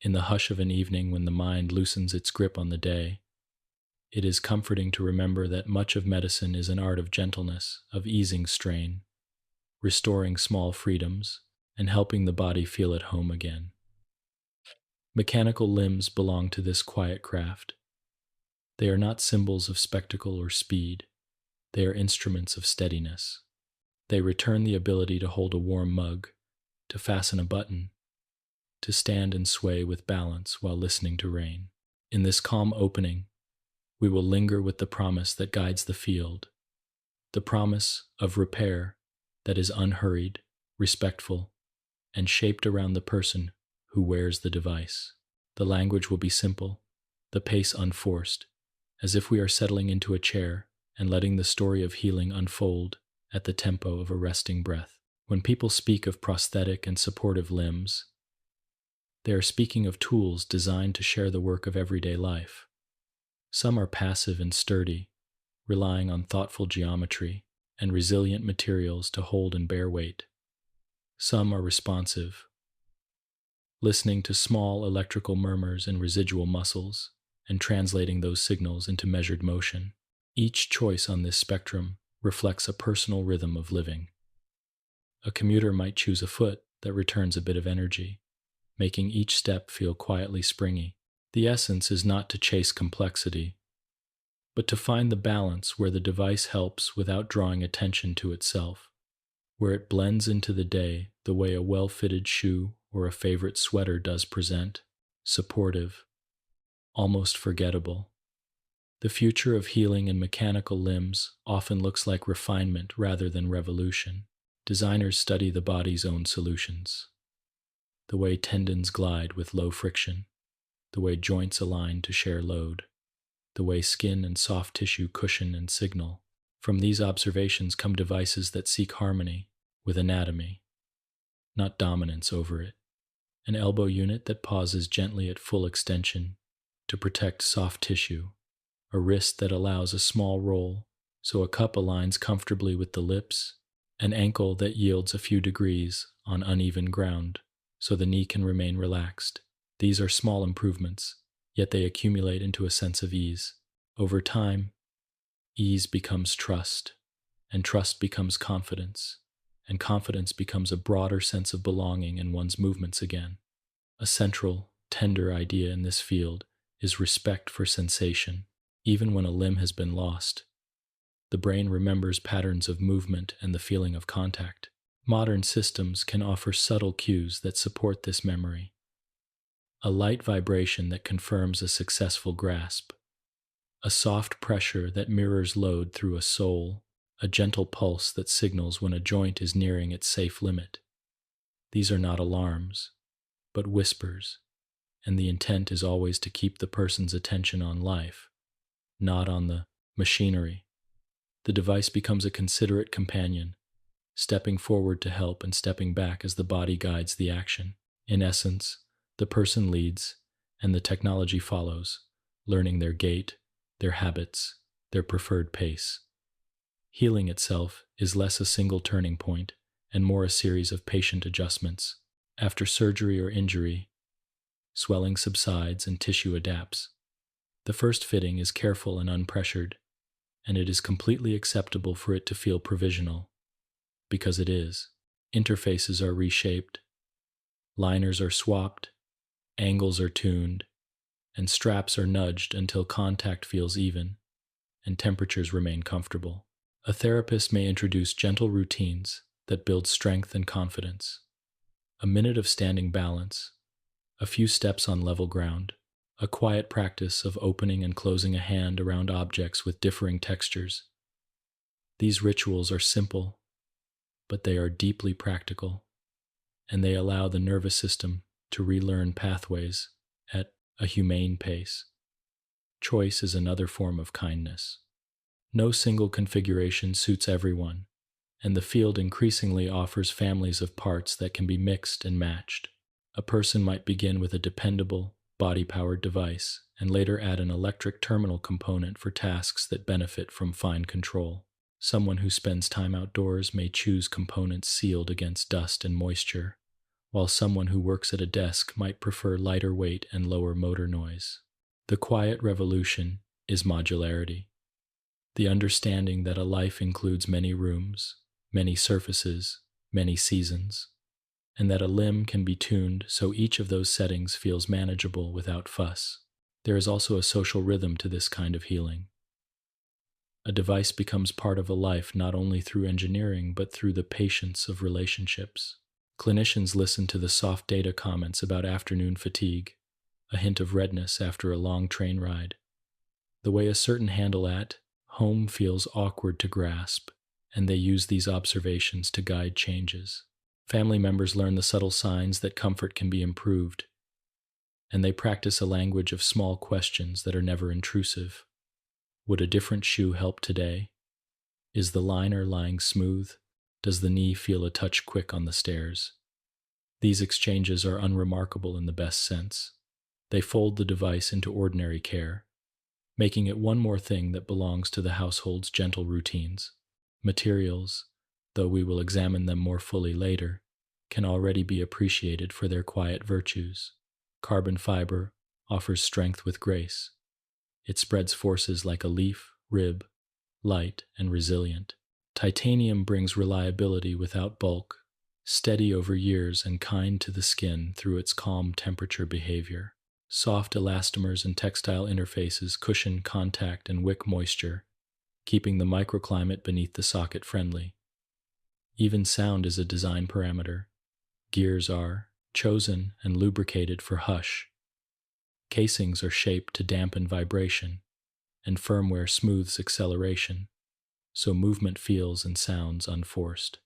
In the hush of an evening when the mind loosens its grip on the day, it is comforting to remember that much of medicine is an art of gentleness, of easing strain, restoring small freedoms, and helping the body feel at home again. Mechanical limbs belong to this quiet craft. They are not symbols of spectacle or speed. They are instruments of steadiness. They return the ability to hold a warm mug, to fasten a button, to stand and sway with balance while listening to rain. In this calm opening, we will linger with the promise that guides the field, the promise of repair that is unhurried, respectful, and shaped around the person who wears the device. The language will be simple, the pace unforced, as if we are settling into a chair and letting the story of healing unfold at the tempo of a resting breath. When people speak of prosthetic and supportive limbs, they are speaking of tools designed to share the work of everyday life. Some are passive and sturdy, relying on thoughtful geometry and resilient materials to hold and bear weight. Some are responsive, listening to small electrical murmurs and residual muscles and translating those signals into measured motion. Each choice on this spectrum reflects a personal rhythm of living. A commuter might choose a foot that returns a bit of energy, making each step feel quietly springy. The essence is not to chase complexity, but to find the balance where the device helps without drawing attention to itself, where it blends into the day the way a well-fitted shoe or a favorite sweater does present, supportive, almost forgettable. The future of healing in mechanical limbs often looks like refinement rather than revolution. Designers study the body's own solutions, the way tendons glide with low friction, the way joints align to share load, the way skin and soft tissue cushion and signal. From these observations come devices that seek harmony with anatomy, not dominance over it. An elbow unit that pauses gently at full extension to protect soft tissue, a wrist that allows a small roll so a cup aligns comfortably with the lips, an ankle that yields a few degrees on uneven ground so the knee can remain relaxed. These are small improvements, yet they accumulate into a sense of ease. Over time, ease becomes trust, and trust becomes confidence, and confidence becomes a broader sense of belonging in one's movements again. A central, tender idea in this field is respect for sensation. Even when a limb has been lost, the brain remembers patterns of movement and the feeling of contact. Modern systems can offer subtle cues that support this memory. A light vibration that confirms a successful grasp, a soft pressure that mirrors load through a sole, a gentle pulse that signals when a joint is nearing its safe limit. These are not alarms, but whispers, and the intent is always to keep the person's attention on life, not on the machinery. The device becomes a considerate companion, stepping forward to help and stepping back as the body guides the action. In essence, the person leads, and the technology follows, learning their gait, their habits, their preferred pace. Healing itself is less a single turning point and more a series of patient adjustments. After surgery or injury, swelling subsides and tissue adapts. The first fitting is careful and unpressured, and it is completely acceptable for it to feel provisional, because it is. Interfaces are reshaped, liners are swapped, angles are tuned, and straps are nudged until contact feels even and temperatures remain comfortable. A therapist may introduce gentle routines that build strength and confidence. A minute of standing balance, a few steps on level ground, a quiet practice of opening and closing a hand around objects with differing textures. These rituals are simple, but they are deeply practical, and they allow the nervous system to relearn pathways at a humane pace. Choice is another form of kindness. No single configuration suits everyone, and the field increasingly offers families of parts that can be mixed and matched. A person might begin with a dependable, body-powered device and later add an electric terminal component for tasks that benefit from fine control. Someone who spends time outdoors may choose components sealed against dust and moisture, while someone who works at a desk might prefer lighter weight and lower motor noise. The quiet revolution is modularity, the understanding that a life includes many rooms, many surfaces, many seasons, and that a limb can be tuned so each of those settings feels manageable without fuss. There is also a social rhythm to this kind of healing. A device becomes part of a life not only through engineering but through the patience of relationships. Clinicians listen to the soft data comments about afternoon fatigue, a hint of redness after a long train ride, the way a certain handle at home feels awkward to grasp, and they use these observations to guide changes. Family members learn the subtle signs that comfort can be improved, and they practice a language of small questions that are never intrusive. Would a different shoe help today? Is the liner lying smooth? Does the knee feel a touch quick on the stairs? These exchanges are unremarkable in the best sense. They fold the device into ordinary care, making it one more thing that belongs to the household's gentle routines. Materials, though we will examine them more fully later, can already be appreciated for their quiet virtues. Carbon fiber offers strength with grace. It spreads forces like a leaf, rib, light, and resilient. Titanium brings reliability without bulk, steady over years and kind to the skin through its calm temperature behavior. Soft elastomers and textile interfaces cushion contact and wick moisture, keeping the microclimate beneath the socket friendly. Even sound is a design parameter. Gears are chosen and lubricated for hush. Casings are shaped to dampen vibration, and firmware smooths acceleration, so movement feels and sounds unforced.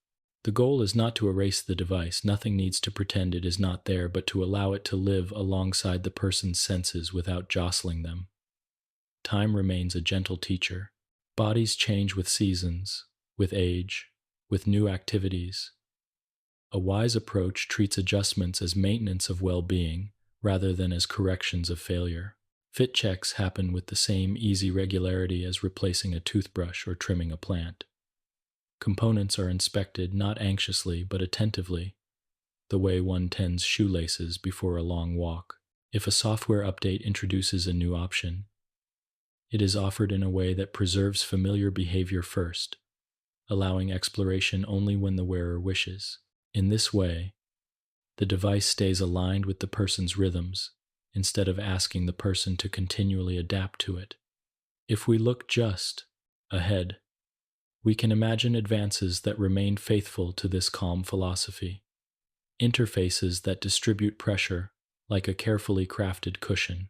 The goal is not to erase the device. Nothing needs to pretend it is not there, but to allow it to live alongside the person's senses without jostling them. Time remains a gentle teacher. Bodies change with seasons, with age, with new activities. A wise approach treats adjustments as maintenance of well-being rather than as corrections of failure. Fit checks happen with the same easy regularity as replacing a toothbrush or trimming a plant. Components are inspected not anxiously but attentively, the way one tends shoelaces before a long walk. If a software update introduces a new option, it is offered in a way that preserves familiar behavior first, allowing exploration only when the wearer wishes. In this way, the device stays aligned with the person's rhythms instead of asking the person to continually adapt to it. If we look just ahead, we can imagine advances that remain faithful to this calm philosophy. Interfaces that distribute pressure like a carefully crafted cushion,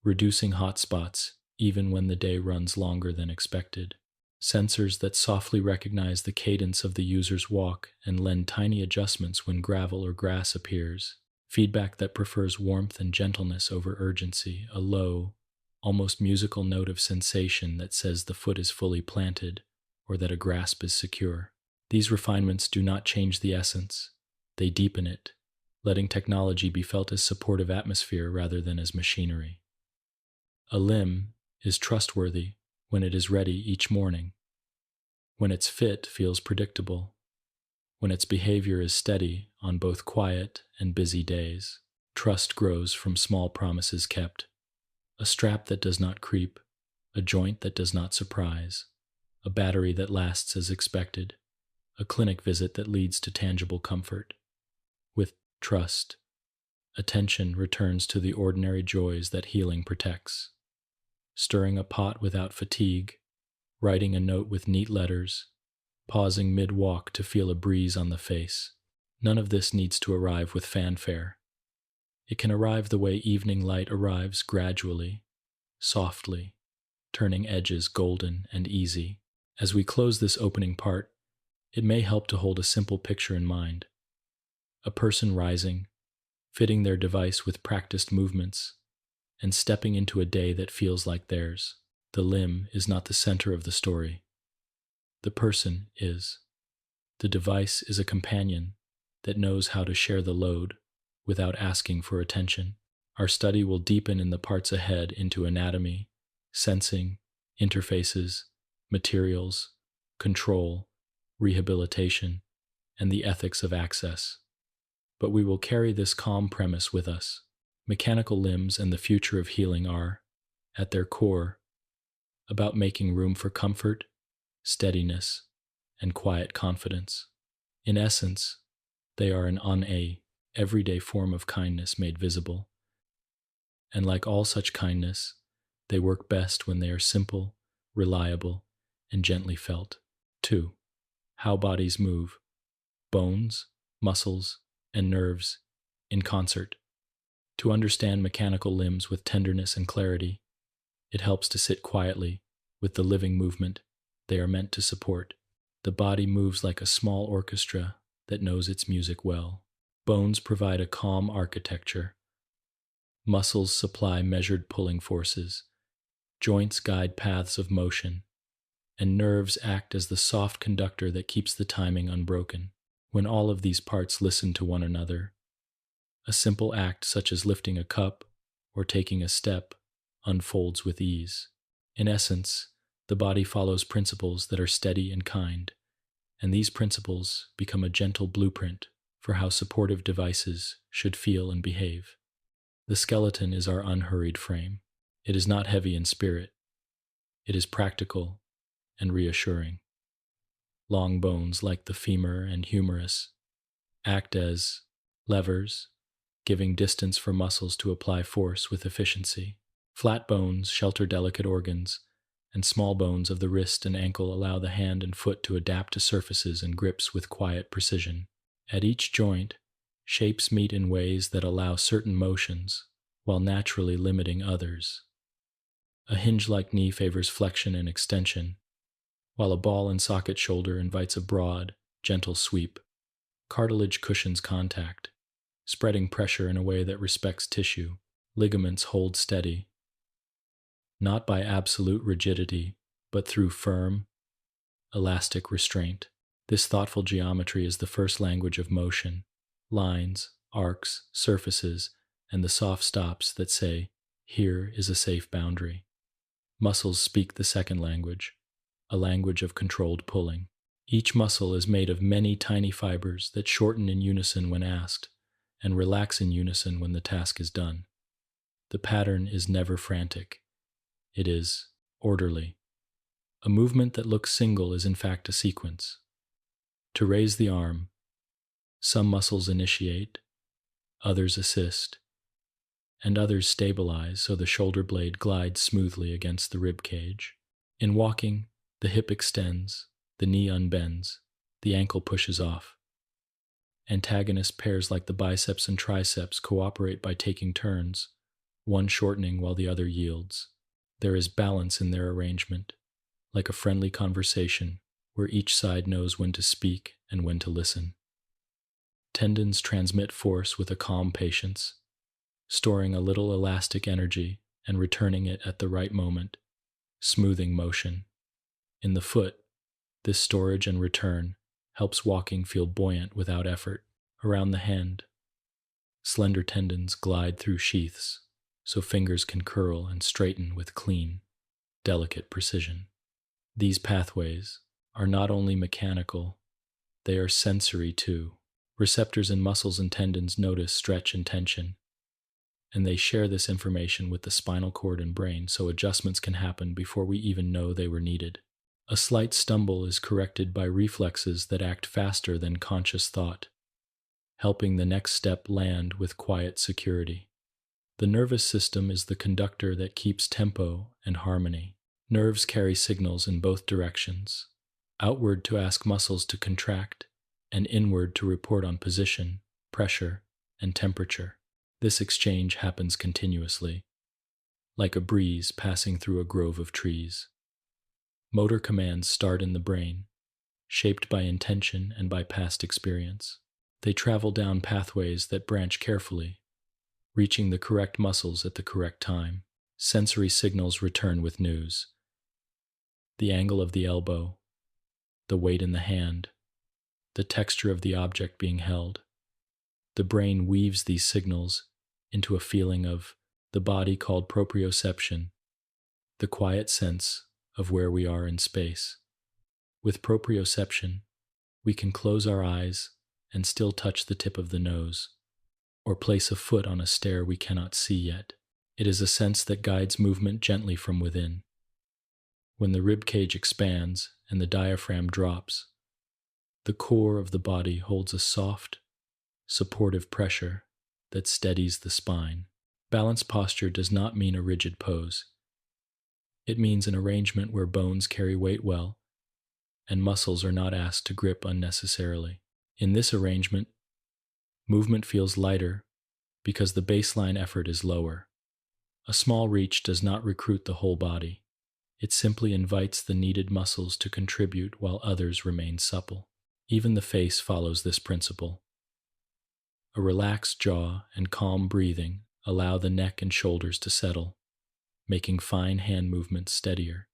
reducing hotspots even when the day runs longer than expected. Sensors that softly recognize the cadence of the user's walk and lend tiny adjustments when gravel or grass appears. Feedback that prefers warmth and gentleness over urgency, a low, almost musical note of sensation that says the foot is fully planted or that a grasp is secure. These refinements do not change the essence, they deepen it, letting technology be felt as supportive atmosphere rather than as machinery. A limb is trustworthy when it is ready each morning, when its fit feels predictable, when its behavior is steady on both quiet and busy days. Trust grows from small promises kept, a strap that does not creep, a joint that does not surprise, a battery that lasts as expected, a clinic visit that leads to tangible comfort. With trust, attention returns to the ordinary joys that healing protects. Stirring a pot without fatigue, writing a note with neat letters, pausing mid-walk to feel a breeze on the face. None of this needs to arrive with fanfare. It can arrive the way evening light arrives, gradually, softly, turning edges golden and easy. As we close this opening part, it may help to hold a simple picture in mind. A person rising, fitting their device with practiced movements, and stepping into a day that feels like theirs. The limb is not the center of the story. The person is. The device is a companion that knows how to share the load without asking for attention. Our study will deepen in the parts ahead into anatomy, sensing, interfaces, materials, control, rehabilitation, and the ethics of access. But we will carry this calm premise with us. Mechanical limbs and the future of healing are, at their core, about making room for comfort, steadiness, and quiet confidence. In essence, they are everyday form of kindness made visible. And like all such kindness, they work best when they are simple, reliable, and gently felt. 2. How bodies move. Bones, muscles, and nerves in concert. To understand mechanical limbs with tenderness and clarity, it helps to sit quietly with the living movement they are meant to support. The body moves like a small orchestra that knows its music well. Bones provide a calm architecture. Muscles supply measured pulling forces. Joints guide paths of motion. And nerves act as the soft conductor that keeps the timing unbroken. When all of these parts listen to one another, a simple act such as lifting a cup or taking a step unfolds with ease. In essence, the body follows principles that are steady and kind, and these principles become a gentle blueprint for how supportive devices should feel and behave. The skeleton is our unhurried frame. It is not heavy in spirit. It is practical and reassuring. Long bones like the femur and humerus act as levers, giving distance for muscles to apply force with efficiency. Flat bones shelter delicate organs, and small bones of the wrist and ankle allow the hand and foot to adapt to surfaces and grips with quiet precision. At each joint, shapes meet in ways that allow certain motions, while naturally limiting others. A hinge-like knee favors flexion and extension, while a ball and socket shoulder invites a broad, gentle sweep. Cartilage cushions contact, spreading pressure in a way that respects tissue. Ligaments hold steady, not by absolute rigidity, but through firm, elastic restraint. This thoughtful geometry is the first language of motion. Lines, arcs, surfaces, and the soft stops that say, here is a safe boundary. Muscles speak the second language, a language of controlled pulling. Each muscle is made of many tiny fibers that shorten in unison when asked, and relax in unison when the task is done. The pattern is never frantic. It is orderly. A movement that looks single is in fact a sequence. To raise the arm, some muscles initiate, others assist, and others stabilize so the shoulder blade glides smoothly against the rib cage. In walking, the hip extends, the knee unbends, the ankle pushes off. Antagonist pairs like the biceps and triceps cooperate by taking turns, one shortening while the other yields. There is balance in their arrangement, like a friendly conversation where each side knows when to speak and when to listen. Tendons transmit force with a calm patience, storing a little elastic energy and returning it at the right moment, smoothing motion. In the foot, this storage and return helps walking feel buoyant without effort. Around the hand, slender tendons glide through sheaths so fingers can curl and straighten with clean, delicate precision. These pathways are not only mechanical, they are sensory too. Receptors in muscles and tendons notice stretch and tension, and they share this information with the spinal cord and brain so adjustments can happen before we even know they were needed. A slight stumble is corrected by reflexes that act faster than conscious thought, helping the next step land with quiet security. The nervous system is the conductor that keeps tempo and harmony. Nerves carry signals in both directions, outward to ask muscles to contract, and inward to report on position, pressure, and temperature. This exchange happens continuously, like a breeze passing through a grove of trees. Motor commands start in the brain, shaped by intention and by past experience. They travel down pathways that branch carefully, reaching the correct muscles at the correct time. Sensory signals return with news. The angle of the elbow, the weight in the hand, the texture of the object being held. The brain weaves these signals into a feeling of the body called proprioception, the quiet sense of where we are in space. With proprioception, we can close our eyes and still touch the tip of the nose, or place a foot on a stair we cannot see yet. It is a sense that guides movement gently from within. When the rib cage expands and the diaphragm drops, the core of the body holds a soft, supportive pressure that steadies the spine. Balanced posture does not mean a rigid pose. It means an arrangement where bones carry weight well and muscles are not asked to grip unnecessarily. In this arrangement, movement feels lighter because the baseline effort is lower. A small reach does not recruit the whole body. It simply invites the needed muscles to contribute while others remain supple. Even the face follows this principle. A relaxed jaw and calm breathing allow the neck and shoulders to settle, making fine hand movements steadier.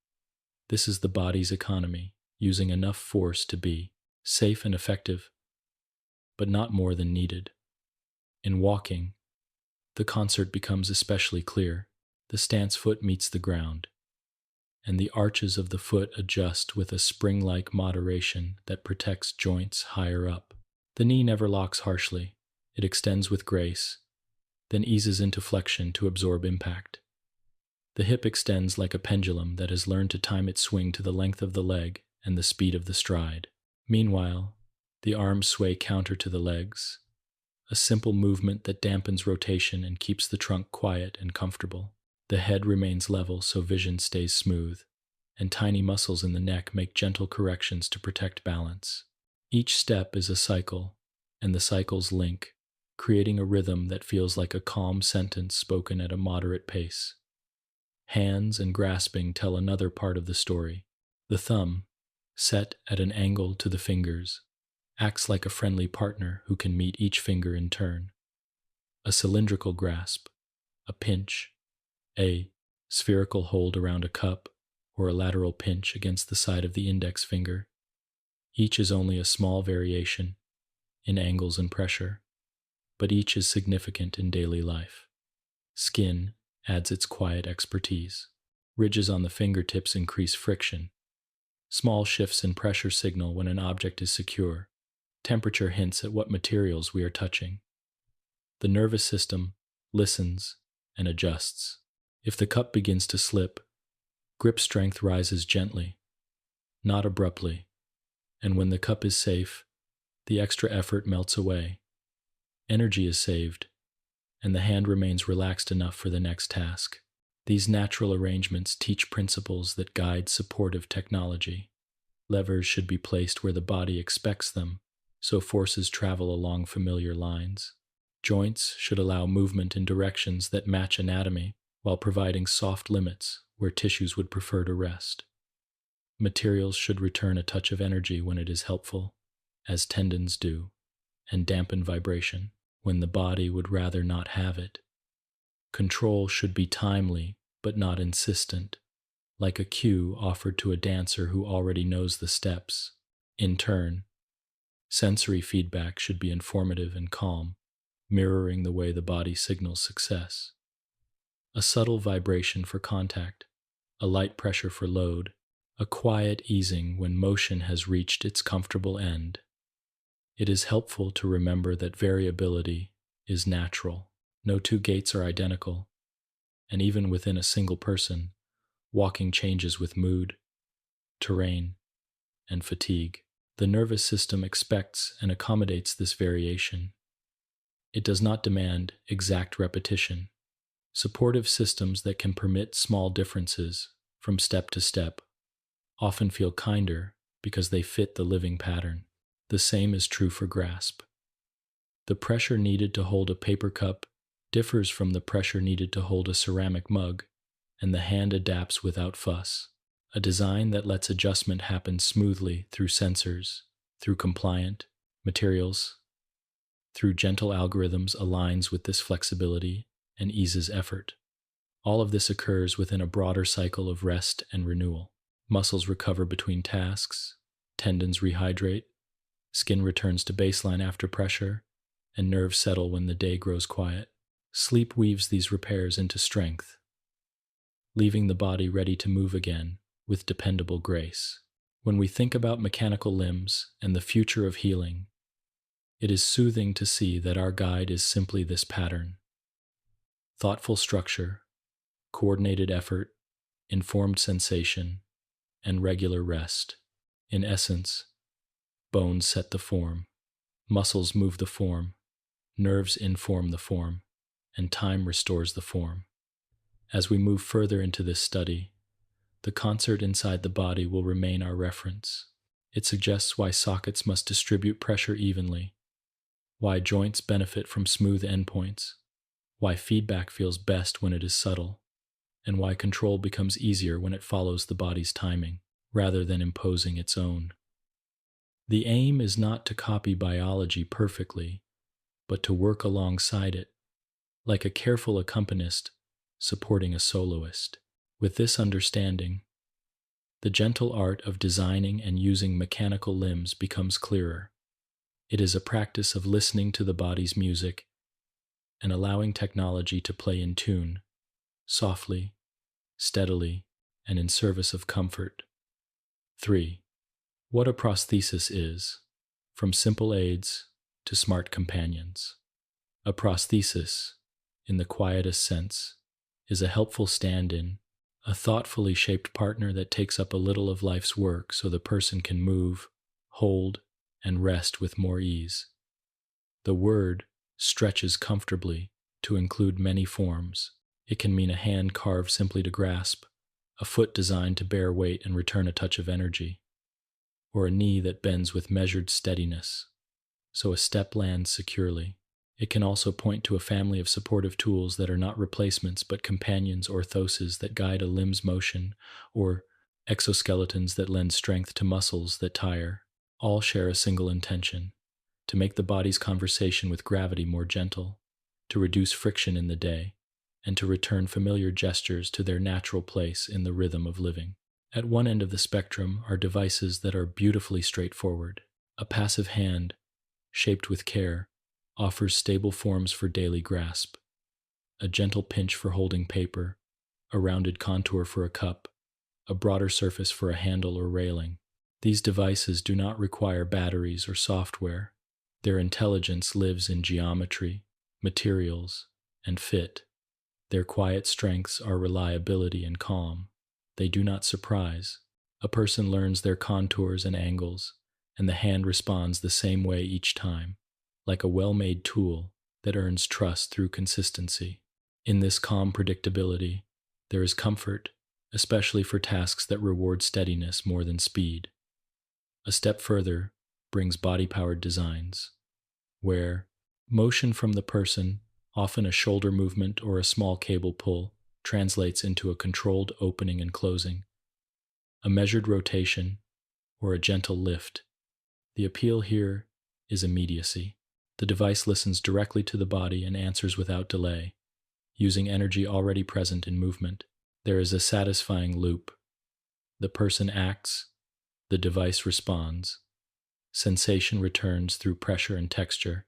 This is the body's economy, using enough force to be safe and effective, but not more than needed. In walking, the concert becomes especially clear. The stance foot meets the ground, and the arches of the foot adjust with a spring-like moderation that protects joints higher up. The knee never locks harshly. It extends with grace, then eases into flexion to absorb impact. The hip extends like a pendulum that has learned to time its swing to the length of the leg and the speed of the stride. Meanwhile, the arms sway counter to the legs, a simple movement that dampens rotation and keeps the trunk quiet and comfortable. The head remains level so vision stays smooth, and tiny muscles in the neck make gentle corrections to protect balance. Each step is a cycle, and the cycles link, creating a rhythm that feels like a calm sentence spoken at a moderate pace. Hands and grasping tell another part of the story. The thumb, set at an angle to the fingers, acts like a friendly partner who can meet each finger in turn. A cylindrical grasp, a pinch, a spherical hold around a cup, or a lateral pinch against the side of the index finger. Each is only a small variation in angles and pressure, but each is significant in daily life. Skin adds its quiet expertise. Ridges on the fingertips increase friction. Small shifts in pressure signal when an object is secure. Temperature hints at what materials we are touching. The nervous system listens and adjusts. If the cup begins to slip, grip strength rises gently, not abruptly, and when the cup is safe, the extra effort melts away. Energy is saved, and the hand remains relaxed enough for the next task. These natural arrangements teach principles that guide supportive technology. Levers should be placed where the body expects them, so forces travel along familiar lines. Joints should allow movement in directions that match anatomy, while providing soft limits where tissues would prefer to rest. Materials should return a touch of energy when it is helpful, as tendons do, and dampen vibration when the body would rather not have it. Control should be timely, but not insistent, like a cue offered to a dancer who already knows the steps. In turn, sensory feedback should be informative and calm, mirroring the way the body signals success. A subtle vibration for contact, a light pressure for load, a quiet easing when motion has reached its comfortable end. It is helpful to remember that variability is natural. No two gaits are identical, and even within a single person, walking changes with mood, terrain, and fatigue. The nervous system expects and accommodates this variation. It does not demand exact repetition. Supportive systems that can permit small differences from step to step often feel kinder because they fit the living pattern. The same is true for grasp. The pressure needed to hold a paper cup differs from the pressure needed to hold a ceramic mug, and the hand adapts without fuss. A design that lets adjustment happen smoothly through sensors, through compliant materials, through gentle algorithms aligns with this flexibility and eases effort. All of this occurs within a broader cycle of rest and renewal. Muscles recover between tasks, tendons rehydrate, skin returns to baseline after pressure, and nerves settle when the day grows quiet. Sleep weaves these repairs into strength, leaving the body ready to move again with dependable grace. When we think about mechanical limbs and the future of healing, It is soothing to see that our guide is simply this pattern: thoughtful structure, coordinated effort, informed sensation, and regular rest. In essence, bones set the form, muscles move the form, nerves inform the form, and time restores the form. As we move further into this study, the concert inside the body will remain our reference. It suggests why sockets must distribute pressure evenly, why joints benefit from smooth endpoints, why feedback feels best when it is subtle, and why control becomes easier when it follows the body's timing, rather than imposing its own. The aim is not to copy biology perfectly, but to work alongside it, like a careful accompanist supporting a soloist. With this understanding, the gentle art of designing and using mechanical limbs becomes clearer. It is a practice of listening to the body's music and allowing technology to play in tune, softly, steadily, and in service of comfort. 3. What a prosthesis is, from simple aids to smart companions. A prosthesis, in the quietest sense, is a helpful stand-in, a thoughtfully shaped partner that takes up a little of life's work so the person can move, hold, and rest with more ease. The word stretches comfortably to include many forms. It can mean a hand carved simply to grasp, a foot designed to bear weight and return a touch of energy, or a knee that bends with measured steadiness, so a step lands securely. It can also point to a family of supportive tools that are not replacements but companions, orthoses that guide a limb's motion, or exoskeletons that lend strength to muscles that tire. All share a single intention: to make the body's conversation with gravity more gentle, to reduce friction in the day, and to return familiar gestures to their natural place in the rhythm of living. At one end of the spectrum are devices that are beautifully straightforward. A passive hand, shaped with care, offers stable forms for daily grasp: a gentle pinch for holding paper, a rounded contour for a cup, a broader surface for a handle or railing. These devices do not require batteries or software. Their intelligence lives in geometry, materials, and fit. Their quiet strengths are reliability and calm. They do not surprise. A person learns their contours and angles, and the hand responds the same way each time, like a well-made tool that earns trust through consistency. In this calm predictability, there is comfort, especially for tasks that reward steadiness more than speed. A step further brings body-powered designs, where motion from the person, often a shoulder movement or a small cable pull, translates into a controlled opening and closing, a measured rotation, or a gentle lift. The appeal here is immediacy. The device listens directly to the body and answers without delay, using energy already present in movement. There is a satisfying loop. The person acts, the device responds. Sensation returns through pressure and texture,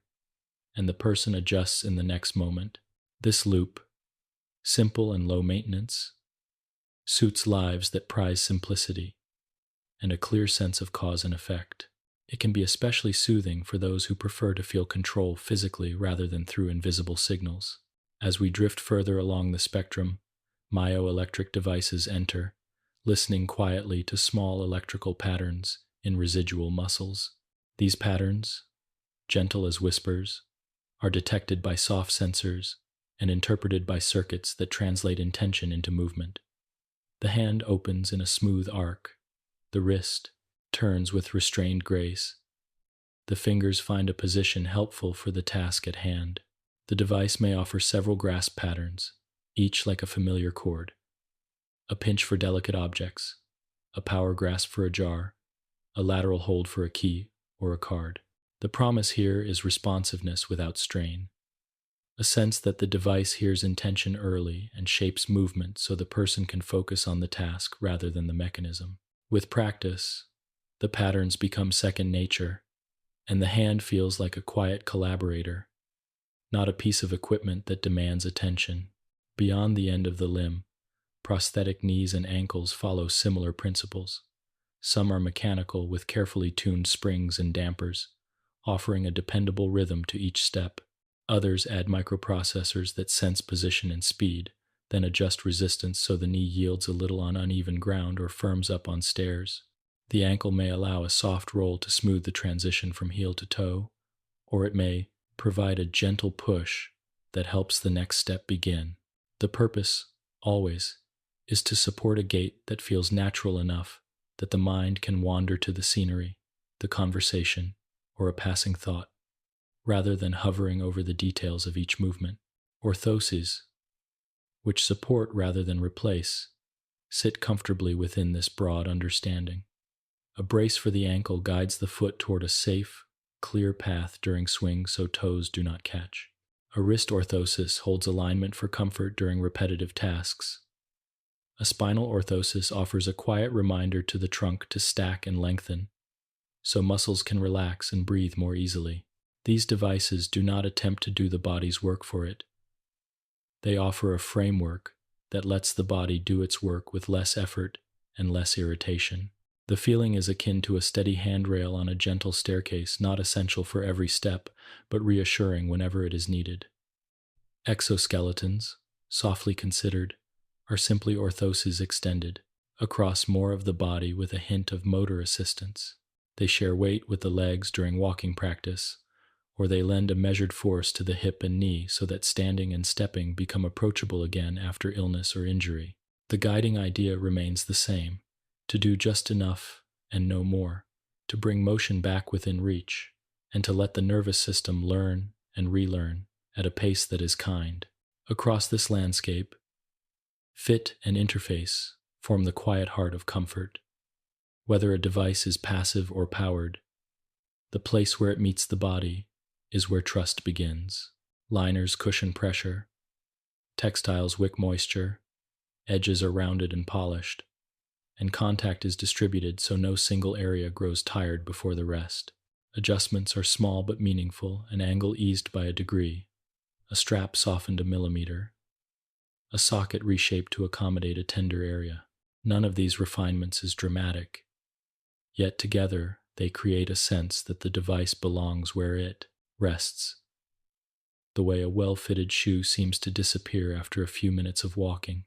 and the person adjusts in the next moment. This loop, simple and low maintenance, suits lives that prize simplicity and a clear sense of cause and effect. It can be especially soothing for those who prefer to feel control physically rather than through invisible signals. As we drift further along the spectrum, myoelectric devices enter, listening quietly to small electrical patterns in residual muscles. These patterns, gentle as whispers, are detected by soft sensors and interpreted by circuits that translate intention into movement. The hand opens in a smooth arc. The wrist turns with restrained grace. The fingers find a position helpful for the task at hand. The device may offer several grasp patterns, each like a familiar chord: a pinch for delicate objects, a power grasp for a jar, a lateral hold for a key or a card. The promise here is responsiveness without strain, a sense that the device hears intention early and shapes movement so the person can focus on the task rather than the mechanism. With practice, the patterns become second nature, and the hand feels like a quiet collaborator, not a piece of equipment that demands attention. Beyond the end of the limb, prosthetic knees and ankles follow similar principles. Some are mechanical with carefully tuned springs and dampers, offering a dependable rhythm to each step. Others add microprocessors that sense position and speed, then adjust resistance so the knee yields a little on uneven ground or firms up on stairs. The ankle may allow a soft roll to smooth the transition from heel to toe, or it may provide a gentle push that helps the next step begin. The purpose, always, is to support a gait that feels natural enough that the mind can wander to the scenery, the conversation, or a passing thought, rather than hovering over the details of each movement. Orthoses, which support rather than replace, sit comfortably within this broad understanding. A brace for the ankle guides the foot toward a safe, clear path during swing so toes do not catch. A wrist orthosis holds alignment for comfort during repetitive tasks. A spinal orthosis offers a quiet reminder to the trunk to stack and lengthen, so muscles can relax and breathe more easily. These devices do not attempt to do the body's work for it. They offer a framework that lets the body do its work with less effort and less irritation. The feeling is akin to a steady handrail on a gentle staircase, not essential for every step, but reassuring whenever it is needed. Exoskeletons, softly considered, are simply orthoses extended across more of the body with a hint of motor assistance. They share weight with the legs during walking practice, or they lend a measured force to the hip and knee so that standing and stepping become approachable again after illness or injury. The guiding idea remains the same: to do just enough and no more, to bring motion back within reach, and to let the nervous system learn and relearn at a pace that is kind. Across this landscape, fit and interface form the quiet heart of comfort. Whether a device is passive or powered, the place where it meets the body is where trust begins. Liners cushion pressure, textiles wick moisture, edges are rounded and polished, and contact is distributed so no single area grows tired before the rest. Adjustments are small but meaningful, an angle eased by a degree, a strap softened a millimeter, a socket reshaped to accommodate a tender area. None of these refinements is dramatic, yet together they create a sense that the device belongs where it rests, the way a well-fitted shoe seems to disappear after a few minutes of walking.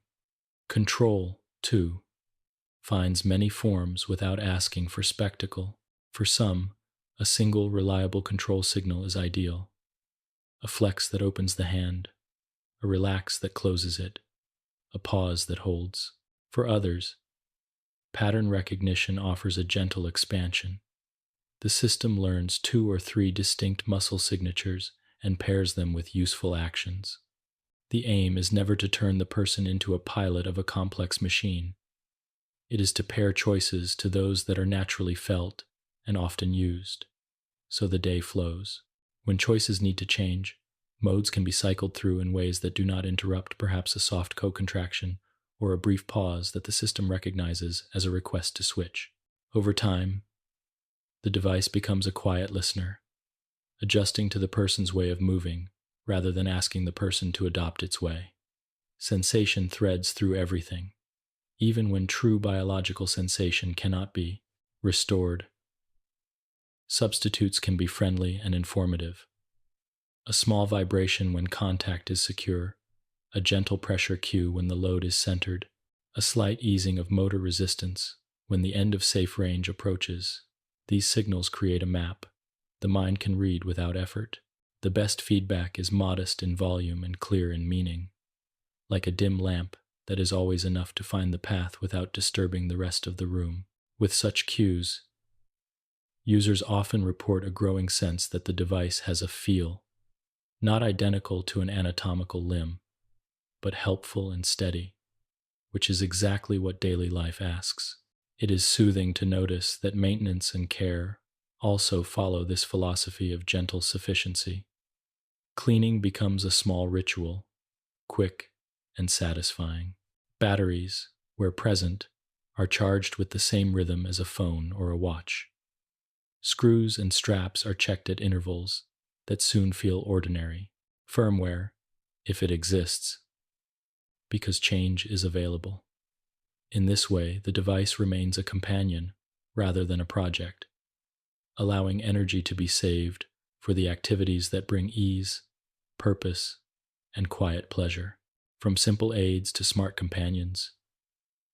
Control, too, finds many forms without asking for spectacle. For some, a single reliable control signal is ideal. A flex that opens the hand, a relax that closes it, a pause that holds. For others, pattern recognition offers a gentle expansion. The system learns 2 or 3 distinct muscle signatures and pairs them with useful actions. The aim is never to turn the person into a pilot of a complex machine. It is to pair choices to those that are naturally felt and often used, so the day flows. When choices need to change, modes can be cycled through in ways that do not interrupt perhaps a soft co-contraction or a brief pause that the system recognizes as a request to switch. Over time, the device becomes a quiet listener, adjusting to the person's way of moving rather than asking the person to adopt its way. Sensation threads through everything, even when true biological sensation cannot be restored. Substitutes can be friendly and informative. A small vibration when contact is secure, a gentle pressure cue when the load is centered, a slight easing of motor resistance when the end of safe range approaches. These signals create a map the mind can read without effort. The best feedback is modest in volume and clear in meaning, like a dim lamp that is always enough to find the path without disturbing the rest of the room. With such cues, users often report a growing sense that the device has a feel, not identical to an anatomical limb, but helpful and steady, which is exactly what daily life asks. It is soothing to notice that maintenance and care also follow this philosophy of gentle sufficiency. Cleaning becomes a small ritual, quick and satisfying. Batteries, where present, are charged with the same rhythm as a phone or a watch. Screws and straps are checked at intervals that soon feel ordinary. Firmware, if it exists, because change is available. In this way, the device remains a companion rather than a project, allowing energy to be saved for the activities that bring ease, purpose, and quiet pleasure. From simple aids to smart companions,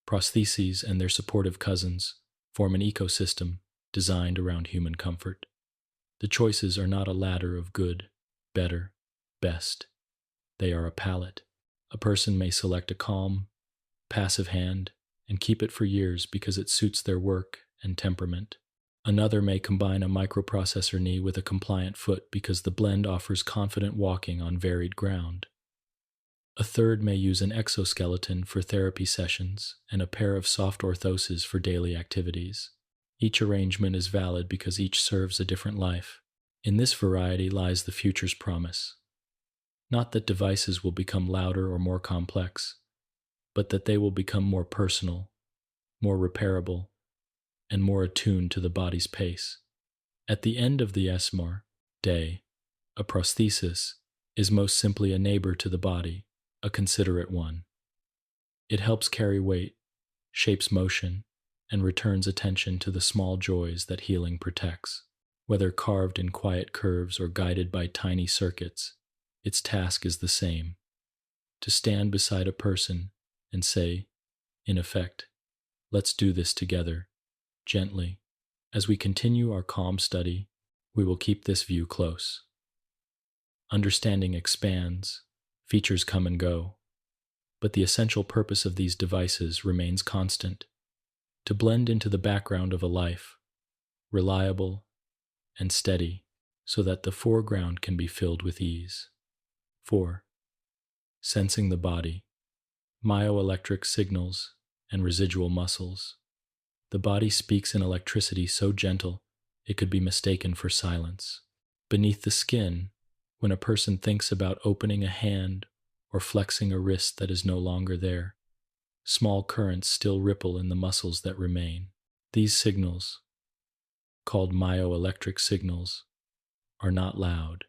prostheses and their supportive cousins form an ecosystem designed around human comfort. The choices are not a ladder of good, better, best. They are a palette. A person may select a calm, passive hand and keep it for years because it suits their work and temperament. Another may combine a microprocessor knee with a compliant foot because the blend offers confident walking on varied ground. A third may use an exoskeleton for therapy sessions and a pair of soft orthoses for daily activities. Each arrangement is valid because each serves a different life. In this variety lies the future's promise. Not that devices will become louder or more complex, but that they will become more personal, more repairable, and more attuned to the body's pace. At the end of the ESMAR day, a prosthesis is most simply a neighbor to the body, a considerate one. It helps carry weight, shapes motion, and returns attention to the small joys that healing protects. Whether carved in quiet curves or guided by tiny circuits, its task is the same: to stand beside a person and say, in effect, "Let's do this together," gently. As we continue our calm study, we will keep this view close. Understanding expands, features come and go, but the essential purpose of these devices remains constant: to blend into the background of a life, reliable and steady, so that the foreground can be filled with ease. 4. Sensing the body, myoelectric signals, and residual muscles. The body speaks in electricity so gentle it could be mistaken for silence. Beneath the skin, when a person thinks about opening a hand or flexing a wrist that is no longer there, small currents still ripple in the muscles that remain. These signals, called myoelectric signals, are not loud.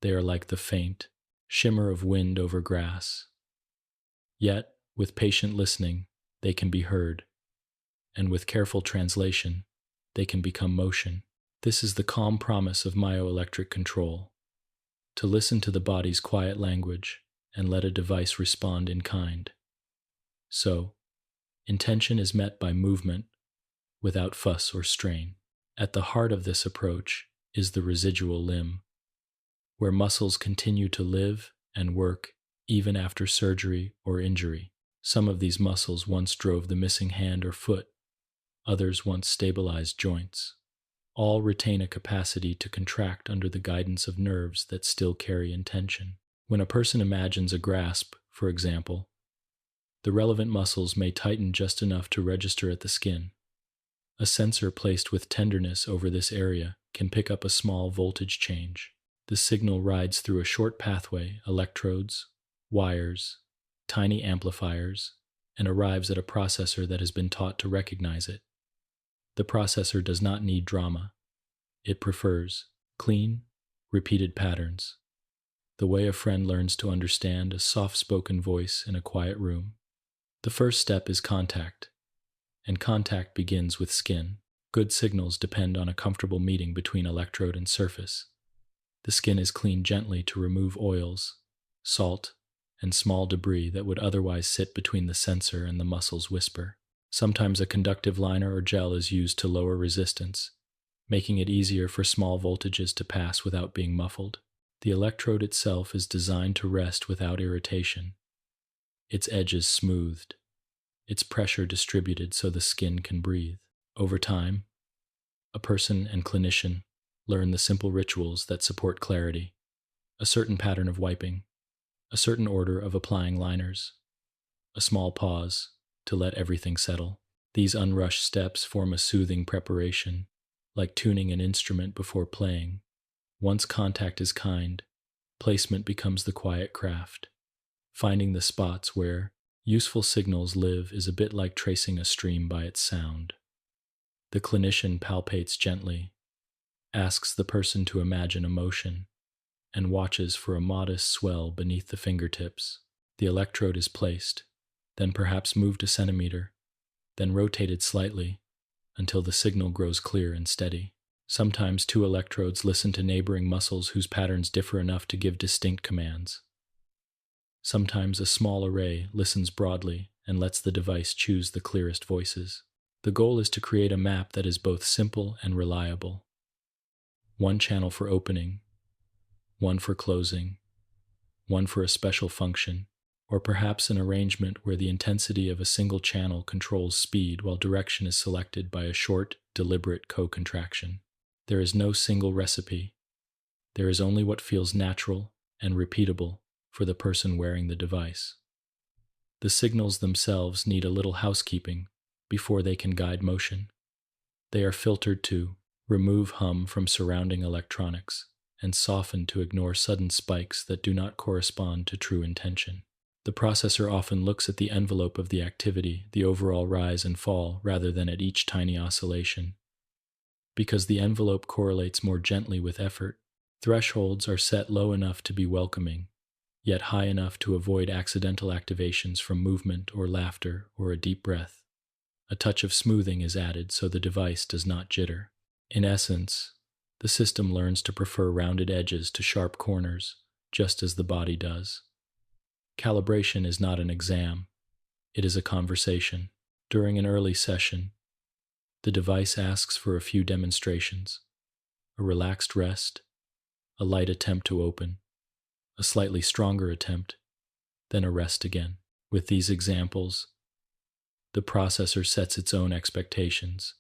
They are like the faint shimmer of wind over grass. Yet, with patient listening, they can be heard, and with careful translation, they can become motion. This is the calm promise of myoelectric control: to listen to the body's quiet language and let a device respond in kind. So, intention is met by movement without fuss or strain. At the heart of this approach is the residual limb, where muscles continue to live and work even after surgery or injury. Some of these muscles once drove the missing hand or foot, others once stabilized joints. All retain a capacity to contract under the guidance of nerves that still carry intention. When a person imagines a grasp, for example, the relevant muscles may tighten just enough to register at the skin. A sensor placed with tenderness over this area can pick up a small voltage change. The signal rides through a short pathway, electrodes, wires, tiny amplifiers, and arrives at a processor that has been taught to recognize it. The processor does not need drama. It prefers clean, repeated patterns, the way a friend learns to understand a soft-spoken voice in a quiet room. The first step is contact, and contact begins with skin. Good signals depend on a comfortable meeting between electrode and surface. The skin is cleaned gently to remove oils, salt, and small debris that would otherwise sit between the sensor and the muscle's whisper. Sometimes a conductive liner or gel is used to lower resistance, making it easier for small voltages to pass without being muffled. The electrode itself is designed to rest without irritation, its edges smoothed, its pressure distributed so the skin can breathe. Over time, a person and clinician learn the simple rituals that support clarity: a certain pattern of wiping, a certain order of applying liners, a small pause to let everything settle. These unrushed steps form a soothing preparation, like tuning an instrument before playing. Once contact is kind, placement becomes the quiet craft. Finding the spots where useful signals live is a bit like tracing a stream by its sound. The clinician palpates gently, asks the person to imagine emotion, and watches for a modest swell beneath the fingertips. The electrode is placed, then perhaps moved a centimeter, then rotated slightly until the signal grows clear and steady. Sometimes two electrodes listen to neighboring muscles whose patterns differ enough to give distinct commands. Sometimes a small array listens broadly and lets the device choose the clearest voices. The goal is to create a map that is both simple and reliable. One channel for opening, one for closing, one for a special function, or perhaps an arrangement where the intensity of a single channel controls speed while direction is selected by a short, deliberate co-contraction. There is no single recipe. There is only what feels natural and repeatable for the person wearing the device. The signals themselves need a little housekeeping before they can guide motion. They are filtered to remove hum from surrounding electronics and softened to ignore sudden spikes that do not correspond to true intention. The processor often looks at the envelope of the activity, the overall rise and fall, rather than at each tiny oscillation. Because the envelope correlates more gently with effort, thresholds are set low enough to be welcoming, yet high enough to avoid accidental activations from movement or laughter or a deep breath. A touch of smoothing is added so the device does not jitter. In essence, the system learns to prefer rounded edges to sharp corners, just as the body does. Calibration is not an exam, it is a conversation. During an early session, the device asks for a few demonstrations, a relaxed rest, a light attempt to open, a slightly stronger attempt, then a rest again. With these examples, the processor sets its own expectations,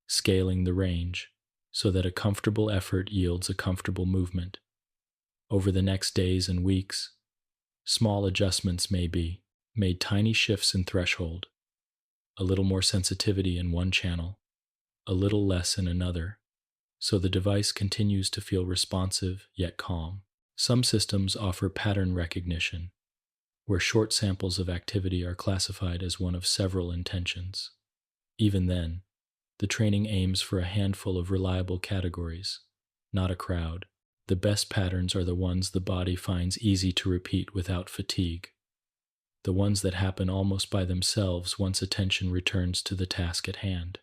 scaling the range so that a comfortable effort yields a comfortable movement. Over the next days and weeks, small adjustments may be made, tiny shifts in threshold, a little more sensitivity in one channel, a little less in another, so the device continues to feel responsive yet calm. Some systems offer pattern recognition, where short samples of activity are classified as one of several intentions. Even then, the training aims for a handful of reliable categories, not a crowd. The best patterns are the ones the body finds easy to repeat without fatigue, the ones that happen almost by themselves once attention returns to the task at hand.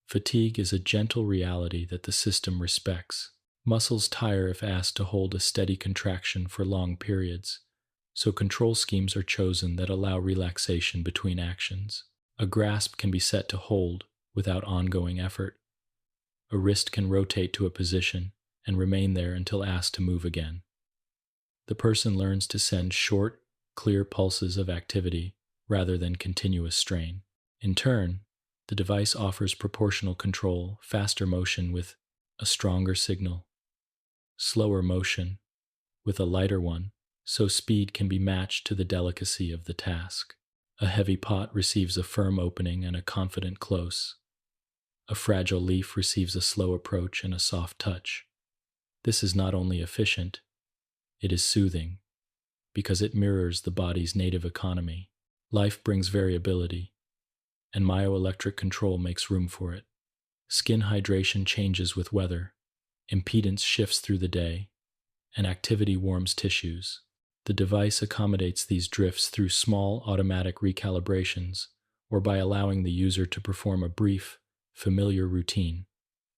Fatigue is a gentle reality that the system respects. Muscles tire if asked to hold a steady contraction for long periods, so control schemes are chosen that allow relaxation between actions. A grasp can be set to hold without ongoing effort. A wrist can rotate to a position and remain there until asked to move again. The person learns to send short, clear pulses of activity rather than continuous strain. In turn, the device offers proportional control, faster motion with a stronger signal, slower motion with a lighter one, so speed can be matched to the delicacy of the task. A heavy pot receives a firm opening and a confident close. A fragile leaf receives a slow approach and a soft touch. This is not only efficient, it is soothing, because it mirrors the body's native economy. Life brings variability, and myoelectric control makes room for it. Skin hydration changes with weather, impedance shifts through the day, and activity warms tissues. The device accommodates these drifts through small automatic recalibrations or by allowing the user to perform a brief, familiar routine.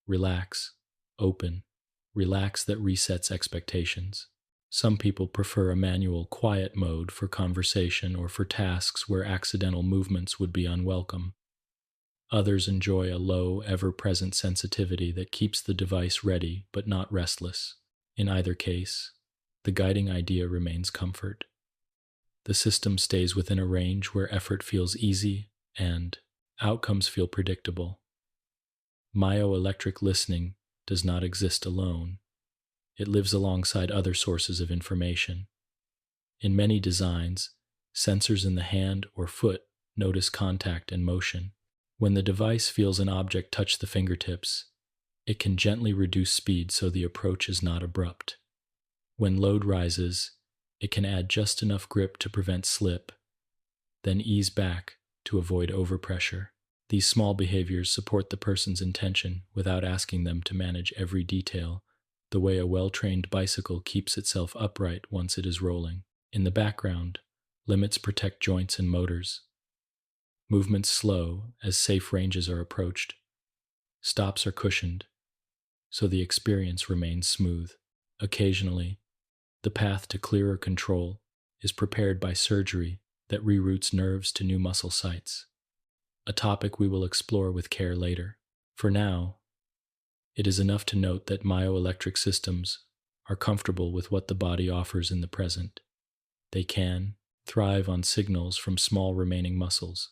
Relax, open, relax that resets expectations. Some people prefer a manual quiet mode for conversation or for tasks where accidental movements would be unwelcome. Others enjoy a low, ever-present sensitivity that keeps the device ready but not restless. In either case, the guiding idea remains comfort. The system stays within a range where effort feels easy and outcomes feel predictable. Myoelectric listening does not exist alone. It lives alongside other sources of information. In many designs, sensors in the hand or foot notice contact and motion. When the device feels an object touch the fingertips, it can gently reduce speed so the approach is not abrupt. When load rises, it can add just enough grip to prevent slip, then ease back to avoid overpressure. These small behaviors support the person's intention without asking them to manage every detail, the way a well-trained bicycle keeps itself upright once it is rolling. In the background, limits protect joints and motors. Movements slow as safe ranges are approached. Stops are cushioned, so the experience remains smooth. Occasionally, the path to clearer control is prepared by surgery that reroutes nerves to new muscle sites, a topic we will explore with care later. For now, it is enough to note that myoelectric systems are comfortable with what the body offers in the present. They can thrive on signals from small remaining muscles,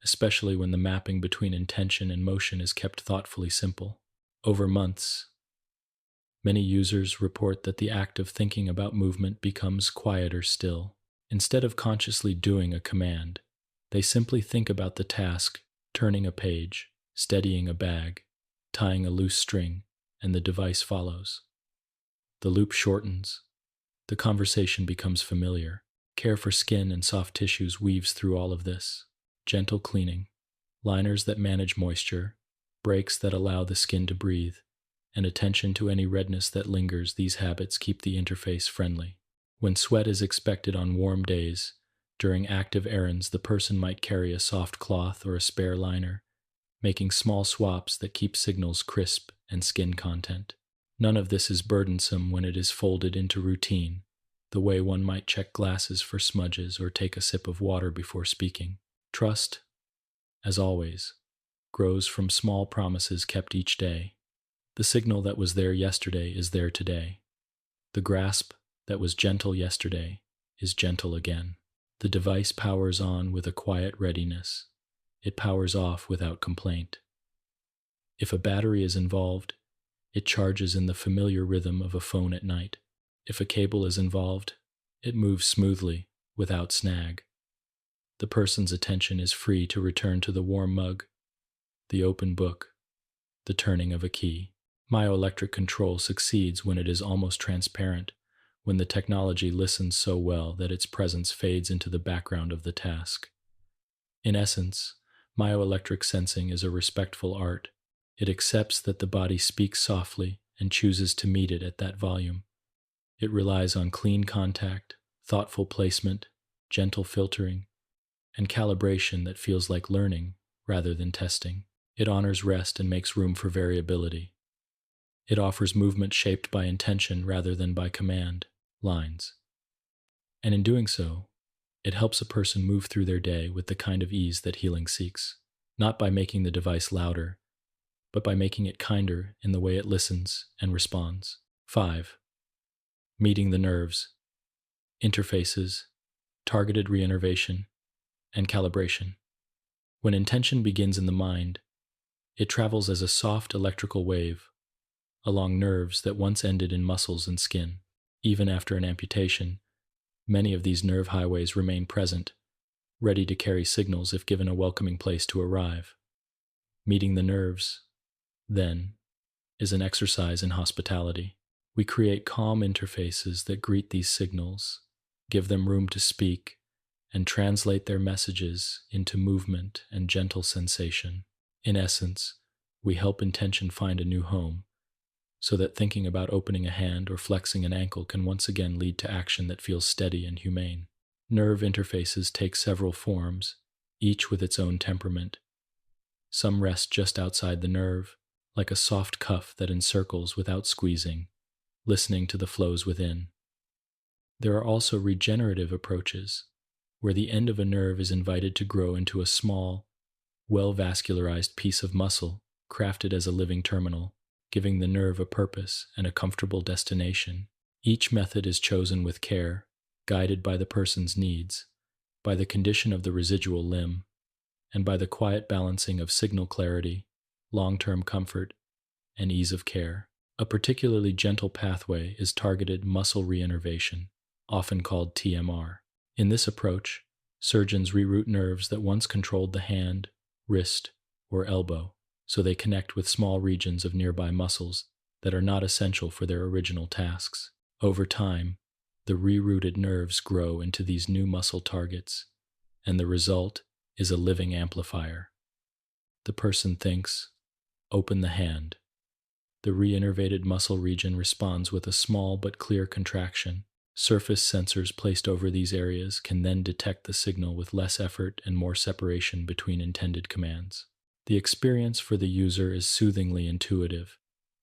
especially when the mapping between intention and motion is kept thoughtfully simple. Over months, many users report that the act of thinking about movement becomes quieter still. Instead of consciously doing a command, they simply think about the task, turning a page, steadying a bag, tying a loose string, and the device follows. The loop shortens. The conversation becomes familiar. Care for skin and soft tissues weaves through all of this. Gentle cleaning, liners that manage moisture, breaks that allow the skin to breathe, and attention to any redness that lingers. These habits keep the interface friendly. When sweat is expected on warm days, during active errands, the person might carry a soft cloth or a spare liner, making small swaps that keep signals crisp and skin content. None of this is burdensome when it is folded into routine, the way one might check glasses for smudges or take a sip of water before speaking. Trust, as always, grows from small promises kept each day. The signal that was there yesterday is there today. The grasp that was gentle yesterday is gentle again. The device powers on with a quiet readiness. It powers off without complaint. If a battery is involved, it charges in the familiar rhythm of a phone at night. If a cable is involved, it moves smoothly, without snag. The person's attention is free to return to the warm mug, the open book, the turning of a key. Myoelectric control succeeds when it is almost transparent, when the technology listens so well that its presence fades into the background of the task. In essence, myoelectric sensing is a respectful art. It accepts that the body speaks softly and chooses to meet it at that volume. It relies on clean contact, thoughtful placement, gentle filtering, and calibration that feels like learning rather than testing. It honors rest and makes room for variability. It offers movement shaped by intention rather than by command lines. And in doing so, it helps a person move through their day with the kind of ease that healing seeks, not by making the device louder, but by making it kinder in the way it listens and responds. 5. Meeting the nerves, interfaces, targeted reinnervation, and calibration. When intention begins in the mind, it travels as a soft electrical wave along nerves that once ended in muscles and skin. Even after an amputation, many of these nerve highways remain present, ready to carry signals if given a welcoming place to arrive. Meeting the nerves, then, is an exercise in hospitality. We create calm interfaces that greet these signals, give them room to speak, and translate their messages into movement and gentle sensation. In essence, we help intention find a new home, so that thinking about opening a hand or flexing an ankle can once again lead to action that feels steady and humane. Nerve interfaces take several forms, each with its own temperament. Some rest just outside the nerve, like a soft cuff that encircles without squeezing, listening to the flows within. There are also regenerative approaches, where the end of a nerve is invited to grow into a small, well-vascularized piece of muscle crafted as a living terminal, giving the nerve a purpose and a comfortable destination. Each method is chosen with care, guided by the person's needs, by the condition of the residual limb, and by the quiet balancing of signal clarity, long-term comfort, and ease of care. A particularly gentle pathway is targeted muscle reinnervation, often called TMR. In this approach, surgeons reroute nerves that once controlled the hand, wrist, or elbow, so they connect with small regions of nearby muscles that are not essential for their original tasks. Over time, the rerouted nerves grow into these new muscle targets, and the result is a living amplifier. The person thinks, "Open the hand." The reinnervated muscle region responds with a small but clear contraction. Surface sensors placed over these areas can then detect the signal with less effort and more separation between intended commands. The experience for the user is soothingly intuitive.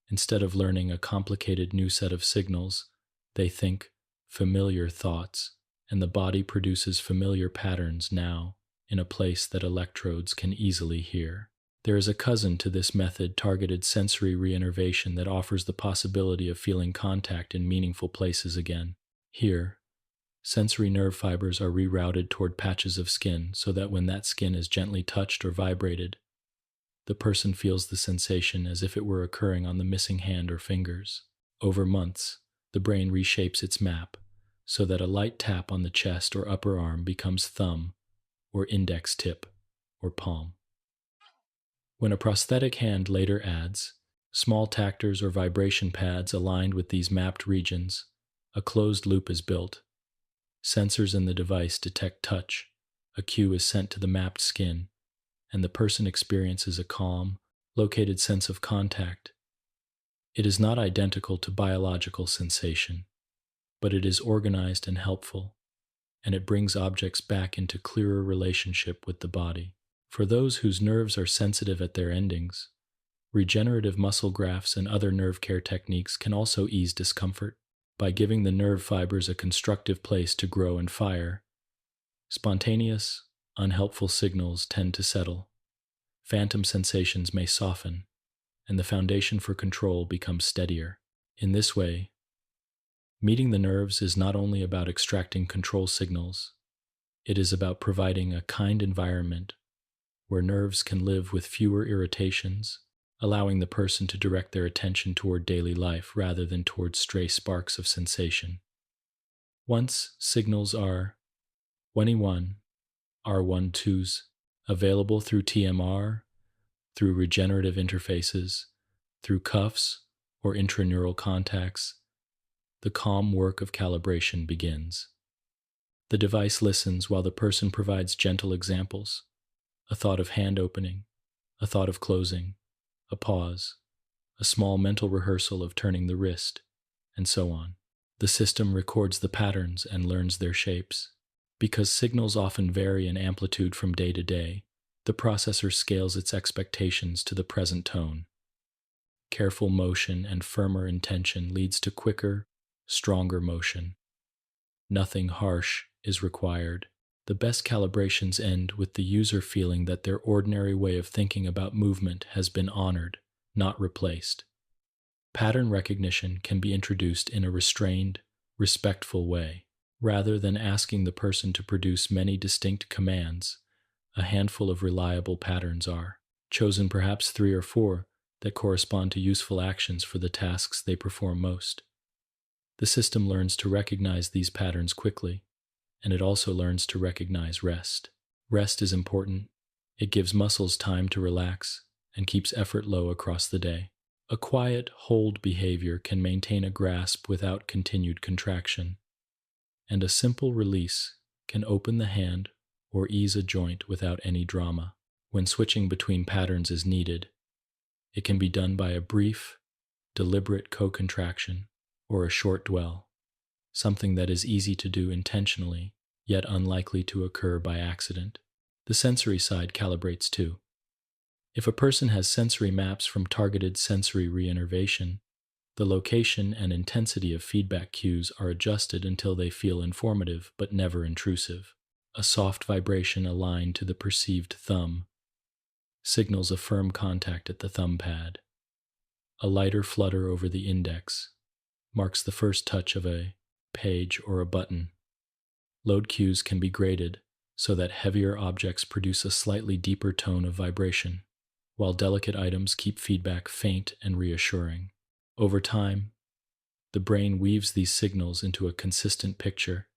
Instead of learning a complicated new set of signals, they think familiar thoughts, and the body produces familiar patterns now in a place that electrodes can easily hear. There is a cousin to this method, targeted sensory reinnervation, that offers the possibility of feeling contact in meaningful places again. Here, sensory nerve fibers are rerouted toward patches of skin so that when that skin is gently touched or vibrated, the person feels the sensation as if it were occurring on the missing hand or fingers. Over months, the brain reshapes its map so that a light tap on the chest or upper arm becomes thumb or index tip or palm. When a prosthetic hand later adds small tactors or vibration pads aligned with these mapped regions, a closed loop is built. Sensors in the device detect touch, a cue is sent to the mapped skin, and the person experiences a calm, located sense of contact. It is not identical to biological sensation, but it is organized and helpful, and it brings objects back into clearer relationship with the body. For those whose nerves are sensitive at their endings, regenerative muscle grafts and other nerve care techniques can also ease discomfort. By giving the nerve fibers a constructive place to grow and fire, spontaneous, unhelpful signals tend to settle. Phantom sensations may soften, and the foundation for control becomes steadier. In this way, meeting the nerves is not only about extracting control signals, it is about providing a kind environment where nerves can live with fewer irritations, allowing the person to direct their attention toward daily life rather than toward stray sparks of sensation. Once signals are 21 R12s available through TMR, through regenerative interfaces, through cuffs or intraneural contacts, the calm work of calibration begins. The device listens while the person provides gentle examples: a thought of hand opening, a thought of closing, a pause, a small mental rehearsal of turning the wrist, and so on. The system records the patterns and learns their shapes. Because signals often vary in amplitude from day to day, the processor scales its expectations to the present tone. Careful motion and firmer intention leads to quicker, stronger motion. Nothing harsh is required. The best calibrations end with the user feeling that their ordinary way of thinking about movement has been honored, not replaced. Pattern recognition can be introduced in a restrained, respectful way. Rather than asking the person to produce many distinct commands, a handful of reliable patterns are chosen, perhaps 3 or 4, that correspond to useful actions for the tasks they perform most. The system learns to recognize these patterns quickly, and it also learns to recognize rest. Rest is important. It gives muscles time to relax and keeps effort low across the day. A quiet, hold behavior can maintain a grasp without continued contraction, and a simple release can open the hand or ease a joint without any drama. When switching between patterns is needed, it can be done by a brief, deliberate co-contraction or a short dwell, something that is easy to do intentionally, yet unlikely to occur by accident. The sensory side calibrates too. If a person has sensory maps from targeted sensory reinnervation, the location and intensity of feedback cues are adjusted until they feel informative but never intrusive. A soft vibration aligned to the perceived thumb signals a firm contact at the thumb pad. A lighter flutter over the index marks the first touch of a page or a button. Load cues can be graded so that heavier objects produce a slightly deeper tone of vibration, while delicate items keep feedback faint and reassuring. Over time, the brain weaves these signals into a consistent picture,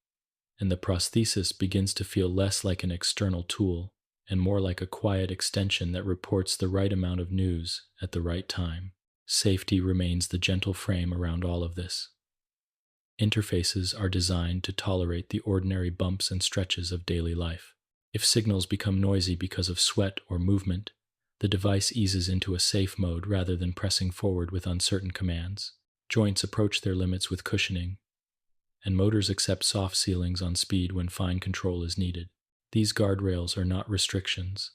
and the prosthesis begins to feel less like an external tool and more like a quiet extension that reports the right amount of news at the right time. Safety remains the gentle frame around all of this. Interfaces are designed to tolerate the ordinary bumps and stretches of daily life. If signals become noisy because of sweat or movement, the device eases into a safe mode rather than pressing forward with uncertain commands. Joints approach their limits with cushioning, and motors accept soft ceilings on speed when fine control is needed. These guardrails are not restrictions.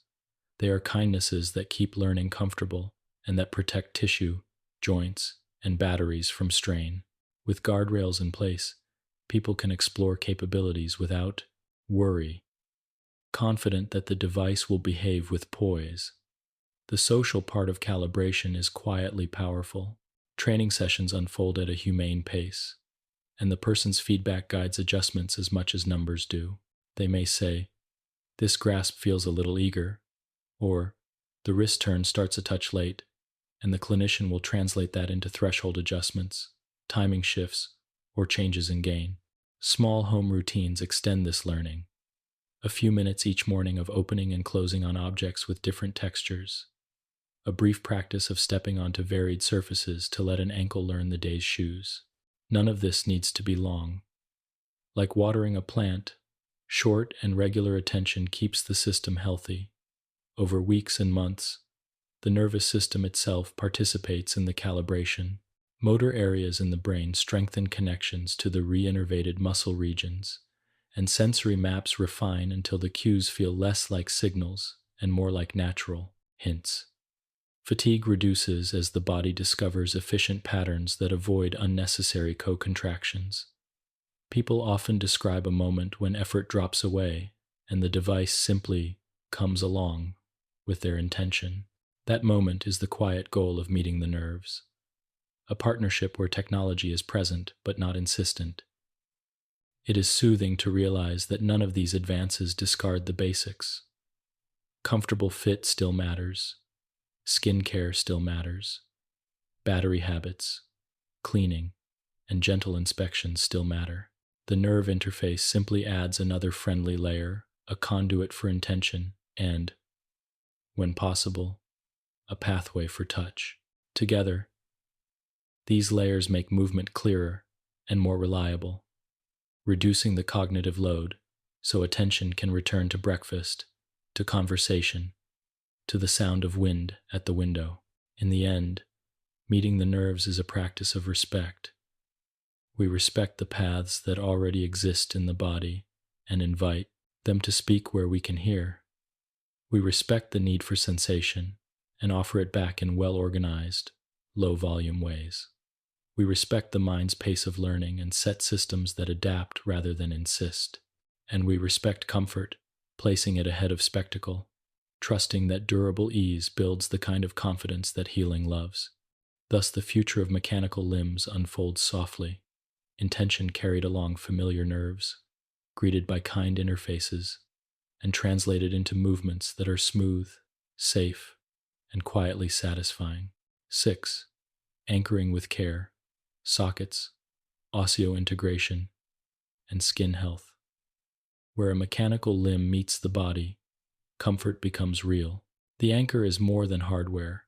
They are kindnesses that keep learning comfortable and that protect tissue, joints, and batteries from strain. With guardrails in place, people can explore capabilities without worry, confident that the device will behave with poise. The social part of calibration is quietly powerful. Training sessions unfold at a humane pace, and the person's feedback guides adjustments as much as numbers do. They may say, "This grasp feels a little eager," or "The wrist turn starts a touch late," and the clinician will translate that into threshold adjustments, timing shifts, or changes in gain. Small home routines extend this learning. A few minutes each morning of opening and closing on objects with different textures. A brief practice of stepping onto varied surfaces to let an ankle learn the day's shoes. None of this needs to be long. Like watering a plant, short and regular attention keeps the system healthy. Over weeks and months, the nervous system itself participates in the calibration. Motor areas in the brain strengthen connections to the reinnervated muscle regions, and sensory maps refine until the cues feel less like signals and more like natural hints. Fatigue reduces as the body discovers efficient patterns that avoid unnecessary co-contractions. People often describe a moment when effort drops away and the device simply comes along with their intention. That moment is the quiet goal of meeting the nerves. A partnership where technology is present but not insistent. It is soothing to realize that none of these advances discard the basics. Comfortable fit still matters. Skin care still matters. Battery habits, cleaning, and gentle inspections still matter. The nerve interface simply adds another friendly layer, a conduit for intention, and, when possible, a pathway for touch. Together, these layers make movement clearer and more reliable, reducing the cognitive load so attention can return to breakfast, to conversation, to the sound of wind at the window. In the end, meeting the nerves is a practice of respect. We respect the paths that already exist in the body and invite them to speak where we can hear. We respect the need for sensation and offer it back in well-organized, low-volume ways. We respect the mind's pace of learning and set systems that adapt rather than insist. And we respect comfort, placing it ahead of spectacle, trusting that durable ease builds the kind of confidence that healing loves. Thus the future of mechanical limbs unfolds softly, intention carried along familiar nerves, greeted by kind interfaces, and translated into movements that are smooth, safe, and quietly satisfying. 6. Anchoring with care, sockets, osseointegration, and skin health. Where a mechanical limb meets the body, comfort becomes real. The anchor is more than hardware.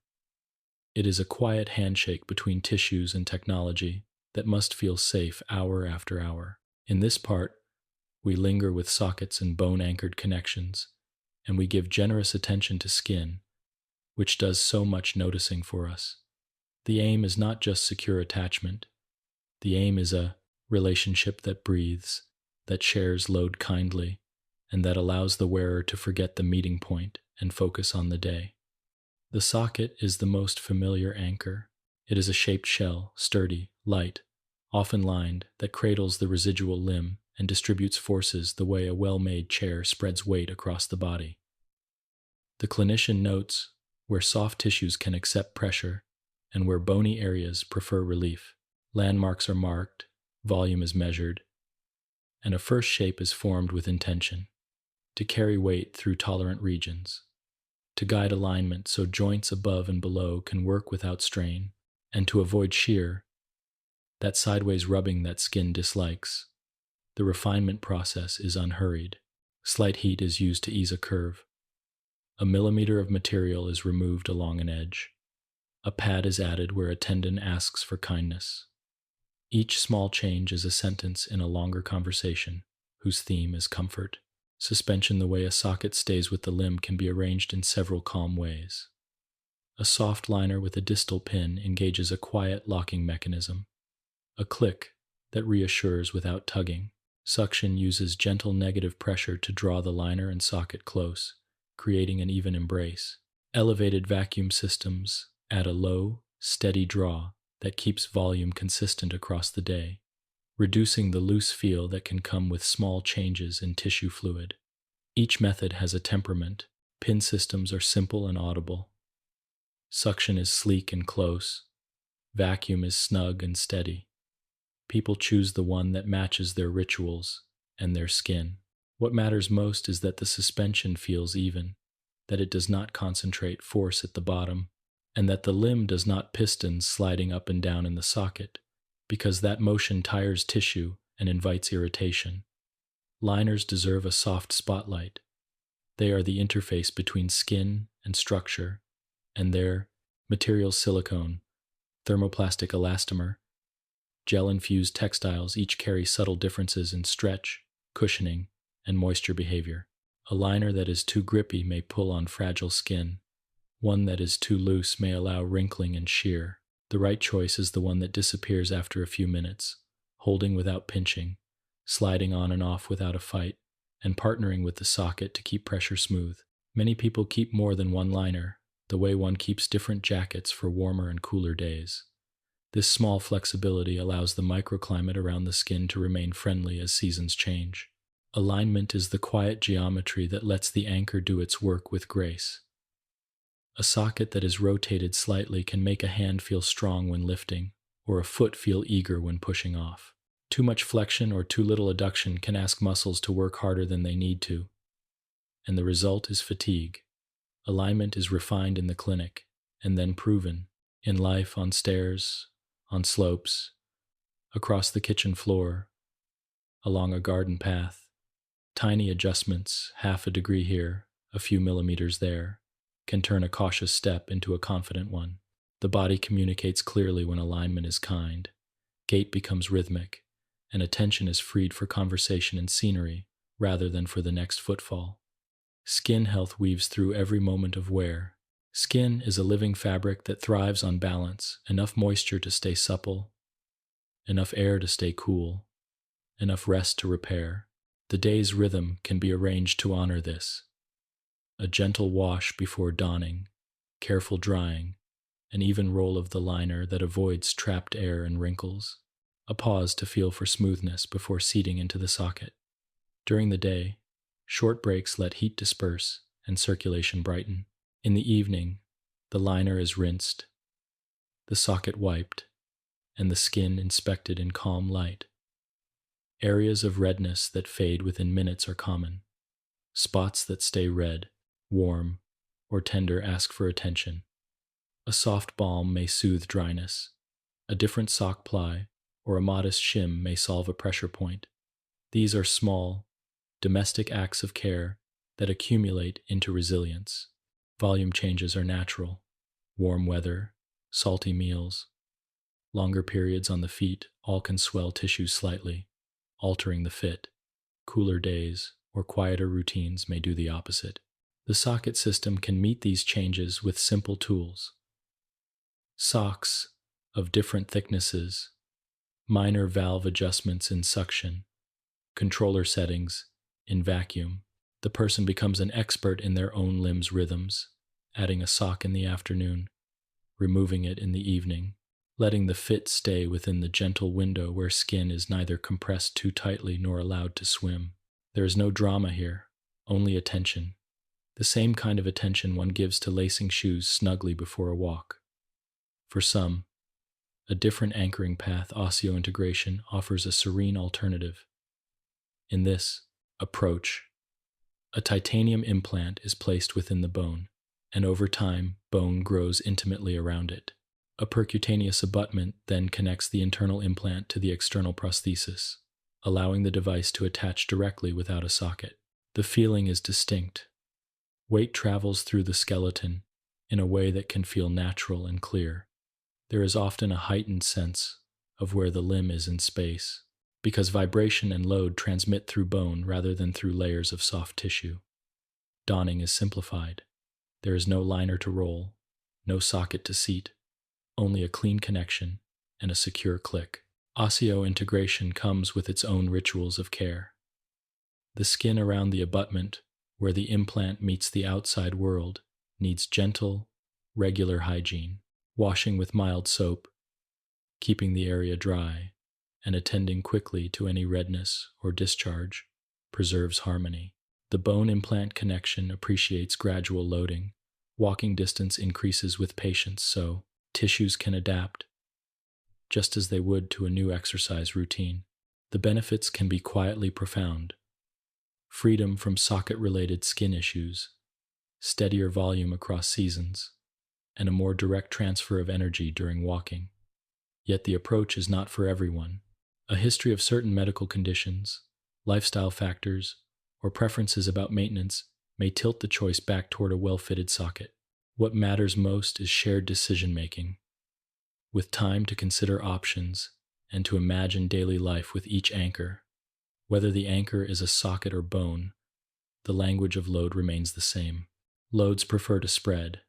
It is a quiet handshake between tissues and technology that must feel safe hour after hour. In this part, we linger with sockets and bone-anchored connections, and we give generous attention to skin, which does so much noticing for us. The aim is not just secure attachment. The aim is a relationship that breathes, that shares load kindly, and that allows the wearer to forget the meeting point and focus on the day. The socket is the most familiar anchor. It is a shaped shell, sturdy, light, often lined, that cradles the residual limb and distributes forces the way a well-made chair spreads weight across the body. The clinician notes where soft tissues can accept pressure and where bony areas prefer relief. Landmarks are marked, volume is measured, and a first shape is formed with intention, to carry weight through tolerant regions, to guide alignment so joints above and below can work without strain, and to avoid shear, that sideways rubbing that skin dislikes. The refinement process is unhurried. Slight heat is used to ease a curve. A millimeter of material is removed along an edge. A pad is added where a tendon asks for kindness. Each small change is a sentence in a longer conversation, whose theme is comfort. Suspension, the way a socket stays with the limb, can be arranged in several calm ways. A soft liner with a distal pin engages a quiet locking mechanism. A click that reassures without tugging. Suction uses gentle negative pressure to draw the liner and socket close, creating an even embrace. Elevated vacuum systems add a low, steady draw that keeps volume consistent across the day, reducing the loose feel that can come with small changes in tissue fluid. Each method has a temperament. Pin systems are simple and audible. Suction is sleek and close. Vacuum is snug and steady. People choose the one that matches their rituals and their skin. What matters most is that the suspension feels even, that it does not concentrate force at the bottom, and that the limb does not piston sliding up and down in the socket, because that motion tires tissue and invites irritation. Liners deserve a soft spotlight. They are the interface between skin and structure, and their materials silicone, thermoplastic elastomer, gel-infused textiles each carry subtle differences in stretch, cushioning, and moisture behavior. A liner that is too grippy may pull on fragile skin. One that is too loose may allow wrinkling and shear. The right choice is the one that disappears after a few minutes, holding without pinching, sliding on and off without a fight, and partnering with the socket to keep pressure smooth. Many people keep more than one liner, the way one keeps different jackets for warmer and cooler days. This small flexibility allows the microclimate around the skin to remain friendly as seasons change. Alignment is the quiet geometry that lets the anchor do its work with grace. A socket that is rotated slightly can make a hand feel strong when lifting, or a foot feel eager when pushing off. Too much flexion or too little adduction can ask muscles to work harder than they need to, and the result is fatigue. Alignment is refined in the clinic, and then proven in life, on stairs, on slopes, across the kitchen floor, along a garden path. Tiny adjustments, half a degree here, a few millimeters there, can turn a cautious step into a confident one. The body communicates clearly when alignment is kind. Gait becomes rhythmic, and attention is freed for conversation and scenery rather than for the next footfall. Skin health weaves through every moment of wear. Skin is a living fabric that thrives on balance, enough moisture to stay supple, enough air to stay cool, enough rest to repair. The day's rhythm can be arranged to honor this. A gentle wash before donning, careful drying, an even roll of the liner that avoids trapped air and wrinkles, a pause to feel for smoothness before seating into the socket. During the day, short breaks let heat disperse and circulation brighten. In the evening, the liner is rinsed, the socket wiped, and the skin inspected in calm light. Areas of redness that fade within minutes are common. Spots that stay red, warm, or tender ask for attention. A soft balm may soothe dryness. A different sock ply or a modest shim may solve a pressure point. These are small, domestic acts of care that accumulate into resilience. Volume changes are natural. Warm weather, salty meals, longer periods on the feet all can swell tissues slightly, altering the fit. Cooler days or quieter routines may do the opposite. The socket system can meet these changes with simple tools. Socks of different thicknesses, minor valve adjustments in suction, controller settings in vacuum. The person becomes an expert in their own limb's rhythms, adding a sock in the afternoon, removing it in the evening, letting the fit stay within the gentle window where skin is neither compressed too tightly nor allowed to swim. There is no drama here, only attention. The same kind of attention one gives to lacing shoes snugly before a walk. For some, a different anchoring path, osseointegration, offers a serene alternative. In this approach, a titanium implant is placed within the bone, and over time, bone grows intimately around it. A percutaneous abutment then connects the internal implant to the external prosthesis, allowing the device to attach directly without a socket. The feeling is distinct. Weight travels through the skeleton in a way that can feel natural and clear. There is often a heightened sense of where the limb is in space, because vibration and load transmit through bone rather than through layers of soft tissue. Donning is simplified. There is no liner to roll, no socket to seat, only a clean connection and a secure click. Osseointegration comes with its own rituals of care. The skin around the abutment, where the implant meets the outside world, needs gentle, regular hygiene. Washing with mild soap, keeping the area dry, and attending quickly to any redness or discharge preserves harmony. The bone implant connection appreciates gradual loading. Walking distance increases with patience, so tissues can adapt just as they would to a new exercise routine. The benefits can be quietly profound. Freedom from socket-related skin issues, steadier volume across seasons, and a more direct transfer of energy during walking. Yet the approach is not for everyone. A history of certain medical conditions, lifestyle factors, or preferences about maintenance may tilt the choice back toward a well-fitted socket. What matters most is shared decision-making, with time to consider options and to imagine daily life with each anchor. Whether the anchor is a socket or bone, the language of load remains the same. Loads prefer to spread.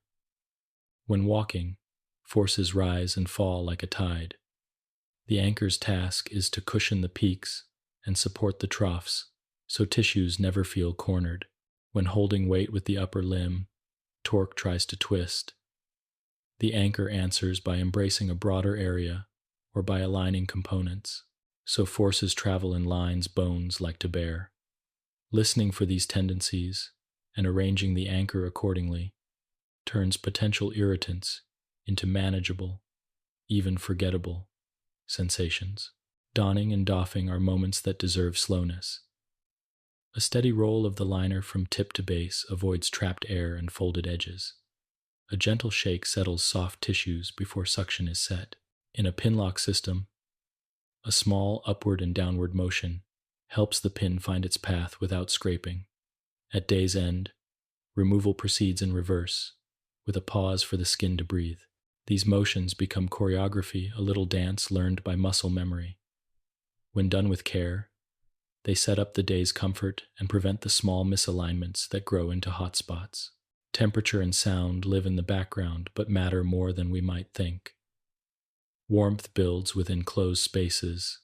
When walking, forces rise and fall like a tide. The anchor's task is to cushion the peaks and support the troughs, so tissues never feel cornered. When holding weight with the upper limb, torque tries to twist. The anchor answers by embracing a broader area or by aligning components, so forces travel in lines bones like to bear. Listening for these tendencies and arranging the anchor accordingly turns potential irritants into manageable, even forgettable, sensations. Donning and doffing are moments that deserve slowness. A steady roll of the liner from tip to base avoids trapped air and folded edges. A gentle shake settles soft tissues before suction is set. In a pinlock system, a small upward and downward motion helps the pin find its path without scraping. At day's end, removal proceeds in reverse, with a pause for the skin to breathe. These motions become choreography, a little dance learned by muscle memory. When done with care, they set up the day's comfort and prevent the small misalignments that grow into hot spots. Temperature and sound live in the background but matter more than we might think. Warmth builds within closed spaces,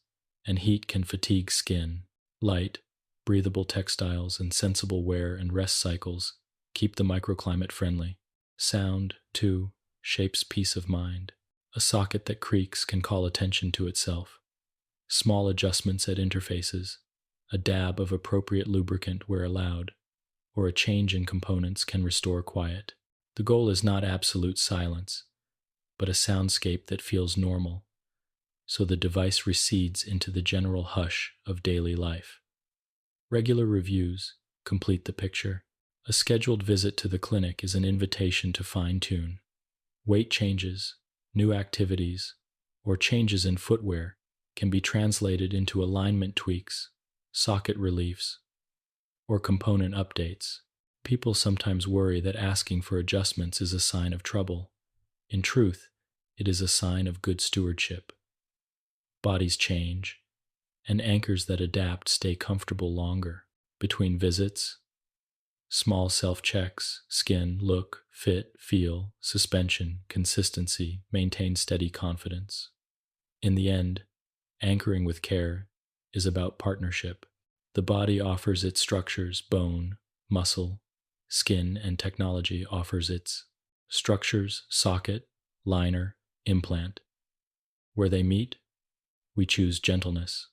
and heat can fatigue skin. Light, breathable textiles, and sensible wear and rest cycles keep the microclimate friendly. Sound, too, shapes peace of mind. A socket that creaks can call attention to itself. Small adjustments at interfaces, a dab of appropriate lubricant where allowed, or a change in components can restore quiet. The goal is not absolute silence, but a soundscape that feels normal, so the device recedes into the general hush of daily life. Regular reviews complete the picture. A scheduled visit to the clinic is an invitation to fine-tune. Weight changes, new activities, or changes in footwear can be translated into alignment tweaks, socket reliefs, or component updates. People sometimes worry that asking for adjustments is a sign of trouble. In truth, it is a sign of good stewardship. Bodies change, and anchors that adapt stay comfortable longer. Between visits, small self-checks, skin, look, fit, feel, suspension, consistency, maintain steady confidence. In the end, anchoring with care is about partnership. The body offers its structures, bone, muscle, skin, and technology offers its structures, socket, liner, implant. Where they meet, we choose gentleness.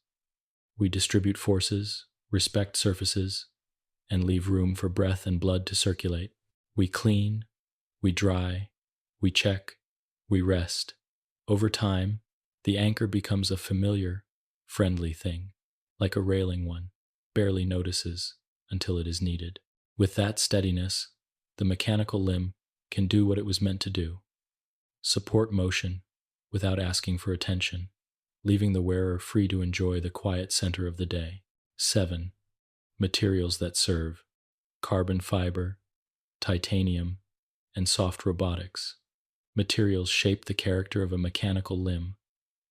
We distribute forces, respect surfaces, and leave room for breath and blood to circulate. We clean, we dry, we check, we rest. Over time, the anchor becomes a familiar, friendly thing, like a railing one barely notices until it is needed. With that steadiness, the mechanical limb can do what it was meant to do: support motion without asking for attention, leaving the wearer free to enjoy the quiet center of the day. 7. Materials that serve: carbon fiber, titanium, and soft robotics. Materials shape the character of a mechanical limb,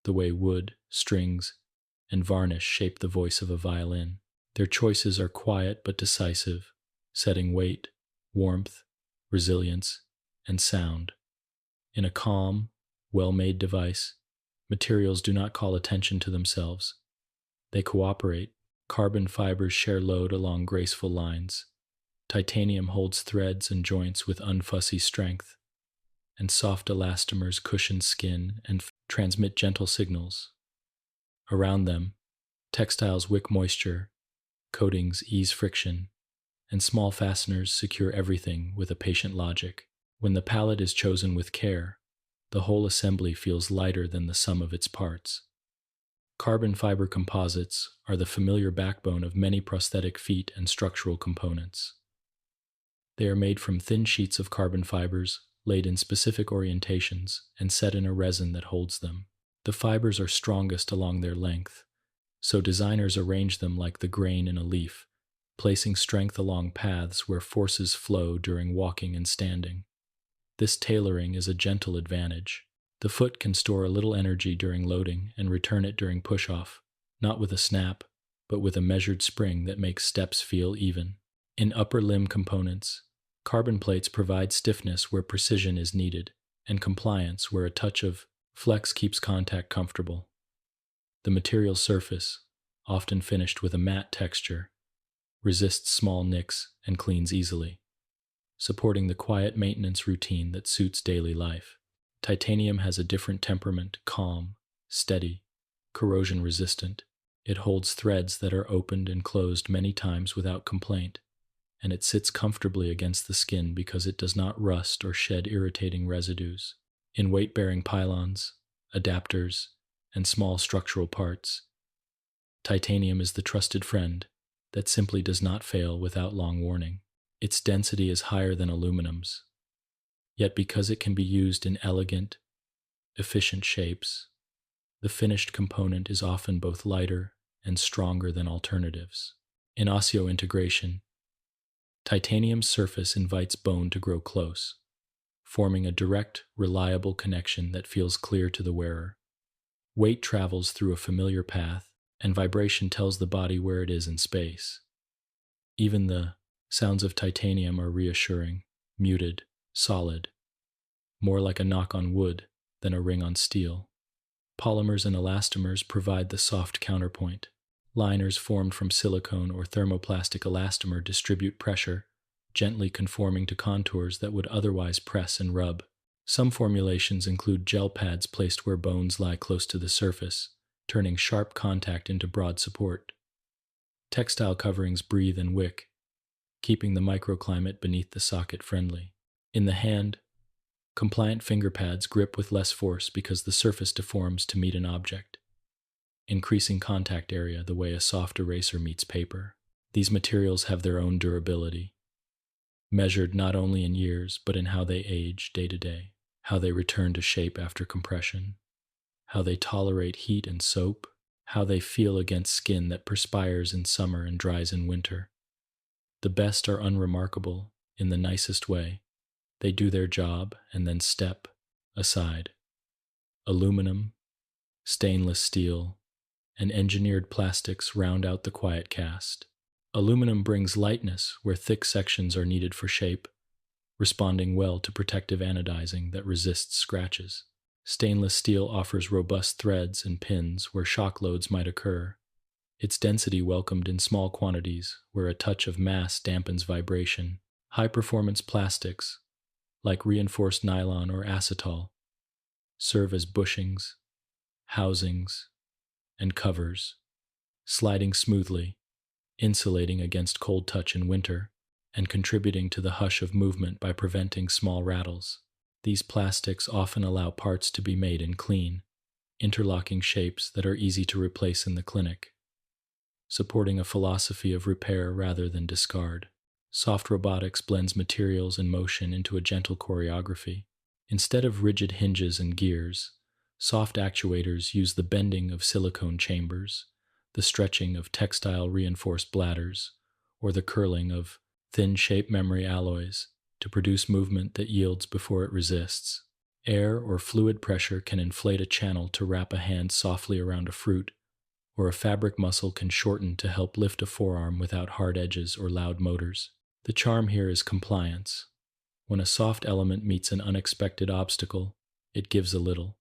the way wood, strings, and varnish shape the voice of a violin. Their choices are quiet but decisive, setting weight, warmth, resilience, and sound. In a calm, well-made device, materials do not call attention to themselves. They cooperate. Carbon fibers share load along graceful lines. Titanium holds threads and joints with unfussy strength. and soft elastomers cushion skin and transmit gentle signals. Around them, textiles wick moisture, coatings ease friction, and small fasteners secure everything with a patient logic. When the pallet is chosen with care, the whole assembly feels lighter than the sum of its parts. Carbon fiber composites are the familiar backbone of many prosthetic feet and structural components. They are made from thin sheets of carbon fibers laid in specific orientations and set in a resin that holds them. The fibers are strongest along their length, so designers arrange them like the grain in a leaf, placing strength along paths where forces flow during walking and standing. This tailoring is a gentle advantage. The foot can store a little energy during loading and return it during push-off, not with a snap, but with a measured spring that makes steps feel even. In upper limb components, carbon plates provide stiffness where precision is needed, and compliance where a touch of flex keeps contact comfortable. The material surface, often finished with a matte texture, resists small nicks and cleans easily, supporting the quiet maintenance routine that suits daily life. Titanium has a different temperament, calm, steady, corrosion-resistant. It holds threads that are opened and closed many times without complaint, and it sits comfortably against the skin because it does not rust or shed irritating residues. In weight-bearing pylons, adapters, and small structural parts, titanium is the trusted friend that simply does not fail without long warning. Its density is higher than aluminum's, yet because it can be used in elegant, efficient shapes, the finished component is often both lighter and stronger than alternatives. In osseointegration, titanium's surface invites bone to grow close, forming a direct, reliable connection that feels clear to the wearer. Weight travels through a familiar path, and vibration tells the body where it is in space. Even the sounds of titanium are reassuring, muted, solid, more like a knock on wood than a ring on steel. Polymers and elastomers provide the soft counterpoint. Liners formed from silicone or thermoplastic elastomer distribute pressure, gently conforming to contours that would otherwise press and rub. Some formulations include gel pads placed where bones lie close to the surface, turning sharp contact into broad support. Textile coverings breathe and wick, keeping the microclimate beneath the socket friendly. In the hand, compliant finger pads grip with less force because the surface deforms to meet an object, increasing contact area the way a soft eraser meets paper. These materials have their own durability, measured not only in years but in how they age day to day, how they return to shape after compression, how they tolerate heat and soap, how they feel against skin that perspires in summer and dries in winter. The best are unremarkable in the nicest way. They do their job and then step aside. Aluminum, stainless steel, and engineered plastics round out the quiet cast. Aluminum brings lightness where thick sections are needed for shape, responding well to protective anodizing that resists scratches. Stainless steel offers robust threads and pins where shock loads might occur, its density welcomed in small quantities where a touch of mass dampens vibration. High-performance plastics, like reinforced nylon or acetal, serve as bushings, housings, and covers, sliding smoothly, insulating against cold touch in winter, and contributing to the hush of movement by preventing small rattles. These plastics often allow parts to be made in clean, interlocking shapes that are easy to replace in the clinic, supporting a philosophy of repair rather than discard. Soft robotics blends materials and motion into a gentle choreography. Instead of rigid hinges and gears, soft actuators use the bending of silicone chambers, the stretching of textile-reinforced bladders, or the curling of thin shape memory alloys to produce movement that yields before it resists. Air or fluid pressure can inflate a channel to wrap a hand softly around a fruit, or a fabric muscle can shorten to help lift a forearm without hard edges or loud motors. The charm here is compliance. When a soft element meets an unexpected obstacle, it gives a little,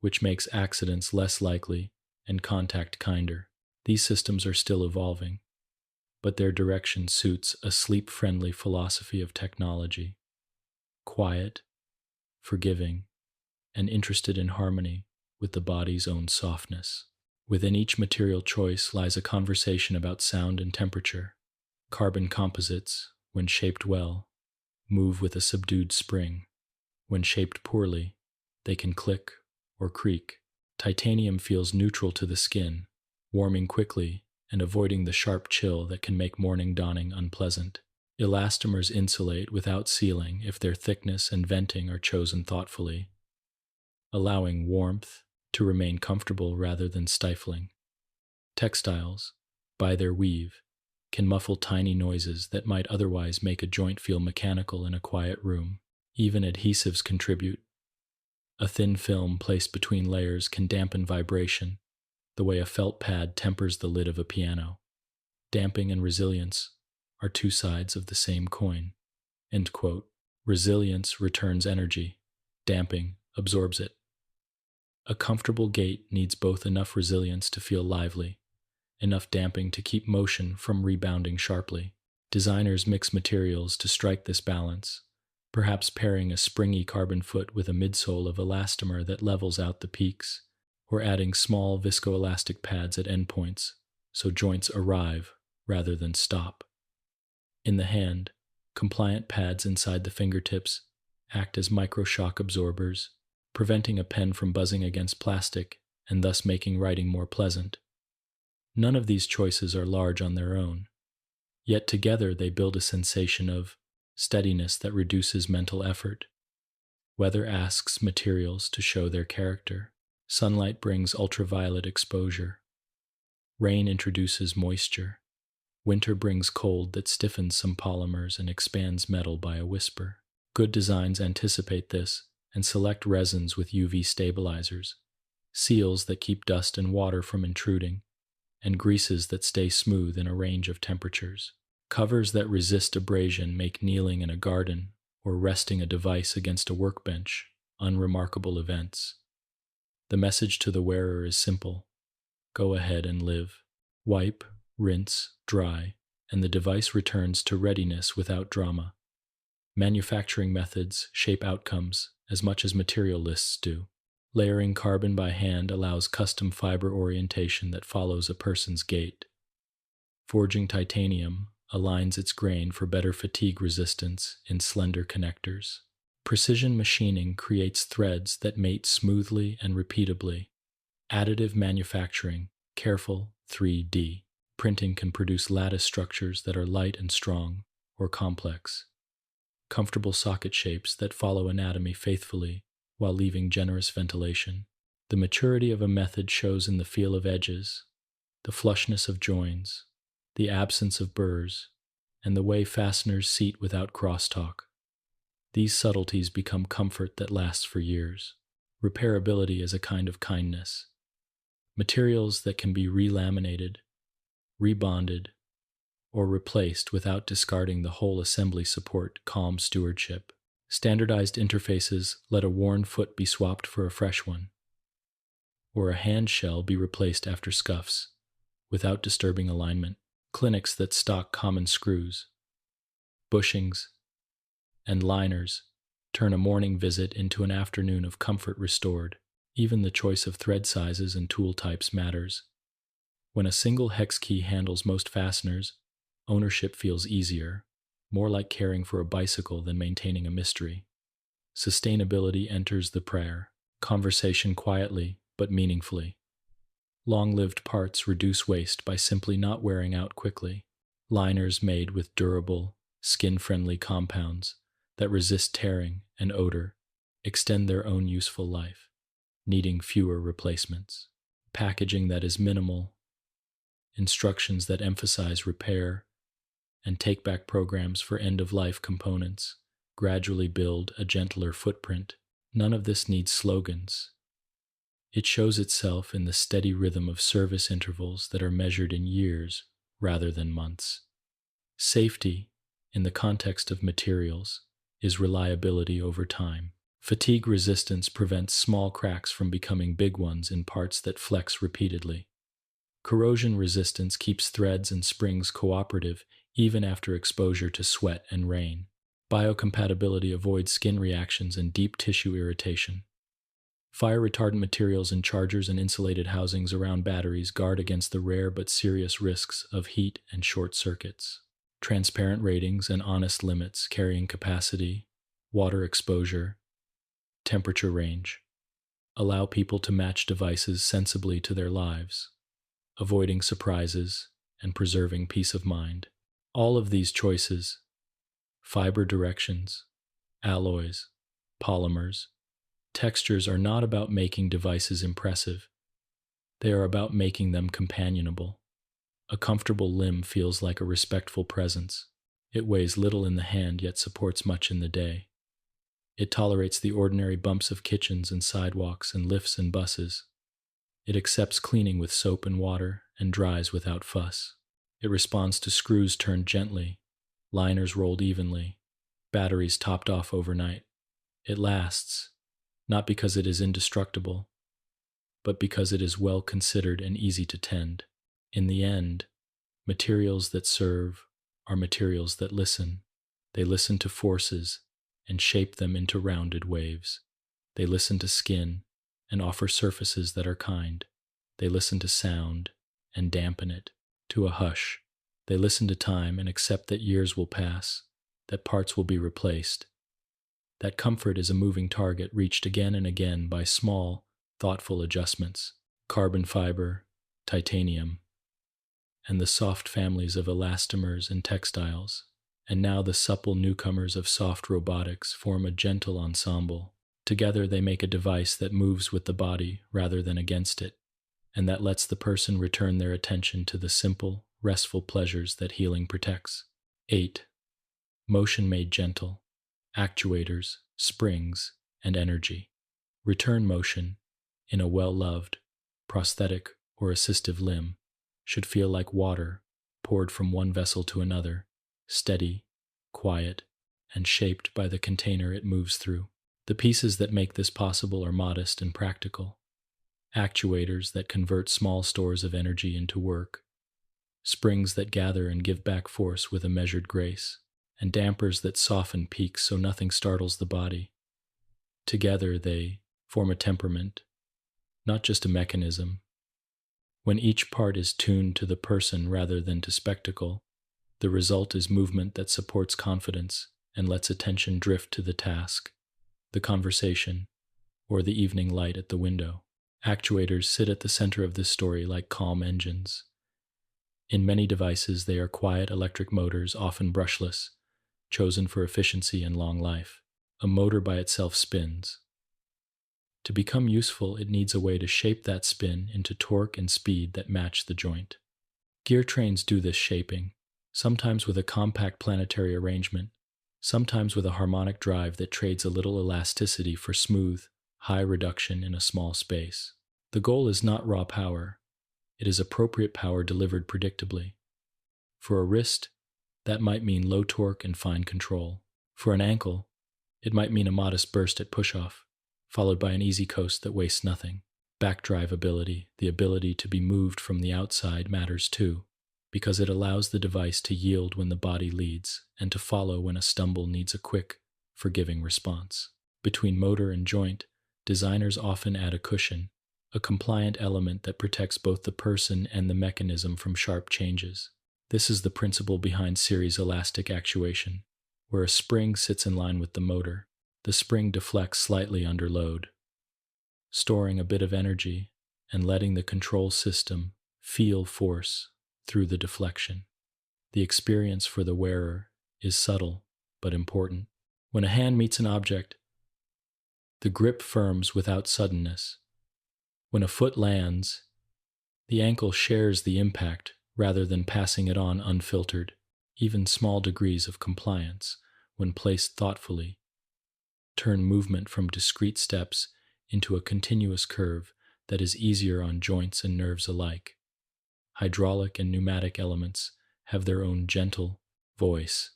which makes accidents less likely and contact kinder. These systems are still evolving, but their direction suits a sleep-friendly philosophy of technology. Quiet, forgiving, and interested in harmony with the body's own softness. Within each material choice lies a conversation about sound and temperature. Carbon composites, when shaped well, move with a subdued spring. When shaped poorly, they can click or creak. Titanium feels neutral to the skin, warming quickly and avoiding the sharp chill that can make morning donning unpleasant. Elastomers insulate without sealing if their thickness and venting are chosen thoughtfully, allowing warmth to remain comfortable rather than stifling. Textiles, by their weave, can muffle tiny noises that might otherwise make a joint feel mechanical in a quiet room. Even adhesives contribute. A thin film placed between layers can dampen vibration, the way a felt pad tempers the lid of a piano. Damping and resilience are two sides of the same coin. End quote. Resilience returns energy. Damping absorbs it. A comfortable gait needs both enough resilience to feel lively, enough damping to keep motion from rebounding sharply. Designers mix materials to strike this balance, perhaps pairing a springy carbon foot with a midsole of elastomer that levels out the peaks, or adding small viscoelastic pads at endpoints so joints arrive rather than stop. In the hand, compliant pads inside the fingertips act as microshock absorbers, preventing a pen from buzzing against plastic and thus making writing more pleasant. None of these choices are large on their own, yet together they build a sensation of steadiness that reduces mental effort. Weather asks materials to show their character. Sunlight brings ultraviolet exposure. Rain introduces moisture. Winter brings cold that stiffens some polymers and expands metal by a whisper. Good designs anticipate this and select resins with UV stabilizers, seals that keep dust and water from intruding, and greases that stay smooth in a range of temperatures. Covers that resist abrasion make kneeling in a garden or resting a device against a workbench unremarkable events. The message to the wearer is simple: go ahead and live. Wipe, rinse, dry, and the device returns to readiness without drama. Manufacturing methods shape outcomes as much as material lists do. Layering carbon by hand allows custom fiber orientation that follows a person's gait. Forging titanium aligns its grain for better fatigue resistance in slender connectors. Precision machining creates threads that mate smoothly and repeatably. Additive manufacturing, careful 3D printing can produce lattice structures that are light and strong, or complex. Comfortable socket shapes that follow anatomy faithfully while leaving generous ventilation. The maturity of a method shows in the feel of edges, the flushness of joins, the absence of burrs, and the way fasteners seat without crosstalk. These subtleties become comfort that lasts for years. Repairability is a kind of kindness. Materials that can be relaminated, rebonded, or replaced without discarding the whole assembly support calm stewardship. Standardized interfaces let a worn foot be swapped for a fresh one, or a hand shell be replaced after scuffs, without disturbing alignment. Clinics that stock common screws, bushings, and liners turn a morning visit into an afternoon of comfort restored. Even the choice of thread sizes and tool types matters. When a single hex key handles most fasteners, ownership feels easier, more like caring for a bicycle than maintaining a mystery. Sustainability enters the prayer, conversation quietly but meaningfully. Long-lived parts reduce waste by simply not wearing out quickly. Liners made with durable, skin-friendly compounds that resist tearing and odor extend their own useful life, needing fewer replacements. Packaging that is minimal, instructions that emphasize repair, and take-back programs for end-of-life components gradually build a gentler footprint. None of this needs slogans. It shows itself in the steady rhythm of service intervals that are measured in years rather than months. Safety, in the context of materials, is reliability over time. Fatigue resistance prevents small cracks from becoming big ones in parts that flex repeatedly. Corrosion resistance keeps threads and springs cooperative even after exposure to sweat and rain. Biocompatibility avoids skin reactions and deep tissue irritation. Fire retardant materials in chargers and insulated housings around batteries guard against the rare but serious risks of heat and short circuits. Transparent ratings and honest limits carrying capacity, water exposure, temperature range allow people to match devices sensibly to their lives, avoiding surprises and preserving peace of mind. All of these choices, fiber directions, alloys, polymers, textures are not about making devices impressive. They are about making them companionable. A comfortable limb feels like a respectful presence. It weighs little in the hand yet supports much in the day. It tolerates the ordinary bumps of kitchens and sidewalks and lifts and buses. It accepts cleaning with soap and water and dries without fuss. It responds to screws turned gently, liners rolled evenly, batteries topped off overnight. It lasts, not because it is indestructible, but because it is well considered and easy to tend. In the end, materials that serve are materials that listen. They listen to forces and shape them into rounded waves. They listen to skin and offer surfaces that are kind. They listen to sound and dampen it to a hush. They listen to time and accept that years will pass, that parts will be replaced. That comfort is a moving target reached again and again by small, thoughtful adjustments. Carbon fiber, titanium, and the soft families of elastomers and textiles, and now the supple newcomers of soft robotics form a gentle ensemble. Together they make a device that moves with the body rather than against it, and that lets the person return their attention to the simple, restful pleasures that healing protects. 8. Motion made gentle. Actuators, springs, and energy. Return motion, in a well-loved, prosthetic, or assistive limb, should feel like water poured from one vessel to another, steady, quiet, and shaped by the container it moves through. The pieces that make this possible are modest and practical. Actuators that convert small stores of energy into work, springs that gather and give back force with a measured grace, and dampers that soften peaks so nothing startles the body. Together they form a temperament, not just a mechanism. When each part is tuned to the person rather than to spectacle, the result is movement that supports confidence and lets attention drift to the task, the conversation, or the evening light at the window. Actuators sit at the center of this story like calm engines. In many devices, they are quiet electric motors, often brushless, chosen for efficiency and long life. A motor by itself spins. To become useful, it needs a way to shape that spin into torque and speed that match the joint. Gear trains do this shaping, sometimes with a compact planetary arrangement, sometimes with a harmonic drive that trades a little elasticity for smooth, high reduction in a small space. The goal is not raw power. It is appropriate power delivered predictably. For a wrist, that might mean low torque and fine control. For an ankle, it might mean a modest burst at push-off, followed by an easy coast that wastes nothing. Backdrive ability, the ability to be moved from the outside, matters too, because it allows the device to yield when the body leads and to follow when a stumble needs a quick, forgiving response. Between motor and joint, designers often add a cushion, a compliant element that protects both the person and the mechanism from sharp changes. This is the principle behind series elastic actuation, where a spring sits in line with the motor. The spring deflects slightly under load, storing a bit of energy and letting the control system feel force through the deflection. The experience for the wearer is subtle but important. When a hand meets an object, the grip firms without suddenness. When a foot lands, the ankle shares the impact rather than passing it on unfiltered. Even small degrees of compliance, when placed thoughtfully, turn movement from discrete steps into a continuous curve that is easier on joints and nerves alike. Hydraulic and pneumatic elements have their own gentle voice.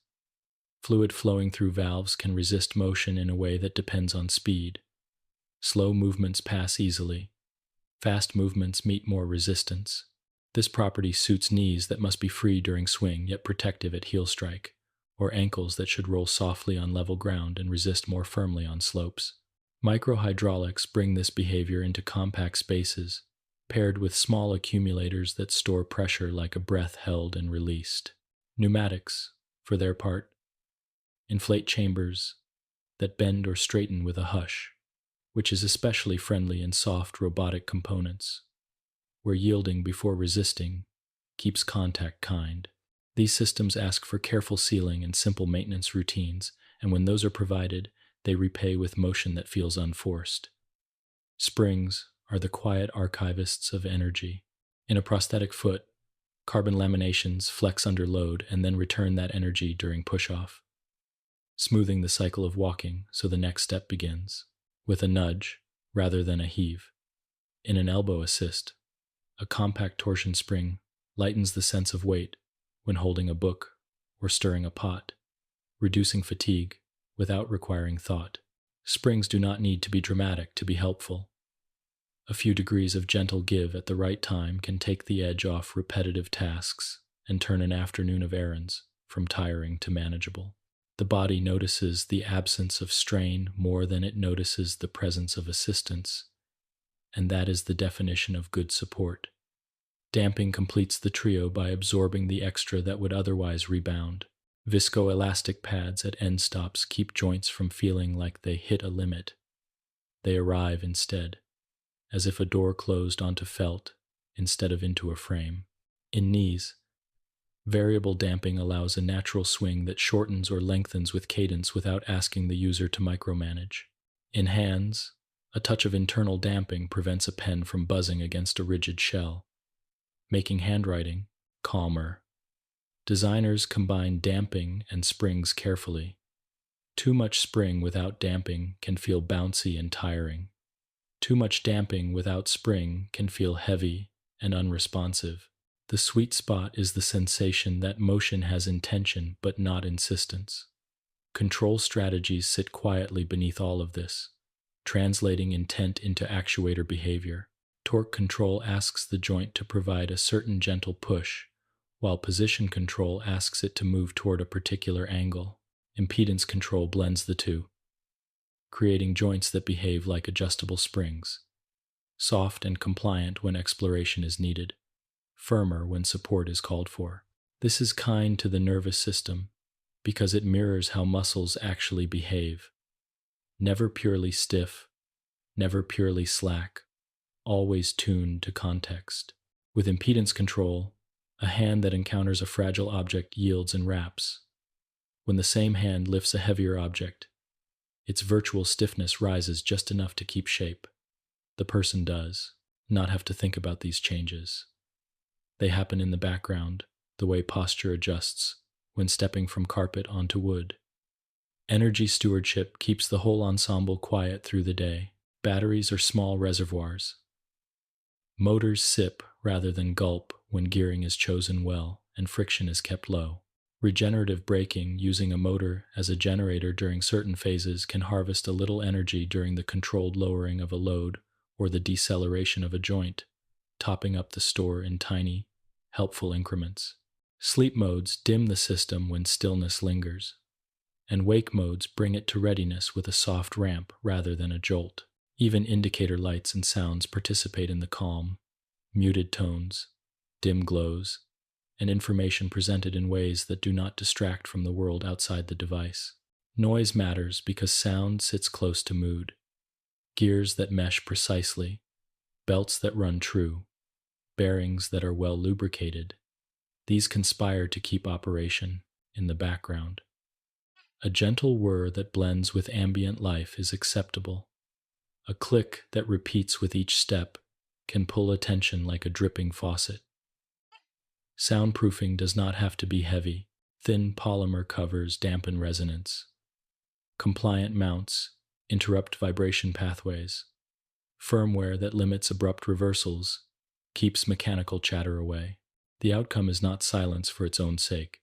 Fluid flowing through valves can resist motion in a way that depends on speed. Slow movements pass easily. Fast movements meet more resistance. This property suits knees that must be free during swing, yet protective at heel strike, or ankles that should roll softly on level ground and resist more firmly on slopes. Microhydraulics bring this behavior into compact spaces, paired with small accumulators that store pressure like a breath held and released. Pneumatics, for their part, inflate chambers that bend or straighten with a hush, which is especially friendly in soft robotic components, where yielding before resisting keeps contact kind. These systems ask for careful sealing and simple maintenance routines, and when those are provided, they repay with motion that feels unforced. Springs are the quiet archivists of energy. In a prosthetic foot, carbon laminations flex under load and then return that energy during push-off, smoothing the cycle of walking so the next step begins, with a nudge rather than a heave. In an elbow assist, a compact torsion spring lightens the sense of weight when holding a book or stirring a pot, reducing fatigue without requiring thought. Springs do not need to be dramatic to be helpful. A few degrees of gentle give at the right time can take the edge off repetitive tasks and turn an afternoon of errands from tiring to manageable. The body notices the absence of strain more than it notices the presence of assistance, and that is the definition of good support. Damping completes the trio by absorbing the extra that would otherwise rebound. Viscoelastic pads at end stops keep joints from feeling like they hit a limit. They arrive instead, as if a door closed onto felt instead of into a frame. In knees, variable damping allows a natural swing that shortens or lengthens with cadence without asking the user to micromanage. In hands, a touch of internal damping prevents a pen from buzzing against a rigid shell, making handwriting calmer. Designers combine damping and springs carefully. Too much spring without damping can feel bouncy and tiring. Too much damping without spring can feel heavy and unresponsive. The sweet spot is the sensation that motion has intention but not insistence. Control strategies sit quietly beneath all of this, translating intent into actuator behavior. Torque control asks the joint to provide a certain gentle push, while position control asks it to move toward a particular angle. Impedance control blends the two, creating joints that behave like adjustable springs, soft and compliant when exploration is needed, firmer when support is called for. This is kind to the nervous system because it mirrors how muscles actually behave. Never purely stiff, never purely slack, always tuned to context. With impedance control, a hand that encounters a fragile object yields and wraps. When the same hand lifts a heavier object, its virtual stiffness rises just enough to keep shape. The person does not have to think about these changes. They happen in the background, the way posture adjusts when stepping from carpet onto wood. Energy stewardship keeps the whole ensemble quiet through the day. Batteries are small reservoirs. Motors sip rather than gulp when gearing is chosen well and friction is kept low. Regenerative braking using a motor as a generator during certain phases can harvest a little energy during the controlled lowering of a load or the deceleration of a joint, topping up the store in tiny, helpful increments. Sleep modes dim the system when stillness lingers, and wake modes bring it to readiness with a soft ramp rather than a jolt. Even indicator lights and sounds participate in the calm, muted tones, dim glows, and information presented in ways that do not distract from the world outside the device. Noise matters because sound sits close to mood. Gears that mesh precisely, belts that run true, bearings that are well lubricated. These conspire to keep operation in the background. A gentle whir that blends with ambient life is acceptable. A click that repeats with each step can pull attention like a dripping faucet. Soundproofing does not have to be heavy. Thin polymer covers dampen resonance. Compliant mounts interrupt vibration pathways. Firmware that limits abrupt reversals keeps mechanical chatter away. The outcome is not silence for its own sake,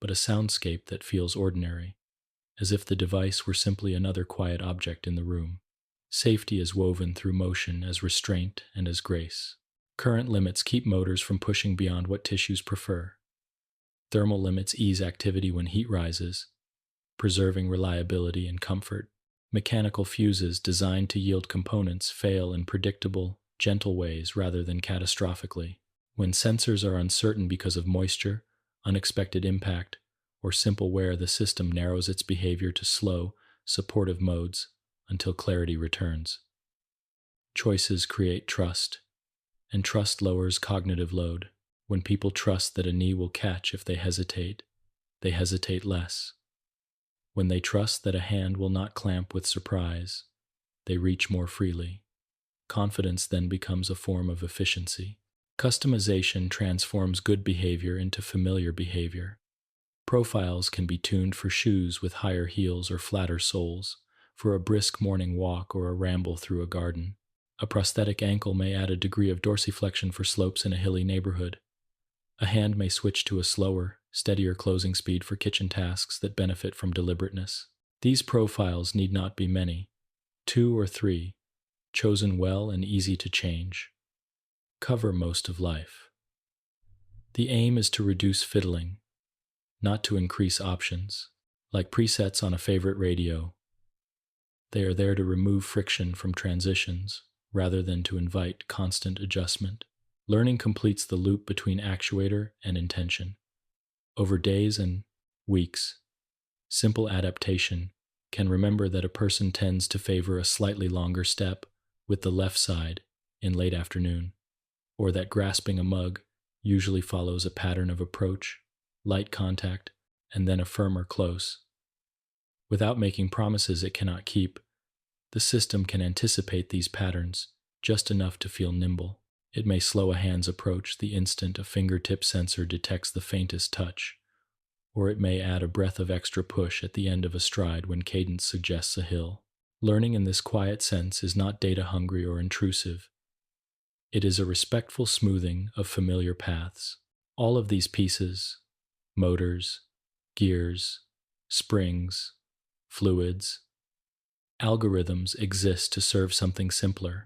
but a soundscape that feels ordinary, as if the device were simply another quiet object in the room. Safety is woven through motion as restraint and as grace. Current limits keep motors from pushing beyond what tissues prefer. Thermal limits ease activity when heat rises, preserving reliability and comfort. Mechanical fuses designed to yield components fail in predictable, gentle ways rather than catastrophically. When sensors are uncertain because of moisture, unexpected impact, or simple wear, the system narrows its behavior to slow, supportive modes until clarity returns. Choices create trust, and trust lowers cognitive load. When people trust that a knee will catch if they hesitate less. When they trust that a hand will not clamp with surprise, they reach more freely. Confidence then becomes a form of efficiency. Customization transforms good behavior into familiar behavior. Profiles can be tuned for shoes with higher heels or flatter soles, for a brisk morning walk or a ramble through a garden. A prosthetic ankle may add a degree of dorsiflexion for slopes in a hilly neighborhood. A hand may switch to a slower, steadier closing speed for kitchen tasks that benefit from deliberateness. These profiles need not be many, 2 or 3, chosen well and easy to change. Cover most of life. The aim is to reduce fiddling, not to increase options. Like presets on a favorite radio, they are there to remove friction from transitions rather than to invite constant adjustment. Learning completes the loop between actuator and intention. Over days and weeks, simple adaptation can remember that a person tends to favor a slightly longer step with the left side in late afternoon, or that grasping a mug usually follows a pattern of approach, light contact, and then a firmer close. Without making promises it cannot keep, the system can anticipate these patterns just enough to feel nimble. It may slow a hand's approach the instant a fingertip sensor detects the faintest touch, or it may add a breath of extra push at the end of a stride when cadence suggests a hill. Learning in this quiet sense is not data-hungry or intrusive. It is a respectful smoothing of familiar paths. All of these pieces, motors, gears, springs, fluids, algorithms exist to serve something simpler.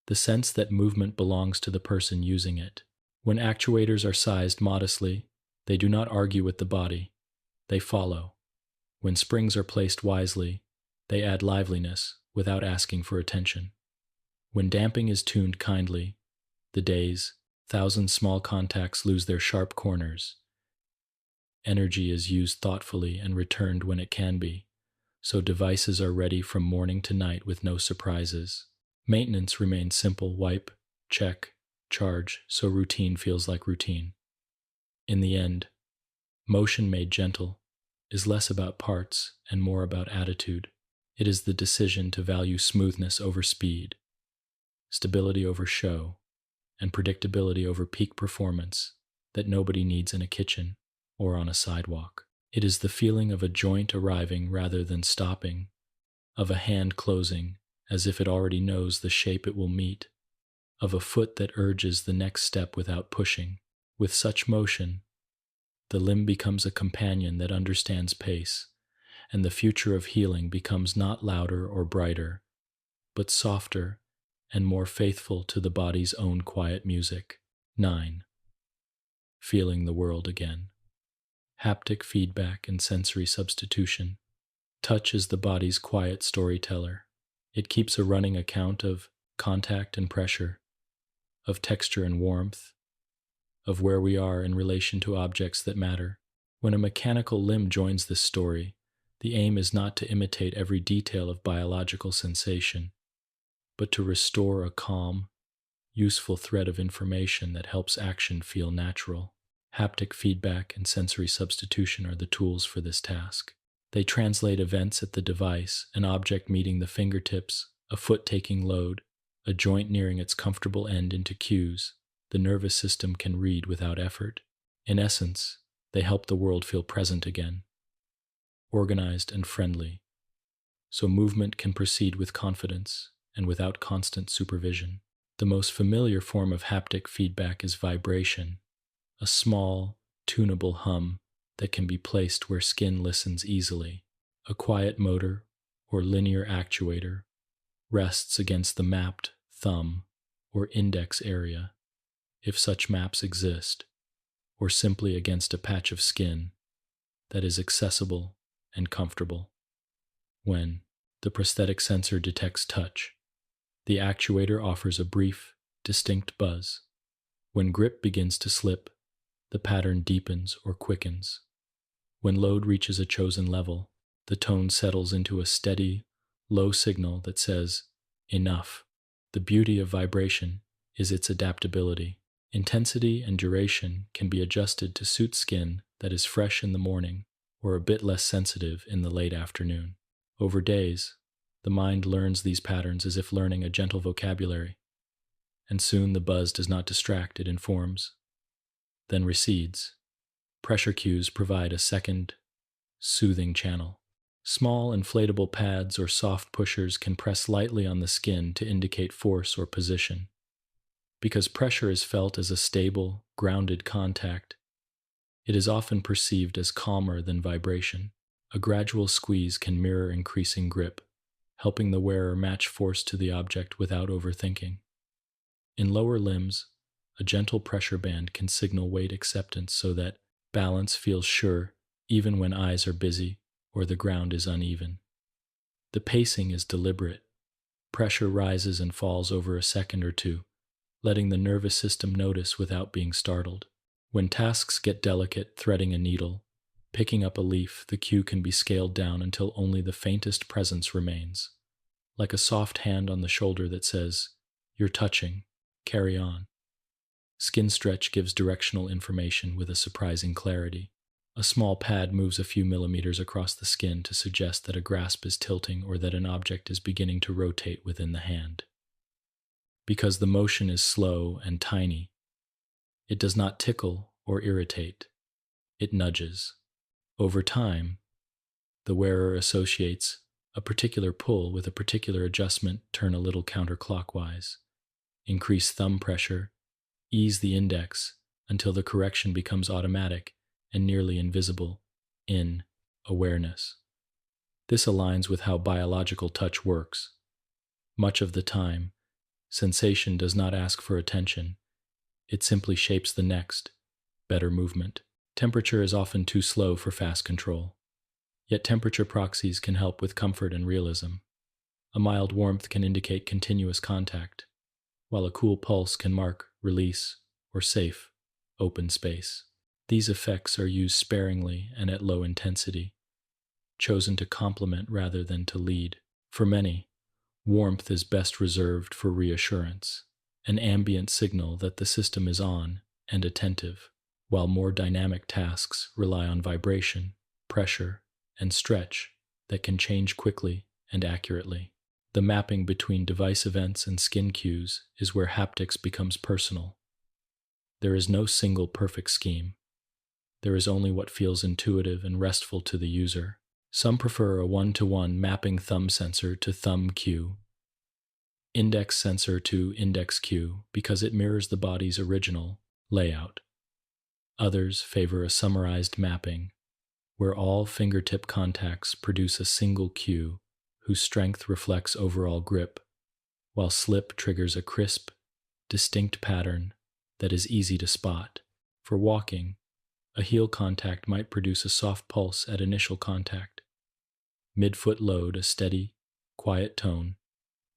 The sense that movement belongs to the person using it. When actuators are sized modestly, they do not argue with the body, they follow. When springs are placed wisely, they add liveliness without asking for attention. When damping is tuned kindly, the day's 1,000 small contacts lose their sharp corners. Energy is used thoughtfully and returned when it can be, so devices are ready from morning to night with no surprises. Maintenance remains simple: wipe, check, charge, so routine feels like routine. In the end, motion made gentle is less about parts and more about attitude. It is the decision to value smoothness over speed, stability over show, and predictability over peak performance that nobody needs in a kitchen or on a sidewalk. It is the feeling of a joint arriving rather than stopping, of a hand closing as if it already knows the shape it will meet, of a foot that urges the next step without pushing. With such motion, the limb becomes a companion that understands pace, and the future of healing becomes not louder or brighter, but softer and more faithful to the body's own quiet music. 9. Feeling the world again. Haptic feedback and sensory substitution. Touch is the body's quiet storyteller. It keeps a running account of contact and pressure, of texture and warmth, of where we are in relation to objects that matter. When a mechanical limb joins this story, the aim is not to imitate every detail of biological sensation, but to restore a calm, useful thread of information that helps action feel natural. Haptic feedback and sensory substitution are the tools for this task. They translate events at the device: an object meeting the fingertips, a foot taking load, a joint nearing its comfortable end, into cues the nervous system can read without effort. In essence, they help the world feel present again, organized and friendly, so movement can proceed with confidence and without constant supervision. The most familiar form of haptic feedback is vibration, a small, tunable hum that can be placed where skin listens easily. A quiet motor or linear actuator rests against the mapped thumb or index area, if such maps exist, or simply against a patch of skin that is accessible and comfortable. When the prosthetic sensor detects touch, the actuator offers a brief, distinct buzz. When grip begins to slip, the pattern deepens or quickens. When load reaches a chosen level, the tone settles into a steady, low signal that says, "Enough." The beauty of vibration is its adaptability. Intensity and duration can be adjusted to suit skin that is fresh in the morning or a bit less sensitive in the late afternoon. Over days, the mind learns these patterns as if learning a gentle vocabulary, and soon the buzz does not distract, it informs, then recedes. Pressure cues provide a second, soothing channel. Small inflatable pads or soft pushers can press lightly on the skin to indicate force or position. Because pressure is felt as a stable, grounded contact, it is often perceived as calmer than vibration. A gradual squeeze can mirror increasing grip, helping the wearer match force to the object without overthinking. In lower limbs, a gentle pressure band can signal weight acceptance so that balance feels sure even when eyes are busy or the ground is uneven. The pacing is deliberate. Pressure rises and falls over a second or two, letting the nervous system notice without being startled. When tasks get delicate, threading a needle, picking up a leaf, the cue can be scaled down until only the faintest presence remains, like a soft hand on the shoulder that says, "You're touching, carry on." Skin stretch gives directional information with a surprising clarity. A small pad moves a few millimeters across the skin to suggest that a grasp is tilting or that an object is beginning to rotate within the hand. Because the motion is slow and tiny, it does not tickle or irritate. It nudges. Over time, the wearer associates a particular pull with a particular adjustment. Turn a little counterclockwise. Increase thumb pressure. Ease the index until the correction becomes automatic and nearly invisible in awareness. This aligns with how biological touch works. Much of the time, sensation does not ask for attention. It simply shapes the next, better movement. Temperature is often too slow for fast control. Yet temperature proxies can help with comfort and realism. A mild warmth can indicate continuous contact, while a cool pulse can mark release or safe, open space. These effects are used sparingly and at low intensity, chosen to complement rather than to lead. For many, warmth is best reserved for reassurance, an ambient signal that the system is on and attentive, while more dynamic tasks rely on vibration, pressure, and stretch that can change quickly and accurately. The mapping between device events and skin cues is where haptics becomes personal. There is no single perfect scheme. There is only what feels intuitive and restful to the user. Some prefer a one-to-one mapping thumb sensor to thumb cue, index sensor to index cue because it mirrors the body's original layout. Others favor a summarized mapping, where all fingertip contacts produce a single cue whose strength reflects overall grip, while slip triggers a crisp, distinct pattern that is easy to spot. For walking, a heel contact might produce a soft pulse at initial contact, midfoot load a steady, quiet tone,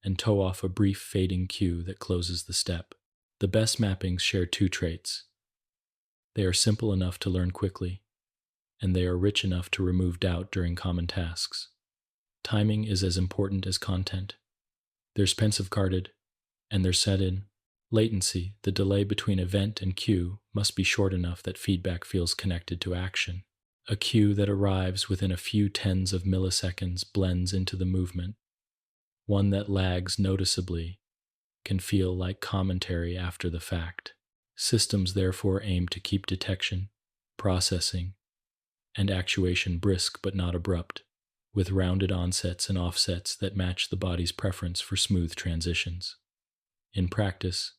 and toe off a brief fading cue that closes the step. The best mappings share two traits. They are simple enough to learn quickly, and they are rich enough to remove doubt during common tasks. Timing is as important as content. There's pensive carded, and there's set in. Latency, the delay between event and cue, must be short enough that feedback feels connected to action. A cue that arrives within a few tens of milliseconds blends into the movement. One that lags noticeably can feel like commentary after the fact. Systems therefore aim to keep detection, processing, and actuation brisk but not abrupt, with rounded onsets and offsets that match the body's preference for smooth transitions. In practice,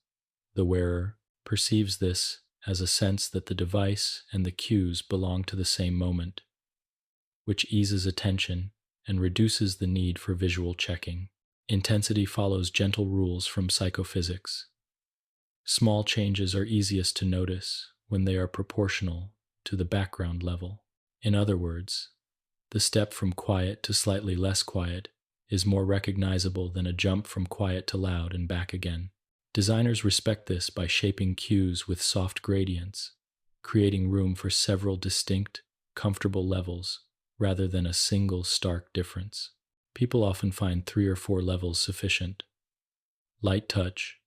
the wearer perceives this as a sense that the device and the cues belong to the same moment, which eases attention and reduces the need for visual checking. Intensity follows gentle rules from psychophysics. Small changes are easiest to notice, when they are proportional to the background level. In other words, the step from quiet to slightly less quiet is more recognizable than a jump from quiet to loud and back again. Designers respect this by shaping cues with soft gradients, creating room for several distinct, comfortable levels rather than a single stark difference. People often find 3 or 4 levels sufficient: light touch,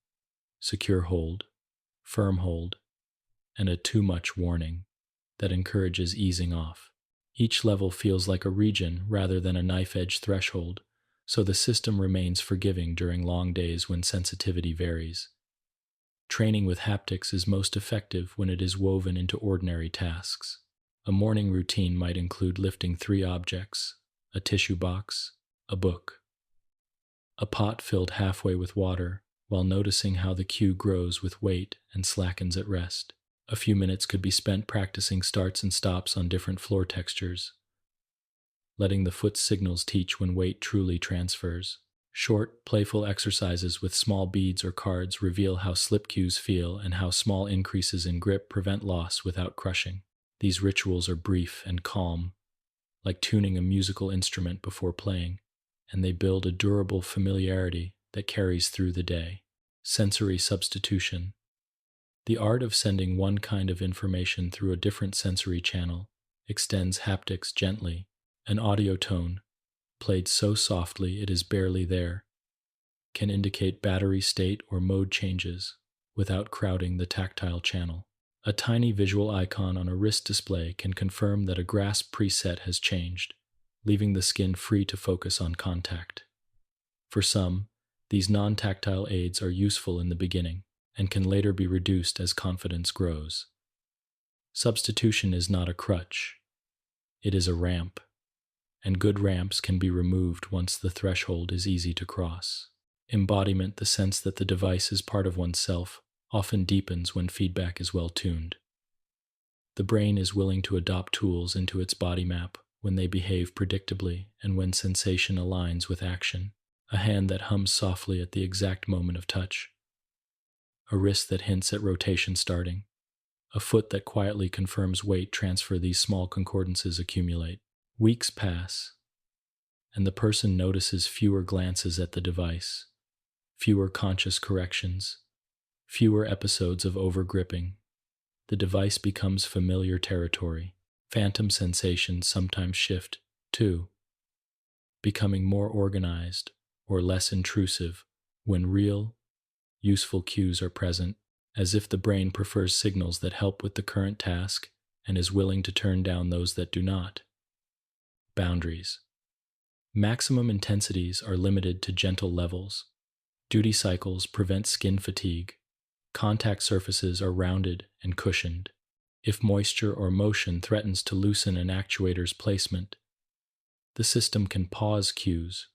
secure hold, firm hold, and a too much warning that encourages easing off. Each level feels like a region rather than a knife-edge threshold, so the system remains forgiving during long days when sensitivity varies. Training with haptics is most effective when it is woven into ordinary tasks. A morning routine might include lifting 3 objects: a tissue box, a book, a pot filled halfway with water, while noticing how the cue grows with weight and slackens at rest. A few minutes could be spent practicing starts and stops on different floor textures, letting the foot signals teach when weight truly transfers. Short, playful exercises with small beads or cards reveal how slip cues feel and how small increases in grip prevent loss without crushing. These rituals are brief and calm, like tuning a musical instrument before playing, and they build a durable familiarity that carries through the day. Sensory substitution. The art of sending one kind of information through a different sensory channel extends haptics gently. An audio tone, played so softly it is barely there, can indicate battery state or mode changes without crowding the tactile channel. A tiny visual icon on a wrist display can confirm that a grasp preset has changed, leaving the skin free to focus on contact. For some, these non-tactile aids are useful in the beginning and can later be reduced as confidence grows. Substitution is not a crutch. It is a ramp, and good ramps can be removed once the threshold is easy to cross. Embodiment, the sense that the device is part of oneself, often deepens when feedback is well tuned. The brain is willing to adopt tools into its body map when they behave predictably and when sensation aligns with action. A hand that hums softly at the exact moment of touch, a wrist that hints at rotation starting, a foot that quietly confirms weight transfer. These small concordances accumulate. Weeks pass, and the person notices fewer glances at the device, fewer conscious corrections, fewer episodes of overgripping. The device becomes familiar territory. Phantom sensations sometimes shift, too, becoming more organized or less intrusive when real, useful cues are present, as if the brain prefers signals that help with the current task and is willing to turn down those that do not. Boundaries. Maximum intensities are limited to gentle levels. Duty cycles prevent skin fatigue. Contact surfaces are rounded and cushioned. If moisture or motion threatens to loosen an actuator's placement, the system can pause cues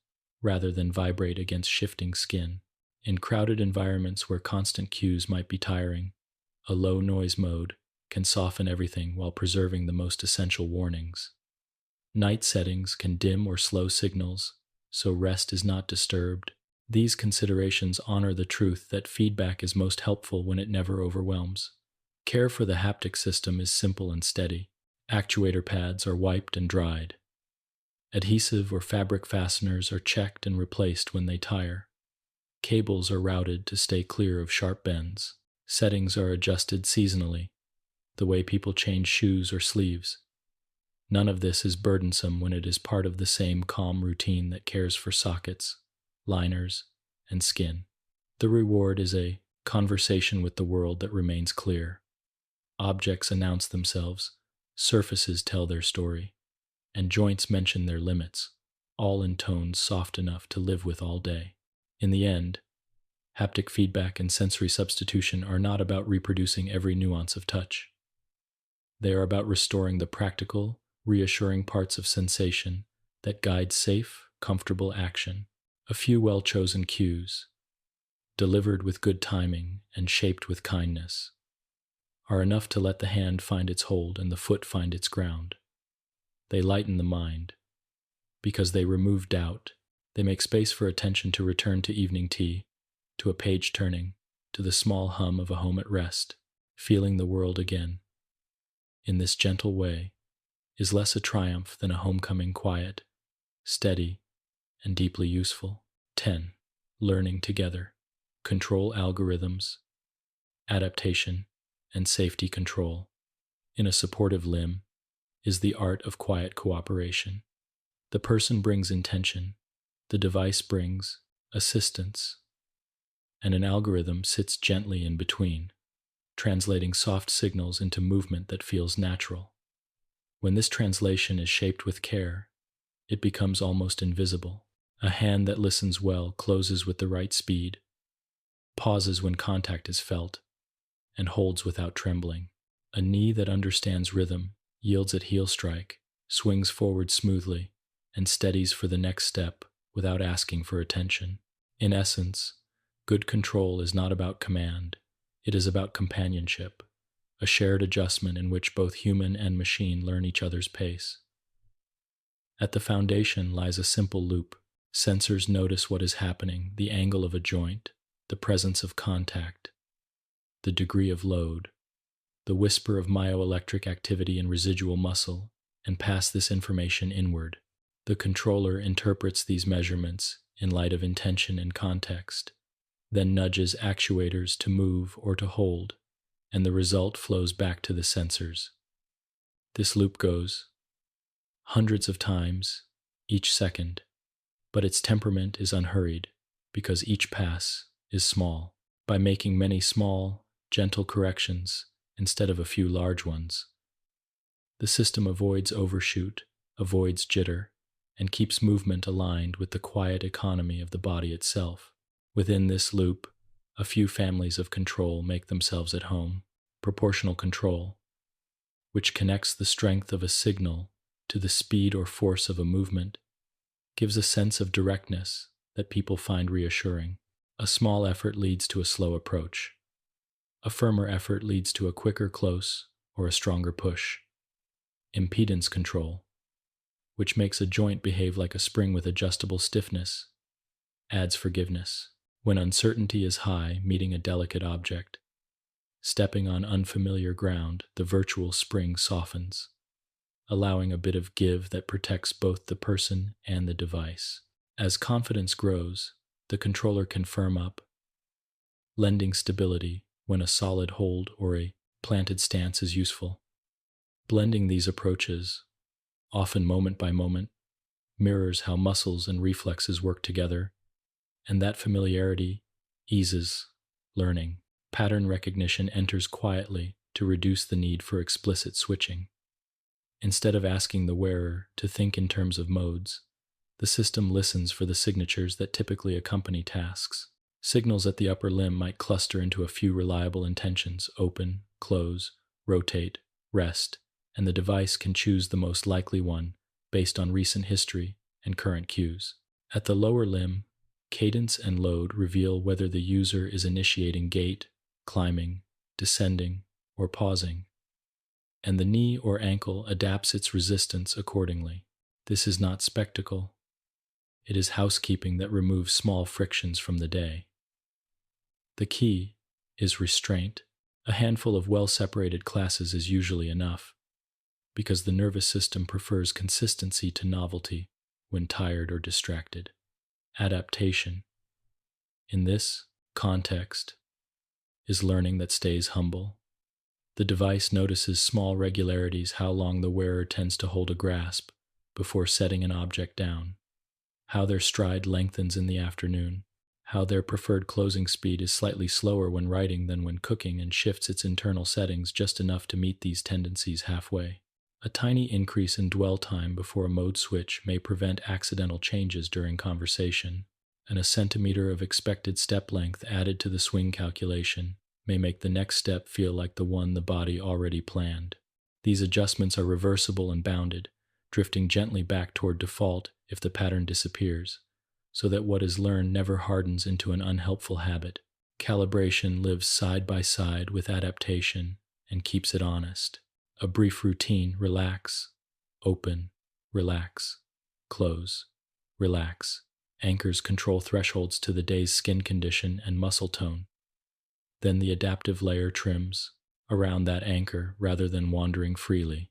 rather than vibrate against shifting skin. In crowded environments where constant cues might be tiring, a low noise mode can soften everything while preserving the most essential warnings. Night settings can dim or slow signals, so rest is not disturbed. These considerations honor the truth that feedback is most helpful when it never overwhelms. Care for the haptic system is simple and steady. Actuator pads are wiped and dried. Adhesive or fabric fasteners are checked and replaced when they tire. Cables are routed to stay clear of sharp bends. Settings are adjusted seasonally, the way people change shoes or sleeves. None of this is burdensome when it is part of the same calm routine that cares for sockets, liners, and skin. The reward is a conversation with the world that remains clear. Objects announce themselves, surfaces tell their story, and joints mention their limits, all in tones soft enough to live with all day. In the end, haptic feedback and sensory substitution are not about reproducing every nuance of touch. They are about restoring the practical, reassuring parts of sensation that guide safe, comfortable action. A few well-chosen cues, delivered with good timing and shaped with kindness, are enough to let the hand find its hold and the foot find its ground. They lighten the mind, because they remove doubt. They make space for attention to return to evening tea, to a page turning, to the small hum of a home at rest. feeling the world again, in this gentle way, is less a triumph than a homecoming quiet, steady, and deeply useful. 10. Learning together. Control algorithms, adaptation, and safety control. In a supportive limb is the art of quiet cooperation. The person brings intention, the device brings assistance, and an algorithm sits gently in between, translating soft signals into movement that feels natural. When this translation is shaped with care, it becomes almost invisible. A hand that listens well closes with the right speed, pauses when contact is felt, and holds without trembling. A knee that understands rhythm yields at heel strike, swings forward smoothly, and steadies for the next step without asking for attention. In essence, good control is not about command, it is about companionship, a shared adjustment in which both human and machine learn each other's pace. At the foundation lies a simple loop. Sensors notice what is happening, the angle of a joint, the presence of contact, the degree of load, the whisper of myoelectric activity in residual muscle, and pass this information inward. The controller interprets these measurements in light of intention and context, then nudges actuators to move or to hold, and the result flows back to the sensors. This loop goes hundreds of times each second, but its temperament is unhurried because each pass is small. By making many small, gentle corrections instead of a few large ones, the system avoids overshoot, avoids jitter, and keeps movement aligned with the quiet economy of the body itself. Within this loop, a few families of control make themselves at home. Proportional control, which connects the strength of a signal to the speed or force of a movement, gives a sense of directness that people find reassuring. A small effort leads to a slow approach. A firmer effort leads to a quicker close or a stronger push. Impedance control, which makes a joint behave like a spring with adjustable stiffness, adds forgiveness. When uncertainty is high, meeting a delicate object, stepping on unfamiliar ground, the virtual spring softens, allowing a bit of give that protects both the person and the device. As confidence grows, the controller can firm up, lending stability when a solid hold or a planted stance is useful. Blending these approaches, often moment by moment, mirrors how muscles and reflexes work together, and that familiarity eases learning. Pattern recognition enters quietly to reduce the need for explicit switching. Instead of asking the wearer to think in terms of modes, the system listens for the signatures that typically accompany tasks. Signals at the upper limb might cluster into a few reliable intentions: open, close, rotate, rest, and the device can choose the most likely one based on recent history and current cues. At the lower limb, cadence and load reveal whether the user is initiating gait, climbing, descending, or pausing, and the knee or ankle adapts its resistance accordingly. This is not spectacle. It is housekeeping that removes small frictions from the day. The key is restraint. A handful of well-separated classes is usually enough, because the nervous system prefers consistency to novelty when tired or distracted. Adaptation, in this context, is learning that stays humble. The device notices small regularities, how long the wearer tends to hold a grasp before setting an object down, how their stride lengthens in the afternoon, how their preferred closing speed is slightly slower when writing than when cooking, and shifts its internal settings just enough to meet these tendencies halfway. A tiny increase in dwell time before a mode switch may prevent accidental changes during conversation, and a centimeter of expected step length added to the swing calculation may make the next step feel like the one the body already planned. These adjustments are reversible and bounded, drifting gently back toward default if the pattern disappears, so that what is learned never hardens into an unhelpful habit. Calibration lives side by side with adaptation and keeps it honest. A brief routine: relax, open, relax, close, relax, anchors control thresholds to the day's skin condition and muscle tone. Then the adaptive layer trims, around that anchor rather than wandering freely.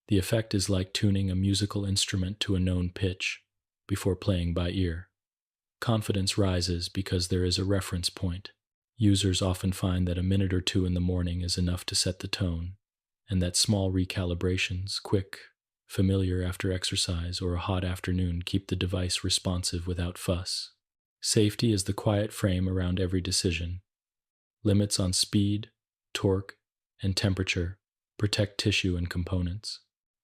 The effect is like tuning a musical instrument to a known pitch before playing by ear. Confidence rises because there is a reference point. Users often find that a minute or two in the morning is enough to set the tone, and that small recalibrations, quick, familiar after exercise or a hot afternoon, keep the device responsive without fuss. Safety is the quiet frame around every decision. Limits on speed, torque, and temperature protect tissue and components.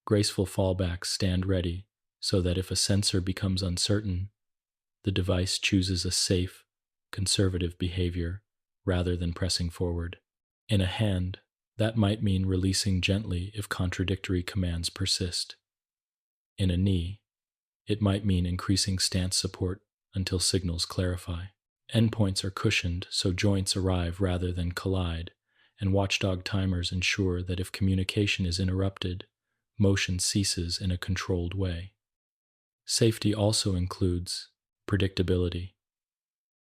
Graceful fallbacks stand ready so that if a sensor becomes uncertain, the device chooses a safe, conservative behavior rather than pressing forward. In a hand, that might mean releasing gently if contradictory commands persist. In a knee, it might mean increasing stance support until signals clarify. Endpoints are cushioned so joints arrive rather than collide, and watchdog timers ensure that if communication is interrupted, motion ceases in a controlled way. Safety also includes predictability.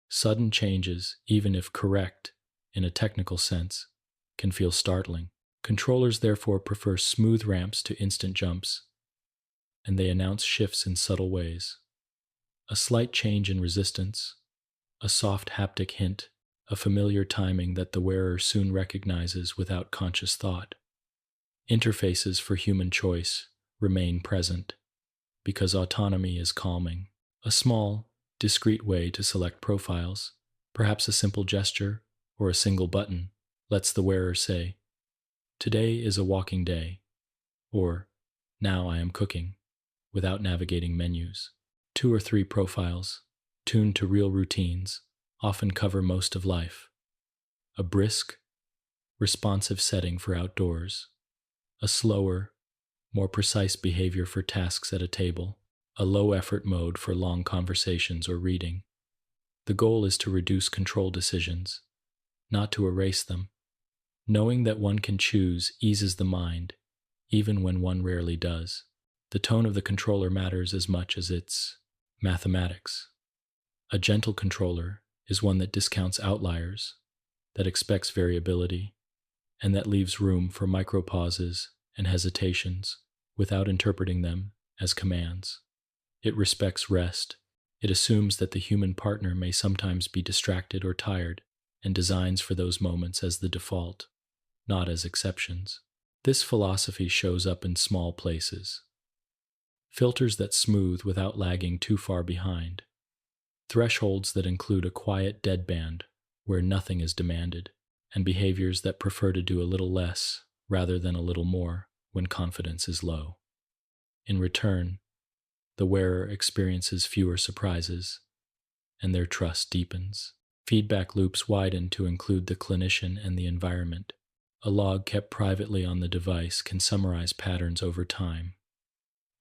Sudden changes, even if correct in a technical sense, can feel startling. Controllers therefore prefer smooth ramps to instant jumps, and they announce shifts in subtle ways. A slight change in resistance, a soft haptic hint, a familiar timing that the wearer soon recognizes without conscious thought. Interfaces for human choice remain present because autonomy is calming. A small, discrete way to select profiles, perhaps a simple gesture or a single button, lets the wearer say, "Today is a walking day," or "Now I am cooking," without navigating menus. 2 or 3 profiles, tuned to real routines, often cover most of life. A brisk, responsive setting for outdoors, a slower, more precise behavior for tasks at a table, a low-effort mode for long conversations or reading. The goal is to reduce control decisions, not to erase them. Knowing that one can choose eases the mind, even when one rarely does. The tone of the controller matters as much as its mathematics. A gentle controller is one that discounts outliers, that expects variability, and that leaves room for micropauses and hesitations without interpreting them as commands. It respects rest. It assumes that the human partner may sometimes be distracted or tired, and designs for those moments as the default, not as exceptions. This philosophy shows up in small places. Filters that smooth without lagging too far behind. Thresholds that include a quiet deadband where nothing is demanded, and behaviors that prefer to do a little less rather than a little more when confidence is low. In return, the wearer experiences fewer surprises, and their trust deepens. Feedback loops widen to include the clinician and the environment. A log kept privately on the device can summarize patterns over time.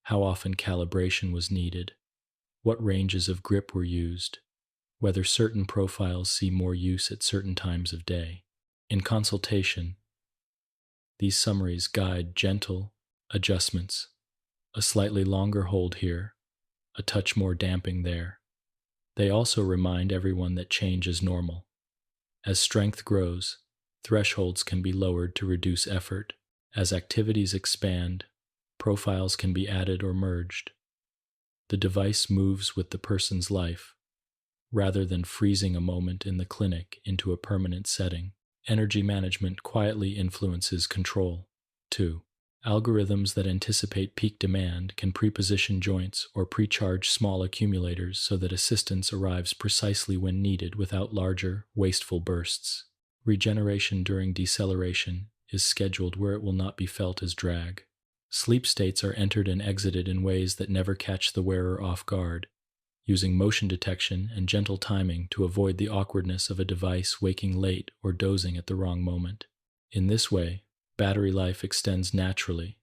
How often calibration was needed, what ranges of grip were used, whether certain profiles see more use at certain times of day. In consultation, these summaries guide gentle adjustments, a slightly longer hold here, a touch more damping there. They also remind everyone that change is normal. As strength grows, thresholds can be lowered to reduce effort. As activities expand, profiles can be added or merged. The device moves with the person's life, rather than freezing a moment in the clinic into a permanent setting. Energy management quietly influences control. 2. Algorithms that anticipate peak demand can preposition joints or pre-charge small accumulators so that assistance arrives precisely when needed without larger, wasteful bursts. Regeneration during deceleration is scheduled where it will not be felt as drag. Sleep states are entered and exited in ways that never catch the wearer off guard, using motion detection and gentle timing to avoid the awkwardness of a device waking late or dozing at the wrong moment. In this way, battery life extends naturally,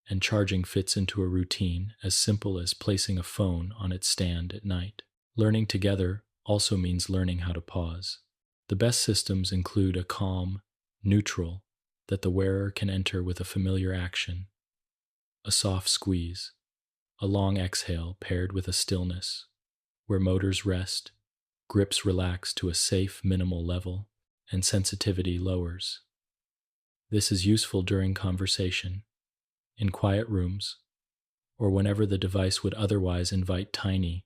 and charging fits into a routine as simple as placing a phone on its stand at night. Learning together also means learning how to pause. The best systems include a calm, neutral, that the wearer can enter with a familiar action, a soft squeeze, a long exhale paired with a stillness, where motors rest, grips relax to a safe, minimal level, and sensitivity lowers. This is useful during conversation, in quiet rooms, or whenever the device would otherwise invite tiny,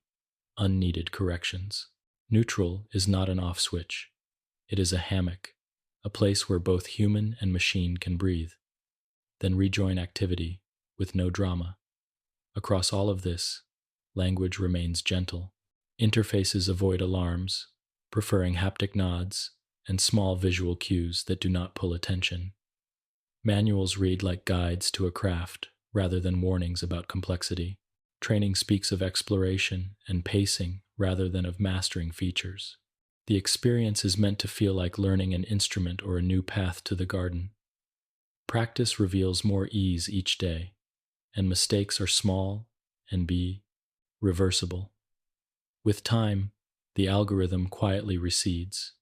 unneeded corrections. Neutral is not an off switch. It is a hammock, a place where both human and machine can breathe, then rejoin activity with no drama. Across all of this, language remains gentle. Interfaces avoid alarms, preferring haptic nods and small visual cues that do not pull attention. Manuals read like guides to a craft rather than warnings about complexity. Training speaks of exploration and pacing rather than of mastering features. The experience is meant to feel like learning an instrument or a new path to the garden. Practice reveals more ease each day, and mistakes are small and reversible. With time, the algorithm quietly recedes.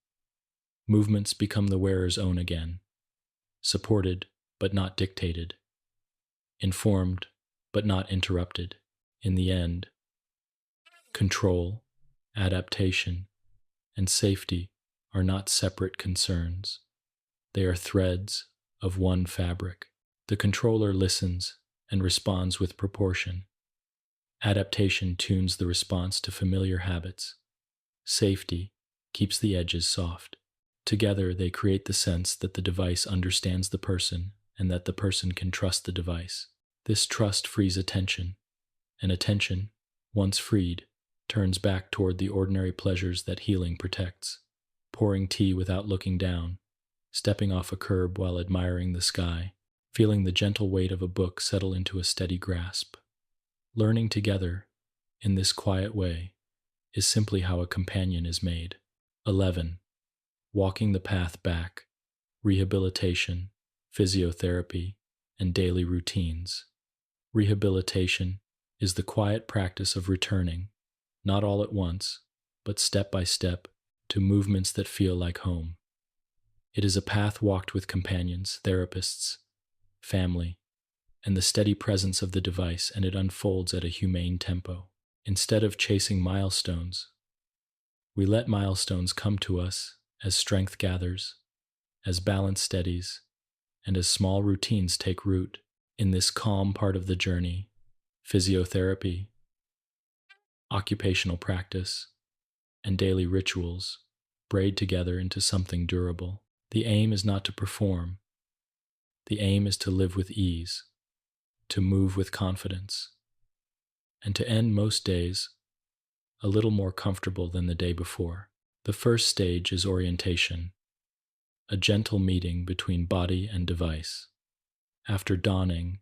Movements become the wearer's own again, supported but not dictated, informed but not interrupted. In the end, control, adaptation, and safety are not separate concerns. They are threads of one fabric. The controller listens and responds with proportion. Adaptation tunes the response to familiar habits. Safety keeps the edges soft. Together, they create the sense that the device understands the person and that the person can trust the device. This trust frees attention, and attention, once freed, turns back toward the ordinary pleasures that healing protects. Pouring tea without looking down, stepping off a curb while admiring the sky, feeling the gentle weight of a book settle into a steady grasp. Learning together, in this quiet way, is simply how a companion is made. 11. Walking the path back, rehabilitation, physiotherapy, and daily routines. Rehabilitation is the quiet practice of returning, not all at once, but step by step, to movements that feel like home. It is a path walked with companions, therapists, family, and the steady presence of the device, and it unfolds at a humane tempo. Instead of chasing milestones, we let milestones come to us as strength gathers, as balance steadies, and as small routines take root. In this calm part of the journey, physiotherapy, occupational practice, and daily rituals braid together into something durable. The aim is not to perform. The aim is to live with ease, to move with confidence, and to end most days a little more comfortable than the day before. The first stage is orientation, a gentle meeting between body and device. After donning,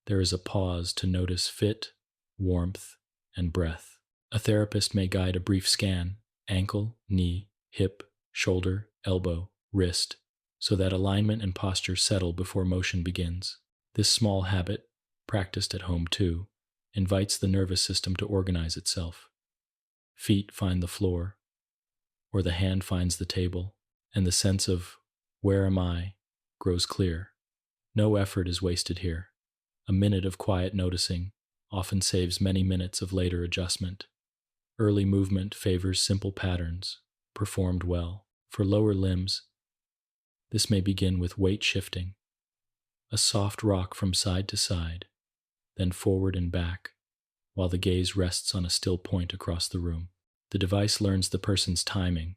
there is a pause to notice fit, warmth, and breath. A therapist may guide a brief scan, ankle, knee, hip, shoulder, elbow, wrist, so that alignment and posture settle before motion begins. This small habit, practiced at home too, invites the nervous system to organize itself. Feet find the floor, or the hand finds the table, and the sense of "where am I" grows clear. No effort is wasted here. A minute of quiet noticing often saves many minutes of later adjustment. Early movement favors simple patterns, performed well. For lower limbs, this may begin with weight shifting, a soft rock from side to side, then forward and back, while the gaze rests on a still point across the room. The device learns the person's timing.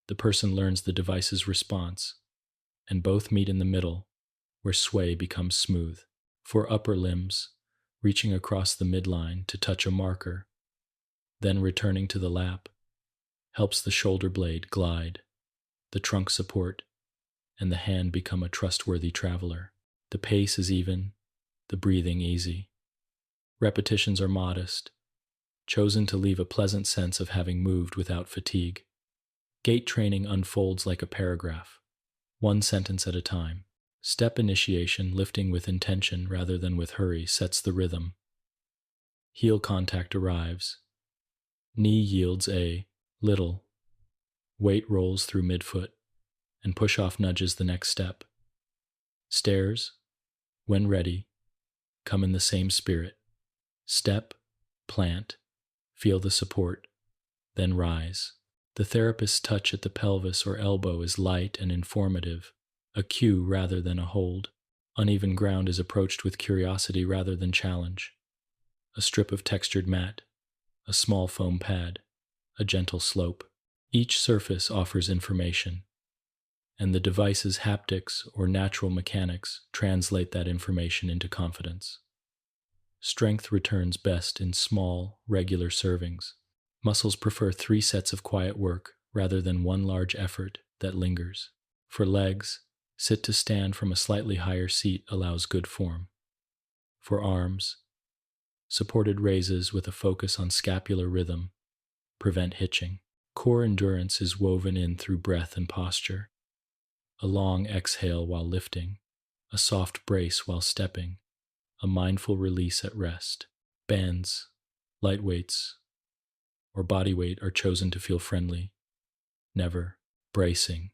The person learns the device's response, and both meet in the middle, where sway becomes smooth. For upper limbs, reaching across the midline to touch a marker, then returning to the lap, helps the shoulder blade glide, the trunk support, and the hand become a trustworthy traveler. The pace is even, the breathing easy. Repetitions are modest, chosen to leave a pleasant sense of having moved without fatigue. Gait training unfolds like a paragraph, one sentence at a time. Step initiation, lifting with intention rather than with hurry, sets the rhythm. Heel contact arrives. Knee yields a little. Weight rolls through midfoot, and push-off nudges the next step. Stairs, when ready, come in the same spirit. Step, plant, feel the support, then rise. The therapist's touch at the pelvis or elbow is light and informative, a cue rather than a hold. Uneven ground is approached with curiosity rather than challenge. A strip of textured mat, a small foam pad, a gentle slope. Each surface offers information, and the device's haptics or natural mechanics translate that information into confidence. Strength returns best in small, regular servings. Muscles prefer 3 sets of quiet work rather than one large effort that lingers. For legs, sit to stand from a slightly higher seat allows good form. For arms, supported raises with a focus on scapular rhythm prevent hitching. Core endurance is woven in through breath and posture. A long exhale while lifting, a soft brace while stepping, a mindful release at rest. Bands, light weights, or body weight are chosen to feel friendly, never bracing.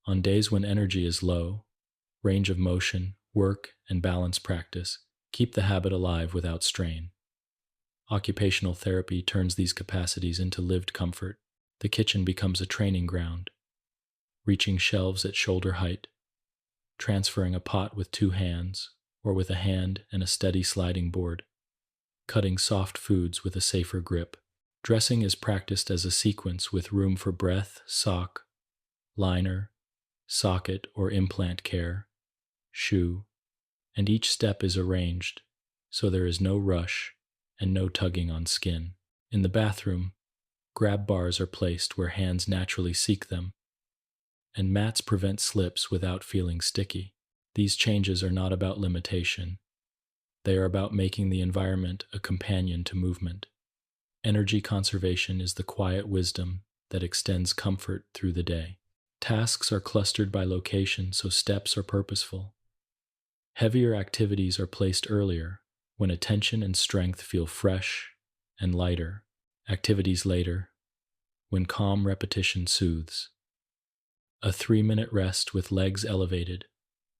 On days when energy is low, range of motion, work, and balance practice keep the habit alive without strain. Occupational therapy turns these capacities into lived comfort. The kitchen becomes a training ground, reaching shelves at shoulder height, transferring a pot with 2 hands, or with a hand and a steady sliding board, cutting soft foods with a safer grip. Dressing is practiced as a sequence with room for breath, sock, liner, socket or implant care, shoe, and each step is arranged so there is no rush and no tugging on skin. In the bathroom, grab bars are placed where hands naturally seek them, and mats prevent slips without feeling sticky. These changes are not about limitation. They are about making the environment a companion to movement. Energy conservation is the quiet wisdom that extends comfort through the day. Tasks are clustered by location, so steps are purposeful. Heavier activities are placed earlier, when attention and strength feel fresh and lighter. Activities later, when calm repetition soothes. A 3-minute rest with legs elevated,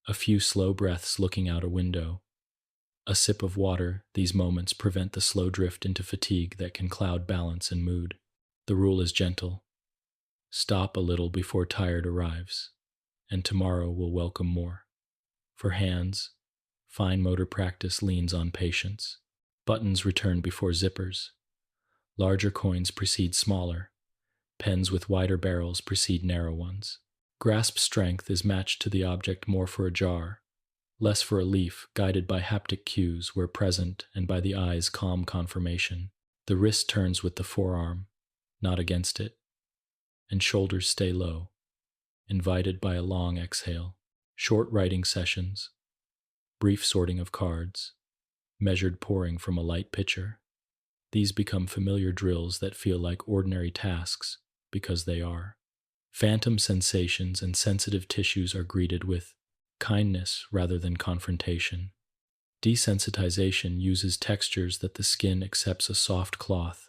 a few slow breaths looking out a window, a sip of water. These moments prevent the slow drift into fatigue that can cloud balance and mood. The rule is gentle. Stop a little before tired arrives, and tomorrow will welcome more. For hands, fine motor practice leans on patience. Buttons return before zippers. Larger coins precede smaller. Pens with wider barrels precede narrow ones. Grasp strength is matched to the object more for a jar, less for a leaf, guided by haptic cues where present and by the eye's calm confirmation. The wrist turns with the forearm, not against it, and shoulders stay low, invited by a long exhale. Short writing sessions, brief sorting of cards, measured pouring from a light pitcher. These become familiar drills that feel like ordinary tasks because they are. Phantom sensations and sensitive tissues are greeted with kindness rather than confrontation. Desensitization uses textures that the skin accepts: a soft cloth,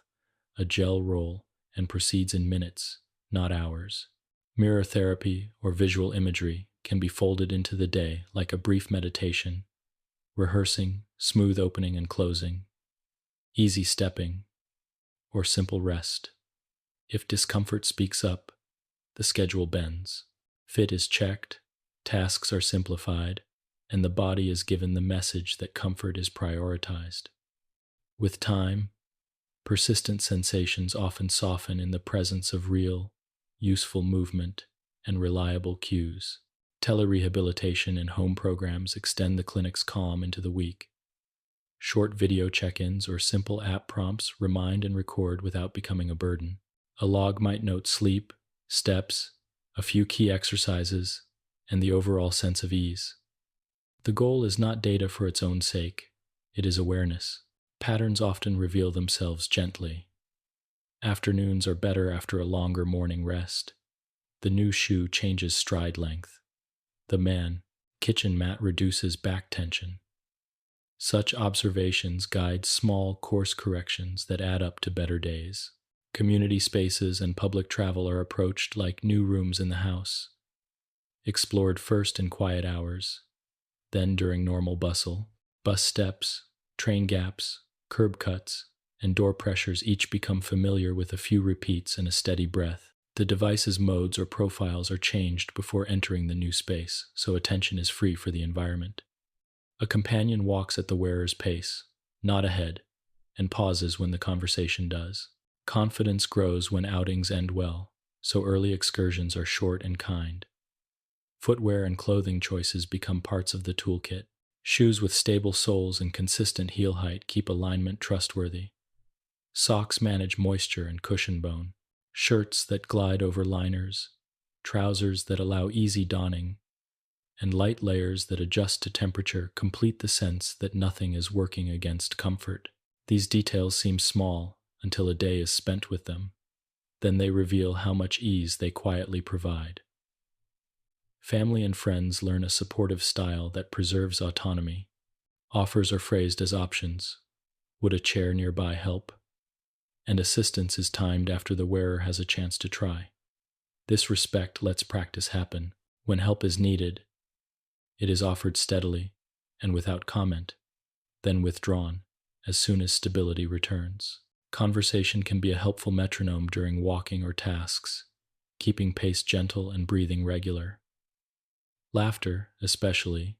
a gel roll, and proceeds in minutes, not hours. Mirror therapy or visual imagery can be folded into the day like a brief meditation, rehearsing smooth opening and closing, easy stepping, or simple rest. If discomfort speaks up, the schedule bends. Fit is checked, tasks are simplified, and the body is given the message that comfort is prioritized. With time, persistent sensations often soften in the presence of real, useful movement and reliable cues. Telerehabilitation and home programs extend the clinic's calm into the week. Short video check-ins or simple app prompts remind and record without becoming a burden. A log might note sleep, steps, a few key exercises, and the overall sense of ease. The goal is not data for its own sake, it is awareness. Patterns often reveal themselves gently. Afternoons are better after a longer morning rest. The new shoe changes stride length. The kitchen mat reduces back tension. Such observations guide small course corrections that add up to better days. Community spaces and public travel are approached like new rooms in the house. Explored first in quiet hours, then during normal bustle. Bus steps, train gaps, curb cuts, and door pressures each become familiar with a few repeats and a steady breath. The device's modes or profiles are changed before entering the new space, so attention is free for the environment. A companion walks at the wearer's pace, not ahead, and pauses when the conversation does. Confidence grows when outings end well, so early excursions are short and kind. Footwear and clothing choices become parts of the toolkit. Shoes with stable soles and consistent heel height keep alignment trustworthy. Socks manage moisture and cushion bone. Shirts that glide over liners, trousers that allow easy donning, and light layers that adjust to temperature complete the sense that nothing is working against comfort. These details seem small until a day is spent with them. Then they reveal how much ease they quietly provide. Family and friends learn a supportive style that preserves autonomy. Offers are phrased as options. Would a chair nearby help? And assistance is timed after the wearer has a chance to try. This respect lets practice happen. When help is needed, it is offered steadily and without comment, then withdrawn as soon as stability returns. Conversation can be a helpful metronome during walking or tasks, keeping pace gentle and breathing regular. Laughter, especially,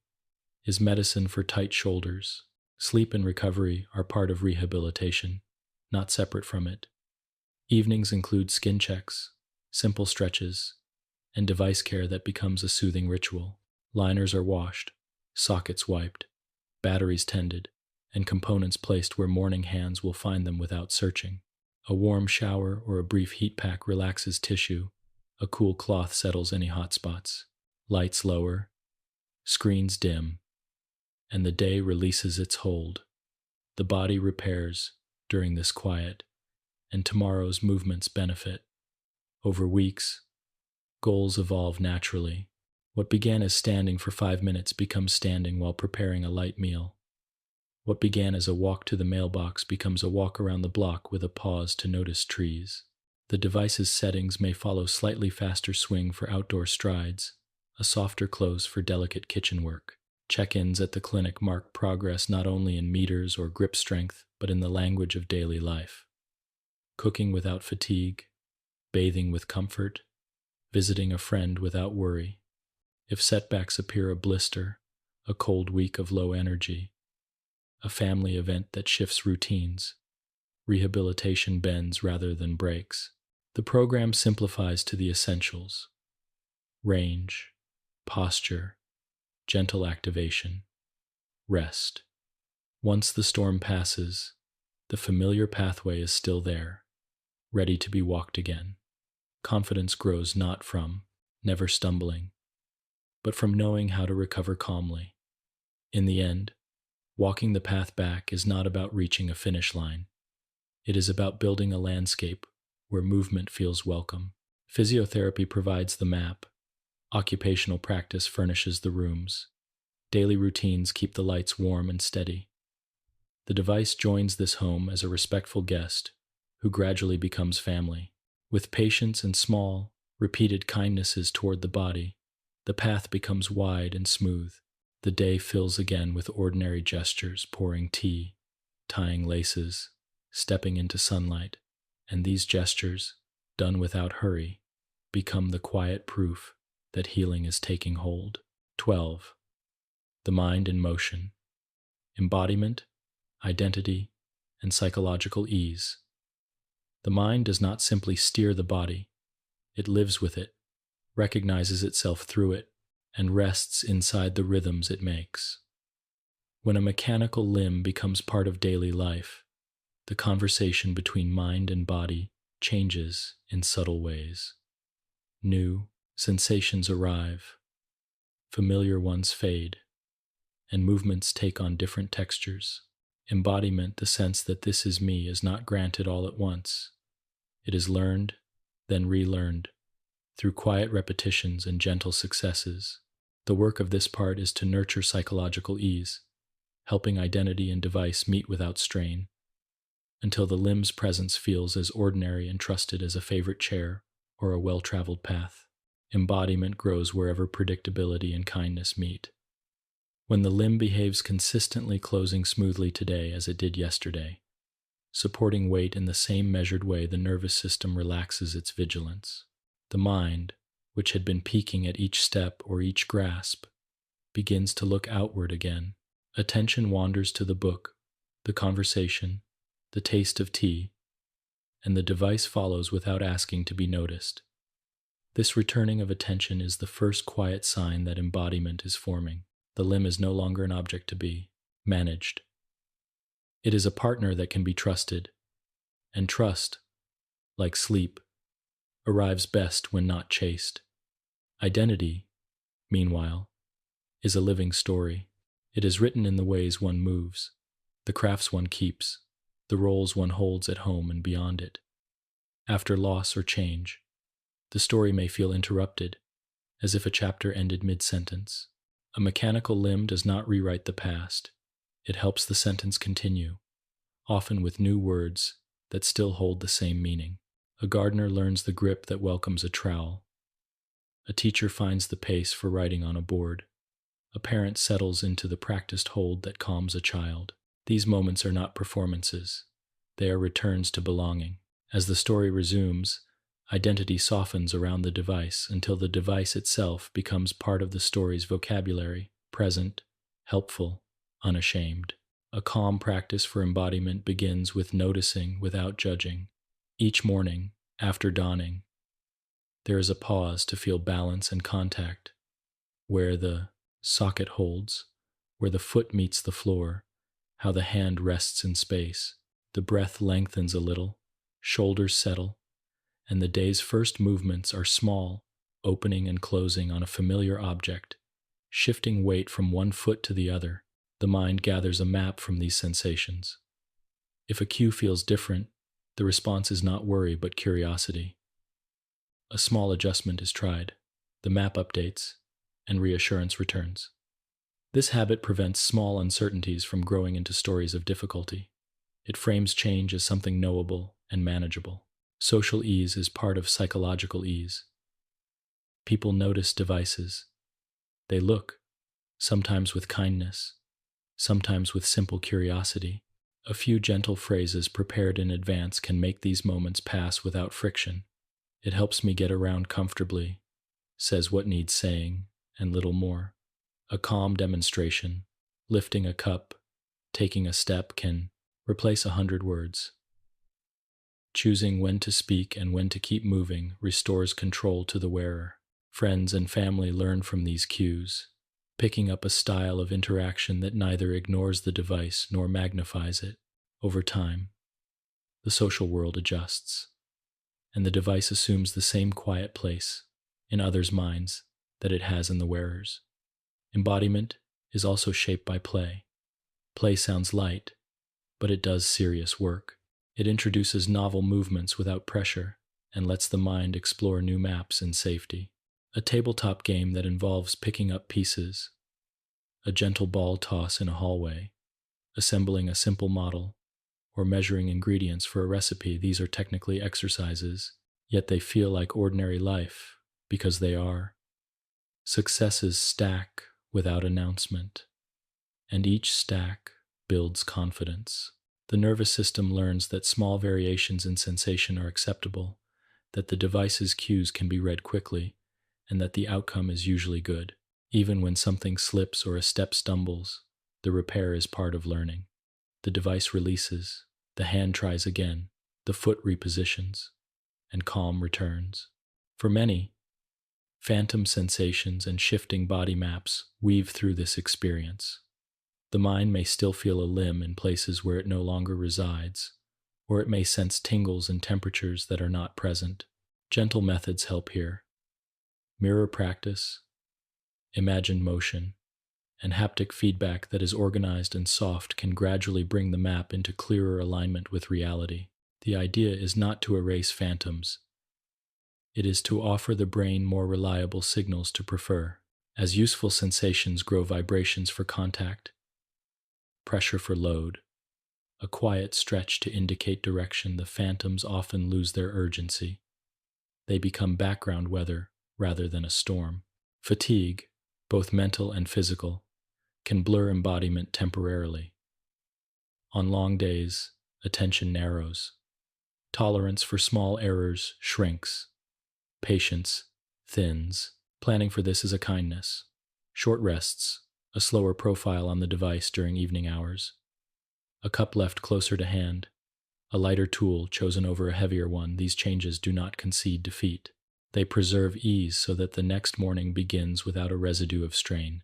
is medicine for tight shoulders. Sleep and recovery are part of rehabilitation, not separate from it. Evenings include skin checks, simple stretches, and device care that becomes a soothing ritual. Liners are washed, sockets wiped, batteries tended, and components placed where morning hands will find them without searching. A warm shower or a brief heat pack relaxes tissue. A cool cloth settles any hot spots. Lights lower, screens dim, and the day releases its hold. The body repairs during this quiet, and tomorrow's movements benefit. Over weeks, goals evolve naturally. What began as standing for 5 minutes becomes standing while preparing a light meal. What began as a walk to the mailbox becomes a walk around the block with a pause to notice trees. The device's settings may follow slightly faster swing for outdoor strides, a softer close for delicate kitchen work. Check-ins at the clinic mark progress not only in meters or grip strength, but in the language of daily life. Cooking without fatigue, bathing with comfort, visiting a friend without worry. If setbacks appear, a blister, a cold week of low energy, a family event that shifts routines, rehabilitation bends rather than breaks. The program simplifies to the essentials: range, posture, gentle activation, rest. Once the storm passes, the familiar pathway is still there, ready to be walked again. Confidence grows not from never stumbling, but from knowing how to recover calmly. In the end, walking the path back is not about reaching a finish line. It is about building a landscape where movement feels welcome. Physiotherapy provides the map. Occupational practice furnishes the rooms. Daily routines keep the lights warm and steady. The device joins this home as a respectful guest who gradually becomes family. With patience and small, repeated kindnesses toward the body, the path becomes wide and smooth. The day fills again with ordinary gestures: pouring tea, tying laces, stepping into sunlight, and these gestures, done without hurry, become the quiet proof that healing is taking hold. 12. The mind in motion. Embodiment, identity, and psychological ease. The mind does not simply steer the body, it lives with it, recognizes itself through it, and rests inside the rhythms it makes. When a mechanical limb becomes part of daily life, the conversation between mind and body changes in subtle ways. New sensations arrive, familiar ones fade, and movements take on different textures. Embodiment, the sense that this is me, is not granted all at once. It is learned, then relearned, through quiet repetitions and gentle successes. The work of this part is to nurture psychological ease, helping identity and device meet without strain, until the limb's presence feels as ordinary and trusted as a favorite chair or a well-traveled path. Embodiment grows wherever predictability and kindness meet. When the limb behaves consistently, closing smoothly today as it did yesterday, supporting weight in the same measured way, the nervous system relaxes its vigilance. The mind, which had been peaking at each step or each grasp, begins to look outward again. Attention wanders to the book, the conversation, the taste of tea, and the device follows without asking to be noticed. This returning of attention is the first quiet sign that embodiment is forming. The limb is no longer an object to be managed. It is a partner that can be trusted, and trust, like sleep, arrives best when not chased. Identity, meanwhile, is a living story. It is written in the ways one moves, the crafts one keeps, the roles one holds at home and beyond it. After loss or change, the story may feel interrupted, as if a chapter ended mid-sentence. A mechanical limb does not rewrite the past. It helps the sentence continue, often with new words that still hold the same meaning. A gardener learns the grip that welcomes a trowel. A teacher finds the pace for writing on a board. A parent settles into the practiced hold that calms a child. These moments are not performances. They are returns to belonging. As the story resumes, identity softens around the device until the device itself becomes part of the story's vocabulary, present, helpful, unashamed. A calm practice for embodiment begins with noticing without judging. Each morning, after dawning, there is a pause to feel balance and contact, where the socket holds, where the foot meets the floor, how the hand rests in space. The breath lengthens a little, shoulders settle, and the day's first movements are small, opening and closing on a familiar object, shifting weight from one foot to the other. The mind gathers a map from these sensations. If a cue feels different, the response is not worry but curiosity. A small adjustment is tried, the map updates, and reassurance returns. This habit prevents small uncertainties from growing into stories of difficulty. It frames change as something knowable and manageable. Social ease is part of psychological ease. People notice devices. They look, sometimes with kindness, sometimes with simple curiosity. A few gentle phrases prepared in advance can make these moments pass without friction. It helps me get around comfortably, says what needs saying, and little more. A calm demonstration, lifting a cup, taking a step can replace 100 words. Choosing when to speak and when to keep moving restores control to the wearer. Friends and family learn from these cues, picking up a style of interaction that neither ignores the device nor magnifies it. Over time, the social world adjusts, and the device assumes the same quiet place in others' minds that it has in the wearer's. Embodiment is also shaped by play. Play sounds light, but it does serious work. It introduces novel movements without pressure and lets the mind explore new maps in safety. A tabletop game that involves picking up pieces, a gentle ball toss in a hallway, assembling a simple model, or measuring ingredients for a recipe. These are technically exercises, yet they feel like ordinary life because they are. Successes stack without announcement, and each stack builds confidence. The nervous system learns that small variations in sensation are acceptable, that the device's cues can be read quickly, and that the outcome is usually good. Even when something slips or a step stumbles, the repair is part of learning. The device releases, the hand tries again, the foot repositions, and calm returns. For many, phantom sensations and shifting body maps weave through this experience. The mind may still feel a limb in places where it no longer resides, or it may sense tingles and temperatures that are not present. Gentle methods help here. Mirror practice, imagined motion, and haptic feedback that is organized and soft can gradually bring the map into clearer alignment with reality. The idea is not to erase phantoms. It is to offer the brain more reliable signals to prefer. As useful sensations grow vibrations for contact, pressure for load, a quiet stretch to indicate direction, the phantoms often lose their urgency. They become background weather rather than a storm. Fatigue, both mental and physical, can blur embodiment temporarily. On long days, attention narrows. Tolerance for small errors shrinks. Patience thins. Planning for this is a kindness. Short rests, a slower profile on the device during evening hours, a cup left closer to hand, a lighter tool chosen over a heavier one. These changes do not concede defeat. They preserve ease so that the next morning begins without a residue of strain.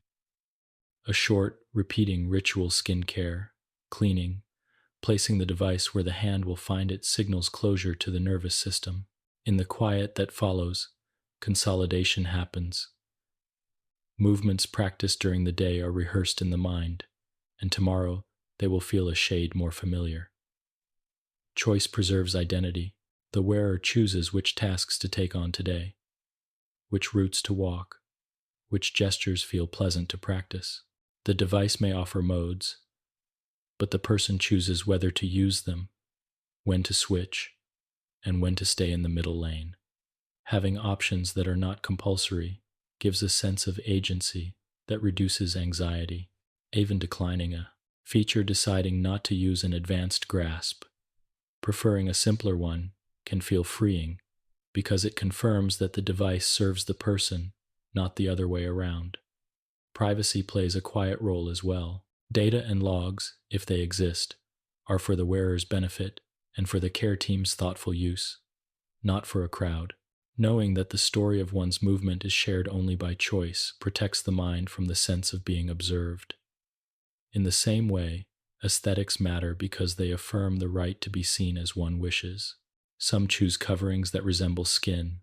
A short, repeating ritual skincare, cleaning, placing the device where the hand will find it signals closure to the nervous system. In the quiet that follows, consolidation happens. Movements practiced during the day are rehearsed in the mind, and tomorrow they will feel a shade more familiar. Choice preserves identity. The wearer chooses which tasks to take on today, which routes to walk, which gestures feel pleasant to practice. The device may offer modes, but the person chooses whether to use them, when to switch, and when to stay in the middle lane. Having options that are not compulsory gives a sense of agency that reduces anxiety. Even declining a feature, deciding not to use an advanced grasp, preferring a simpler one, can feel freeing because it confirms that the device serves the person, not the other way around. Privacy plays a quiet role as well. Data and logs, if they exist, are for the wearer's benefit and for the care team's thoughtful use, not for a crowd. Knowing that the story of one's movement is shared only by choice protects the mind from the sense of being observed. In the same way, aesthetics matter because they affirm the right to be seen as one wishes. Some choose coverings that resemble skin.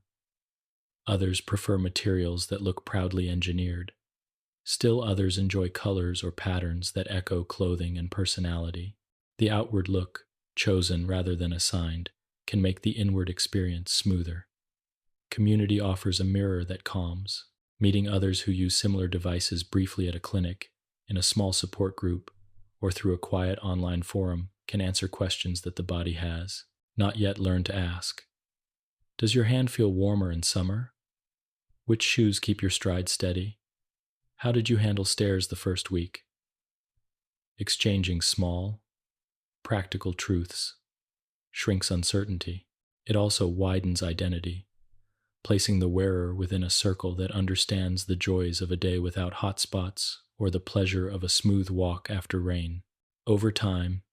Others prefer materials that look proudly engineered. Still others enjoy colors or patterns that echo clothing and personality. The outward look, chosen rather than assigned, can make the inward experience smoother. Community offers a mirror that calms. Meeting others who use similar devices briefly at a clinic, in a small support group, or through a quiet online forum can answer questions that the body has not yet learned to ask. Does your hand feel warmer in summer? Which shoes keep your stride steady? How did you handle stairs the first week? Exchanging small, practical truths shrinks uncertainty. It also widens identity, placing the wearer within a circle that understands the joys of a day without hotspots or the pleasure of a smooth walk after rain. Over time,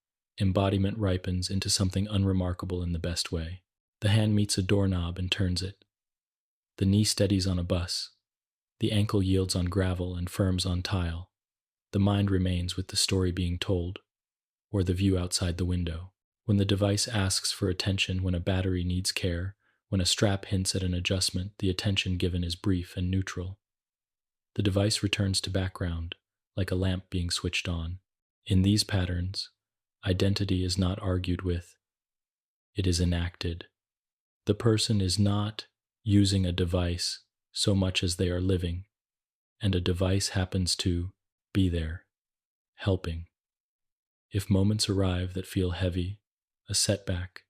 embodiment ripens into something unremarkable in the best way. The hand meets a doorknob and turns it. The knee steadies on a bus. The ankle yields on gravel and firms on tile. The mind remains with the story being told, or the view outside the window. When the device asks for attention, when a battery needs care, when a strap hints at an adjustment, the attention given is brief and neutral. The device returns to background, like a lamp being switched on. In these patterns, identity is not argued with, it is enacted. The person is not using a device so much as they are living, and a device happens to be there, helping. If moments arrive that feel heavy, a setback,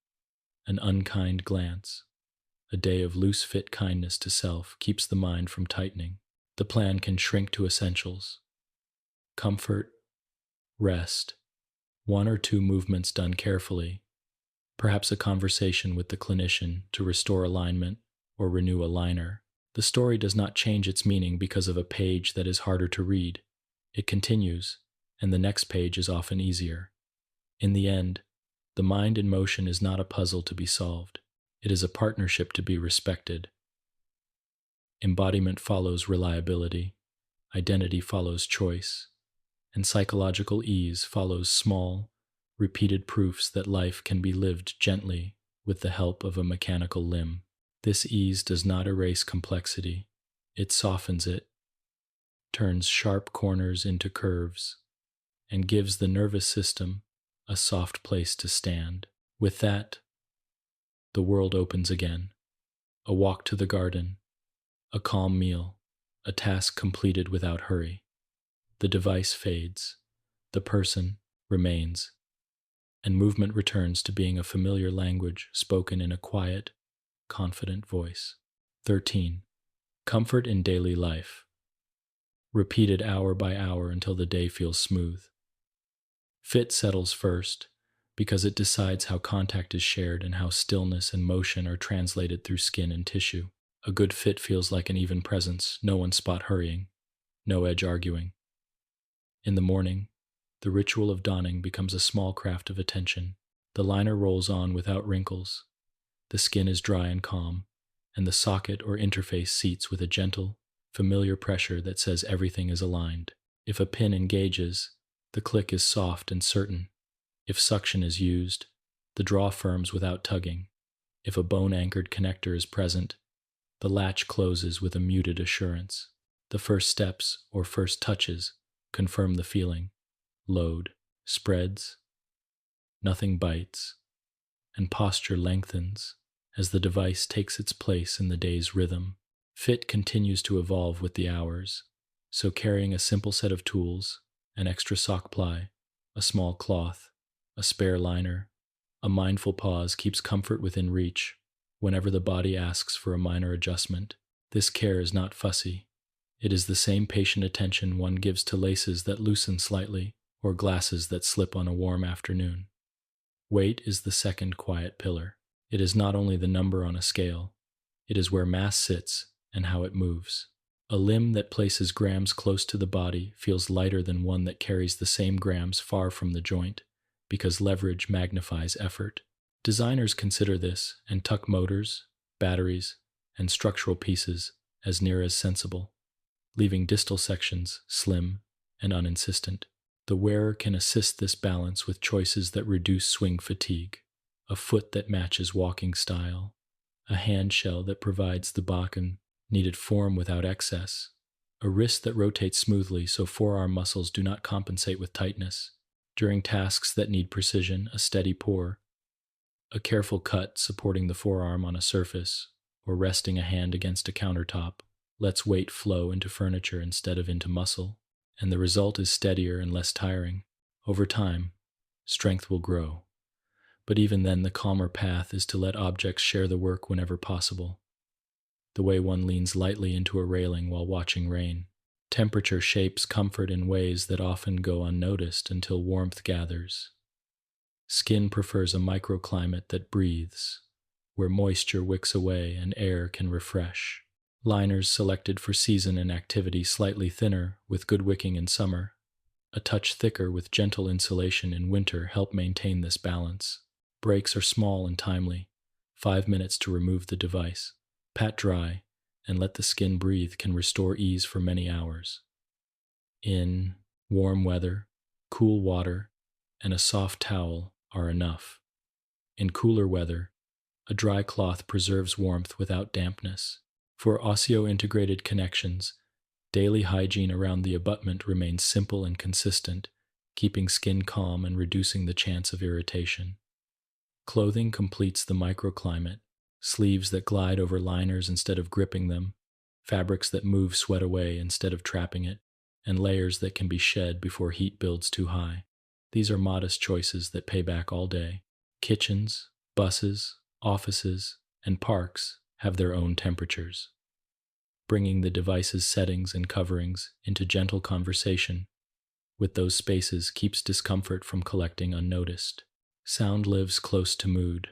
an unkind glance, a day of loose-fit kindness to self keeps the mind from tightening. The plan can shrink to essentials: comfort, rest, one or two movements done carefully, perhaps a conversation with the clinician to restore alignment or renew a liner. The story does not change its meaning because of a page that is harder to read. It continues, and the next page is often easier. In the end, the mind in motion is not a puzzle to be solved. It is a partnership to be respected. Embodiment follows reliability, identity follows choice, and psychological ease follows small, repeated proofs that life can be lived gently with the help of a mechanical limb. This ease does not erase complexity. It softens it, turns sharp corners into curves, and gives the nervous system a soft place to stand. With that, the world opens again. A walk to the garden, a calm meal, a task completed without hurry. The device fades, the person remains, and movement returns to being a familiar language spoken in a quiet, confident voice. 13. Comfort in daily life. Repeated hour by hour until the day feels smooth. Fit settles first, because it decides how contact is shared and how stillness and motion are translated through skin and tissue. A good fit feels like an even presence, no one spot hurrying, no edge arguing. In the morning, the ritual of donning becomes a small craft of attention. The liner rolls on without wrinkles. The skin is dry and calm, and the socket or interface seats with a gentle, familiar pressure that says everything is aligned. If a pin engages, the click is soft and certain. If suction is used, the draw firms without tugging. If a bone-anchored connector is present, the latch closes with a muted assurance. The first steps, or first touches, confirm the feeling. Load, spreads, nothing bites, and posture lengthens as the device takes its place in the day's rhythm. Fit continues to evolve with the hours, so carrying a simple set of tools, an extra sock ply, a small cloth, a spare liner, a mindful pause keeps comfort within reach whenever the body asks for a minor adjustment. This care is not fussy. It is the same patient attention one gives to laces that loosen slightly or glasses that slip on a warm afternoon. Weight is the second quiet pillar. It is not only the number on a scale, it is where mass sits and how it moves. A limb that places grams close to the body feels lighter than one that carries the same grams far from the joint, because leverage magnifies effort. Designers consider this and tuck motors, batteries, and structural pieces as near as sensible, leaving distal sections slim and uninsistent. The wearer can assist this balance with choices that reduce swing fatigue, a foot that matches walking style, a hand shell that provides the Bakken needed form without excess, a wrist that rotates smoothly so forearm muscles do not compensate with tightness. During tasks that need precision, a steady pour, a careful cut supporting the forearm on a surface, or resting a hand against a countertop, lets weight flow into furniture instead of into muscle, and the result is steadier and less tiring. Over time, strength will grow, but even then the calmer path is to let objects share the work whenever possible. The way one leans lightly into a railing while watching rain. Temperature shapes comfort in ways that often go unnoticed until warmth gathers. Skin prefers a microclimate that breathes, where moisture wicks away and air can refresh. Liners selected for season and activity slightly thinner with good wicking in summer, a touch thicker with gentle insulation in winter help maintain this balance. Breaks are small and timely, 5 minutes to remove the device. Pat dry and let the skin breathe can restore ease for many hours. In warm weather, cool water and a soft towel are enough. In cooler weather, a dry cloth preserves warmth without dampness. For osseointegrated connections, daily hygiene around the abutment remains simple and consistent, keeping skin calm and reducing the chance of irritation. Clothing completes the microclimate, sleeves that glide over liners instead of gripping them, fabrics that move sweat away instead of trapping it, and layers that can be shed before heat builds too high. These are modest choices that pay back all day. Kitchens, buses, offices, and parks have their own temperatures. Bringing the device's settings and coverings into gentle conversation with those spaces keeps discomfort from collecting unnoticed. Sound lives close to mood.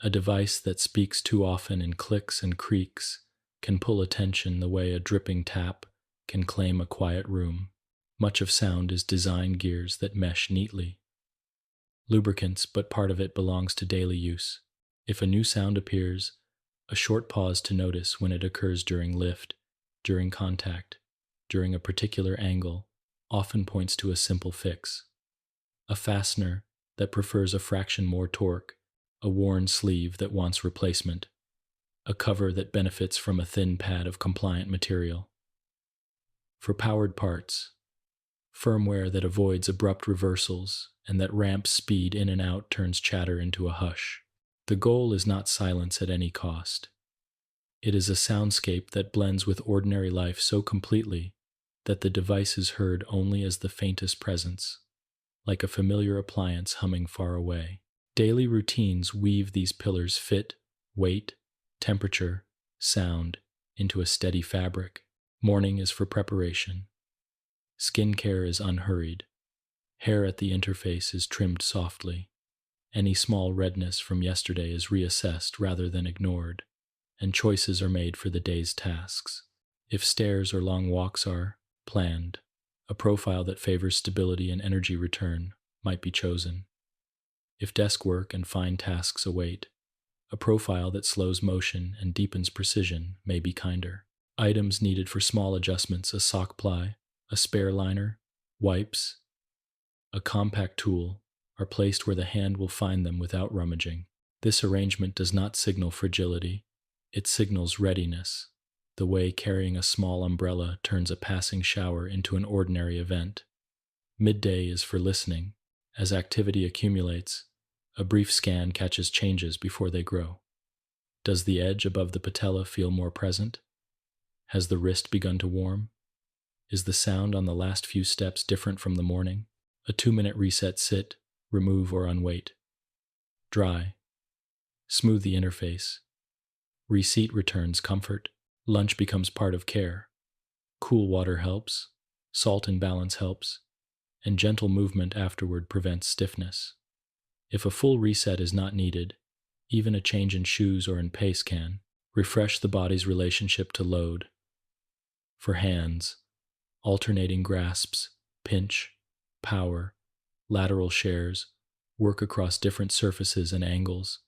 A device that speaks too often in clicks and creaks can pull attention the way a dripping tap can claim a quiet room. Much of sound is design gears that mesh neatly. Lubricants, but part of it belongs to daily use. If a new sound appears, a short pause to notice when it occurs during lift, during contact, during a particular angle, often points to a simple fix. A fastener that prefers a fraction more torque, a worn sleeve that wants replacement, a cover that benefits from a thin pad of compliant material. For powered parts, firmware that avoids abrupt reversals and that ramps speed in and out turns chatter into a hush. The goal is not silence at any cost. It is a soundscape that blends with ordinary life so completely that the device is heard only as the faintest presence, like a familiar appliance humming far away. Daily routines weave these pillars fit, weight, temperature, sound into a steady fabric. Morning is for preparation. Skincare is unhurried. Hair at the interface is trimmed softly. Any small redness from yesterday is reassessed rather than ignored, and choices are made for the day's tasks. If stairs or long walks are planned, a profile that favors stability and energy return might be chosen. If desk work and fine tasks await, a profile that slows motion and deepens precision may be kinder. Items needed for small adjustments: a sock ply, a spare liner, wipes, a compact tool are placed where the hand will find them without rummaging. This arrangement does not signal fragility, it signals readiness, the way carrying a small umbrella turns a passing shower into an ordinary event. Midday is for listening. As activity accumulates, a brief scan catches changes before they grow. Does the edge above the patella feel more present? Has the wrist begun to warm? Is the sound on the last few steps different from the morning? A 2-minute reset: sit, remove or unweight. Dry. Smooth the interface. Reseat returns comfort. Lunch becomes part of care. Cool water helps. Salt imbalance helps. And gentle movement afterward prevents stiffness. If a full reset is not needed, even a change in shoes or in pace can refresh the body's relationship to load. For hands, alternating grasps, pinch, power, lateral shares work across different surfaces and angles,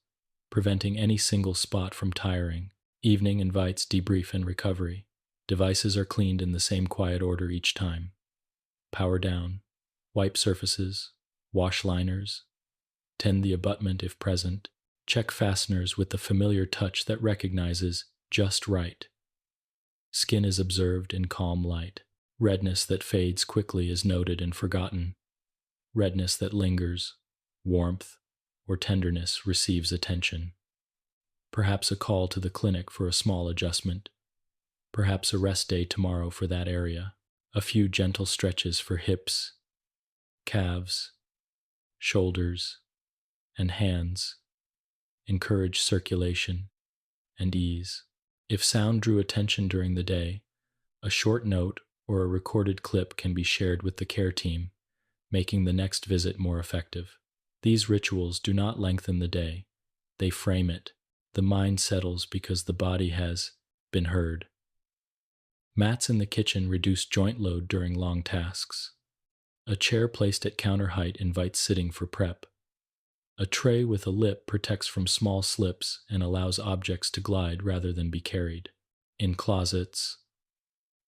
preventing any single spot from tiring. Evening invites debrief and recovery. Devices are cleaned in the same quiet order each time. Power down, wipe surfaces, wash liners, tend the abutment if present, check fasteners with the familiar touch that recognizes just right. Skin is observed in calm light. Redness that fades quickly is noted and forgotten. Redness that lingers, warmth, or tenderness receives attention. Perhaps a call to the clinic for a small adjustment. Perhaps a rest day tomorrow for that area. A few gentle stretches for hips, calves, shoulders, and hands encourage circulation and ease. If sound drew attention during the day, a short note or a recorded clip can be shared with the care team, making the next visit more effective. These rituals do not lengthen the day, they frame it. The mind settles because the body has been heard. Mats in the kitchen reduce joint load during long tasks. A chair placed at counter height invites sitting for prep. A tray with a lip protects from small slips and allows objects to glide rather than be carried. In closets,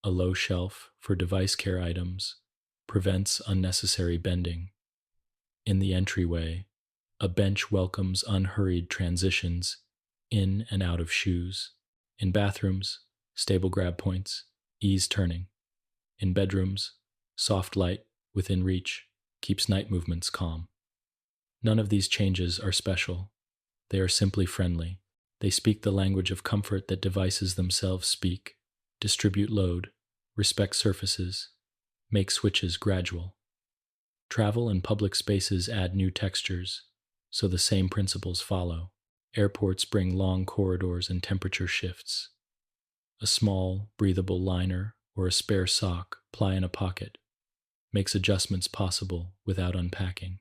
a low shelf for device care items prevents unnecessary bending. In the entryway, a bench welcomes unhurried transitions in and out of shoes. In bathrooms, stable grab points ease turning. In bedrooms, soft light within reach keeps night movements calm. None of these changes are special. They are simply friendly. They speak the language of comfort that devices themselves speak, distribute load, respect surfaces, make switches gradual. Travel and public spaces add new textures, so the same principles follow. Airports bring long corridors and temperature shifts. A small, breathable liner or a spare sock ply in a pocket makes adjustments possible without unpacking.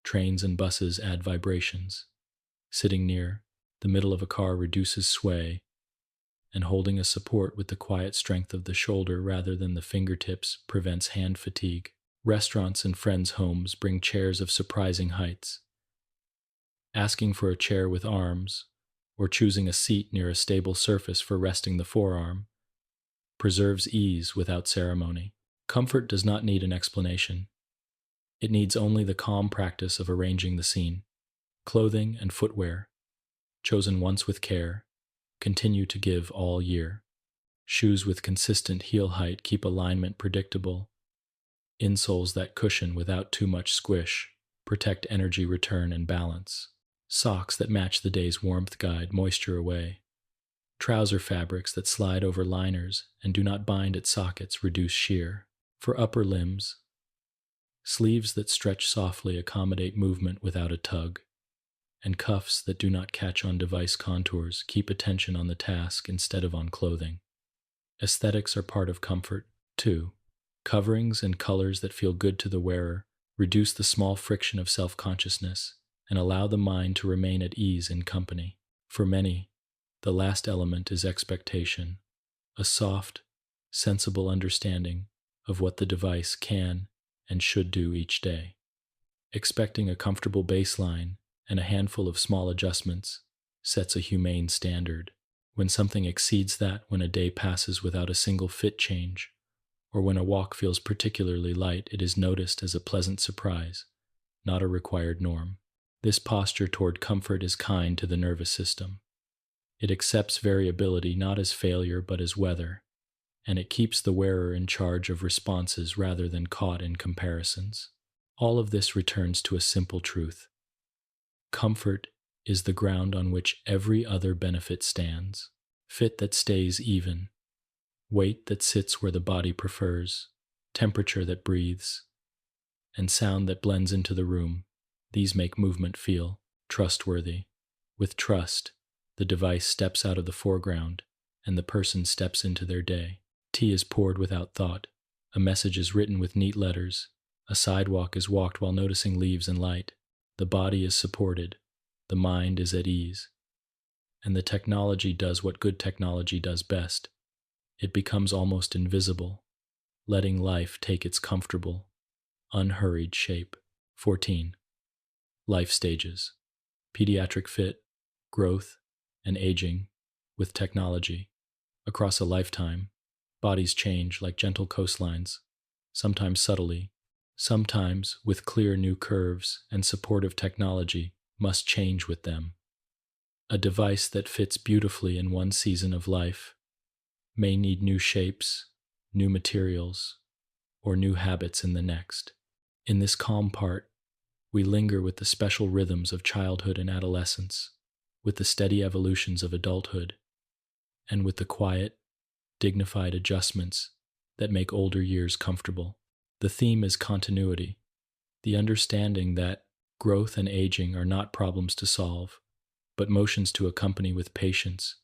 Trains and buses add vibrations. Sitting near the middle of a car reduces sway, and holding a support with the quiet strength of the shoulder rather than the fingertips prevents hand fatigue. Restaurants and friends' homes bring chairs of surprising heights. Asking for a chair with arms, or choosing a seat near a stable surface for resting the forearm, preserves ease without ceremony. Comfort does not need an explanation. It needs only the calm practice of arranging the scene. Clothing and footwear, chosen once with care, continue to give all year. Shoes with consistent heel height keep alignment predictable. Insoles that cushion without too much squish protect energy return and balance. Socks that match the day's warmth guide moisture away. Trouser fabrics that slide over liners and do not bind at sockets reduce shear. For upper limbs, sleeves that stretch softly accommodate movement without a tug, and cuffs that do not catch on device contours keep attention on the task instead of on clothing. Aesthetics are part of comfort, too. Coverings and colors that feel good to the wearer reduce the small friction of self-consciousness and allow the mind to remain at ease in company. For many, The last element is expectation, a soft, sensible understanding of what the device can and should do each day. Expecting a comfortable baseline and a handful of small adjustments sets a humane standard. When something exceeds that, when a day passes without a single fit change, or when a walk feels particularly light, it is noticed as a pleasant surprise, not a required norm. This posture toward comfort is kind to the nervous system. It accepts variability not as failure but as weather, and it keeps the wearer in charge of responses rather than caught in comparisons. All of this returns to a simple truth. Comfort is the ground on which every other benefit stands. Fit that stays even, weight that sits where the body prefers, temperature that breathes, and sound that blends into the room. These make movement feel trustworthy. With trust, the device steps out of the foreground, and the person steps into their day. Tea is poured without thought. A message is written with neat letters. A sidewalk is walked while noticing leaves and light. The body is supported. The mind is at ease. And the technology does what good technology does best. It becomes almost invisible, letting life take its comfortable, unhurried shape. 14. Life stages. Pediatric fit, growth, and aging with technology. Across a lifetime, bodies change like gentle coastlines, sometimes subtly, sometimes with clear new curves, and supportive technology must change with them. A device that fits beautifully in one season of life may need new shapes, new materials, or new habits in the next. In this calm part, we linger with the special rhythms of childhood and adolescence, with the steady evolutions of adulthood, and with the quiet, dignified adjustments that make older years comfortable. The theme is continuity, the understanding that growth and aging are not problems to solve, but motions to accompany with patience,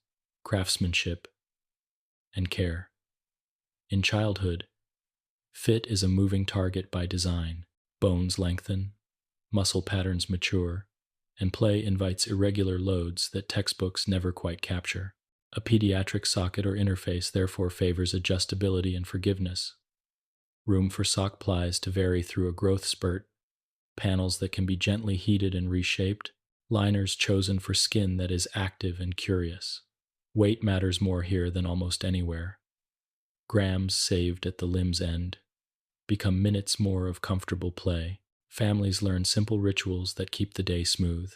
craftsmanship, and care. In childhood, fit is a moving target by design. Bones lengthen, muscle patterns mature, and play invites irregular loads that textbooks never quite capture. A pediatric socket or interface therefore favors adjustability and forgiveness. Room for sock plies to vary through a growth spurt, panels that can be gently heated and reshaped, liners chosen for skin that is active and curious. Weight matters more here than almost anywhere. Grams saved at the limb's end become minutes more of comfortable play. Families learn simple rituals that keep the day smooth.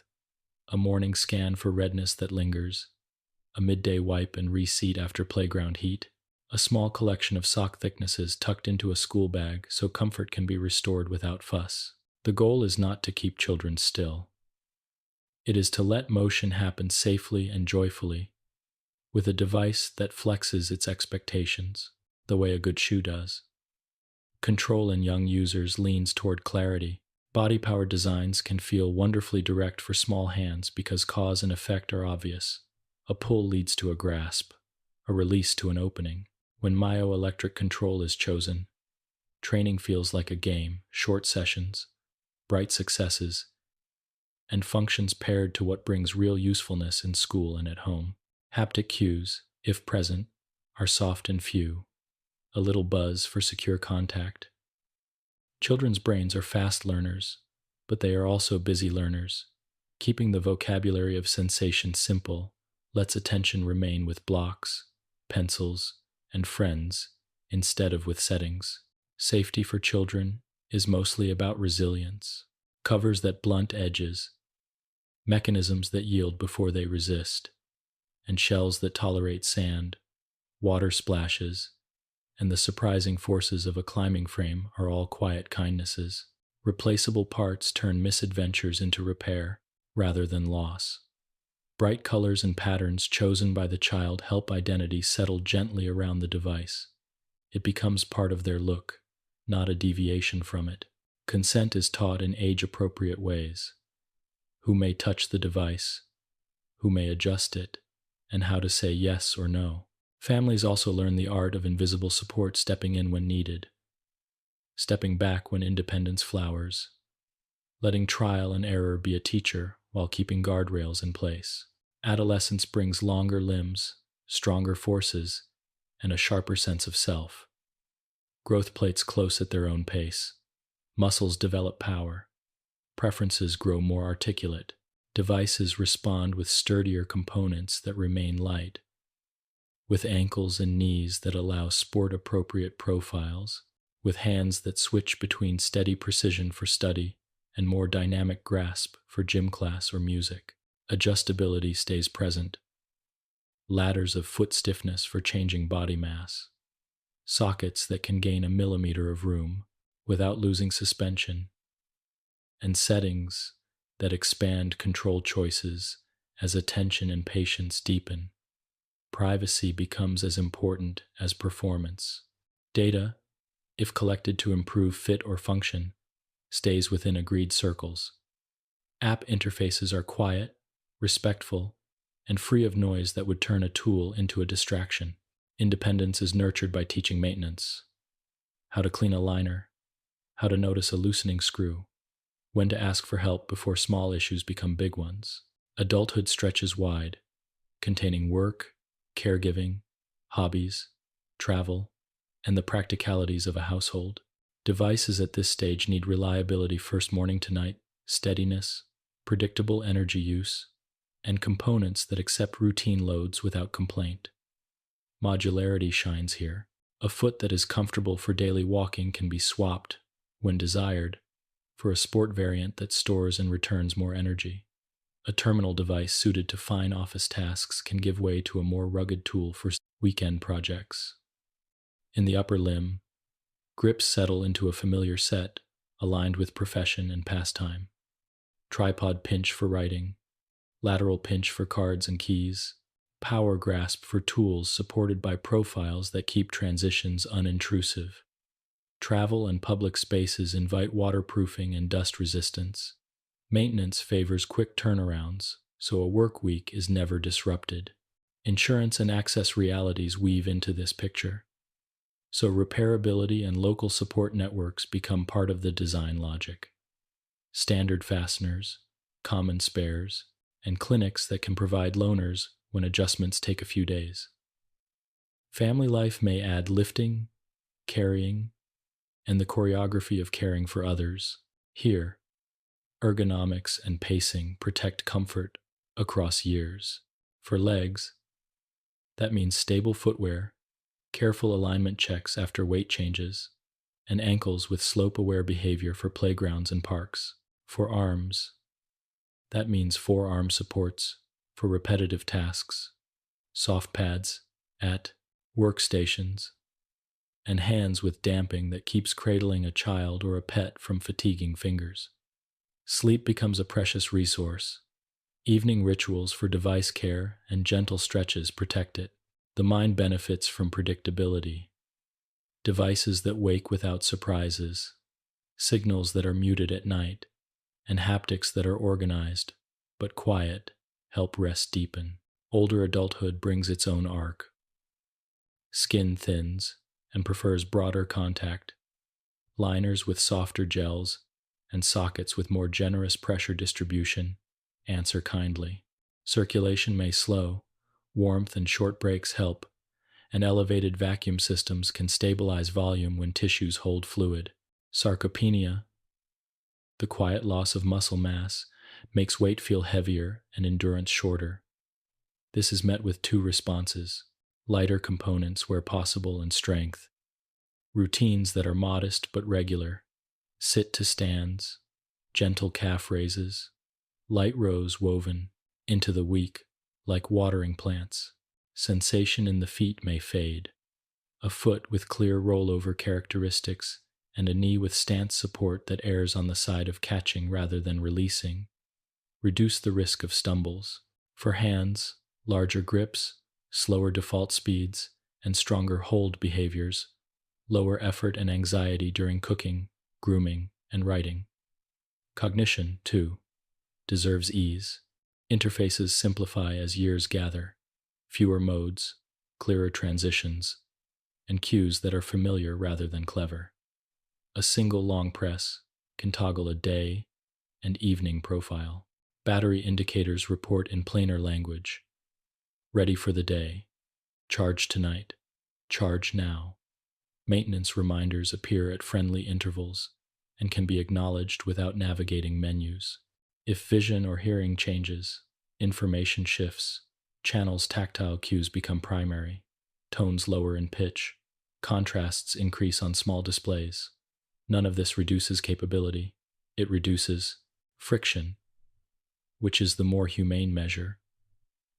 A morning scan for redness that lingers, a midday wipe and reseat after playground heat, a small collection of sock thicknesses tucked into a school bag so comfort can be restored without fuss. The goal is not to keep children still. It is to let motion happen safely and joyfully, with a device that flexes its expectations, the way a good shoe does. Control in young users leans toward clarity. Body-powered designs can feel wonderfully direct for small hands because cause and effect are obvious. A pull leads to a grasp, a release to an opening. When myoelectric control is chosen, training feels like a game, short sessions, bright successes, and functions paired to what brings real usefulness in school and at home. Haptic cues, if present, are soft and few, a little buzz for secure contact. Children's brains are fast learners, but they are also busy learners. Keeping the vocabulary of sensation simple lets attention remain with blocks, pencils, and friends instead of with settings. Safety for children is mostly about resilience, covers that blunt edges, mechanisms that yield before they resist, and shells that tolerate sand, water splashes, and the surprising forces of a climbing frame are all quiet kindnesses. Replaceable parts turn misadventures into repair rather than loss. Bright colors and patterns chosen by the child help identity settle gently around the device. It becomes part of their look, not a deviation from it. Consent is taught in age-appropriate ways. Who may touch the device, who may adjust it, and how to say yes or no. Families also learn the art of invisible support, stepping in when needed, stepping back when independence flowers, letting trial and error be a teacher while keeping guardrails in place. Adolescence brings longer limbs, stronger forces, and a sharper sense of self. Growth plates close at their own pace. Muscles develop power. Preferences grow more articulate. Devices respond with sturdier components that remain light. With ankles and knees that allow sport-appropriate profiles. With hands that switch between steady precision for study and more dynamic grasp for gym class or music. Adjustability stays present. Ladders of foot stiffness for changing body mass. Sockets that can gain a millimeter of room without losing suspension. And settings that expand control choices as attention and patience deepen. Privacy becomes as important as performance. Data, if collected to improve fit or function, stays within agreed circles. App interfaces are quiet, respectful, and free of noise that would turn a tool into a distraction. Independence is nurtured by teaching maintenance. How to clean a liner, how to notice a loosening screw, when to ask for help before small issues become big ones. Adulthood stretches wide, containing work, caregiving, hobbies, travel, and the practicalities of a household. Devices at this stage need reliability first morning to night, steadiness, predictable energy use, and components that accept routine loads without complaint. Modularity shines here. A foot that is comfortable for daily walking can be swapped, when desired, for a sport variant that stores and returns more energy. A terminal device suited to fine office tasks can give way to a more rugged tool for weekend projects. In the upper limb, grips settle into a familiar set, aligned with profession and pastime. Tripod pinch for writing, lateral pinch for cards and keys, power grasp for tools supported by profiles that keep transitions unintrusive. Travel and public spaces invite waterproofing and dust resistance. Maintenance favors quick turnarounds, so a work week is never disrupted. Insurance and access realities weave into this picture. So repairability and local support networks become part of the design logic. Standard fasteners, common spares, and clinics that can provide loaners when adjustments take a few days. Family life may add lifting, carrying, and the choreography of caring for others. Here, ergonomics and pacing protect comfort across years. For legs, that means stable footwear, careful alignment checks after weight changes, and ankles with slope-aware behavior for playgrounds and parks. For arms, that means forearm supports for repetitive tasks, soft pads at workstations, and hands with damping that keeps cradling a child or a pet from fatiguing fingers. Sleep becomes a precious resource. Evening rituals for device care and gentle stretches protect it. The mind benefits from predictability. Devices that wake without surprises, signals that are muted at night, and haptics that are organized, but quiet, help rest deepen. Older adulthood brings its own arc. Skin thins and prefers broader contact. Liners with softer gels and sockets with more generous pressure distribution answer kindly. Circulation may slow, warmth and short breaks help, and elevated vacuum systems can stabilize volume when tissues hold fluid. Sarcopenia, the quiet loss of muscle mass, makes weight feel heavier and endurance shorter. This is met with two responses: lighter components where possible and strength. Routines that are modest but regular. Sit to stands, gentle calf raises, light rows woven into the week like watering plants. Sensation in the feet may fade. A foot with clear rollover characteristics and a knee with stance support that errs on the side of catching rather than releasing reduce the risk of stumbles. For hands, larger grips, slower default speeds, and stronger hold behaviors lower effort and anxiety during cooking, grooming, and writing. Cognition, too, deserves ease. Interfaces simplify as years gather. Fewer modes, clearer transitions, and cues that are familiar rather than clever. A single long press can toggle a day and evening profile. Battery indicators report in plainer language. Ready for the day. Charge tonight. Charge now. Maintenance reminders appear at friendly intervals and can be acknowledged without navigating menus. If vision or hearing changes, information shifts. Channels' tactile cues become primary. Tones lower in pitch. Contrasts increase on small displays. None of this reduces capability. It reduces friction, which is the more humane measure.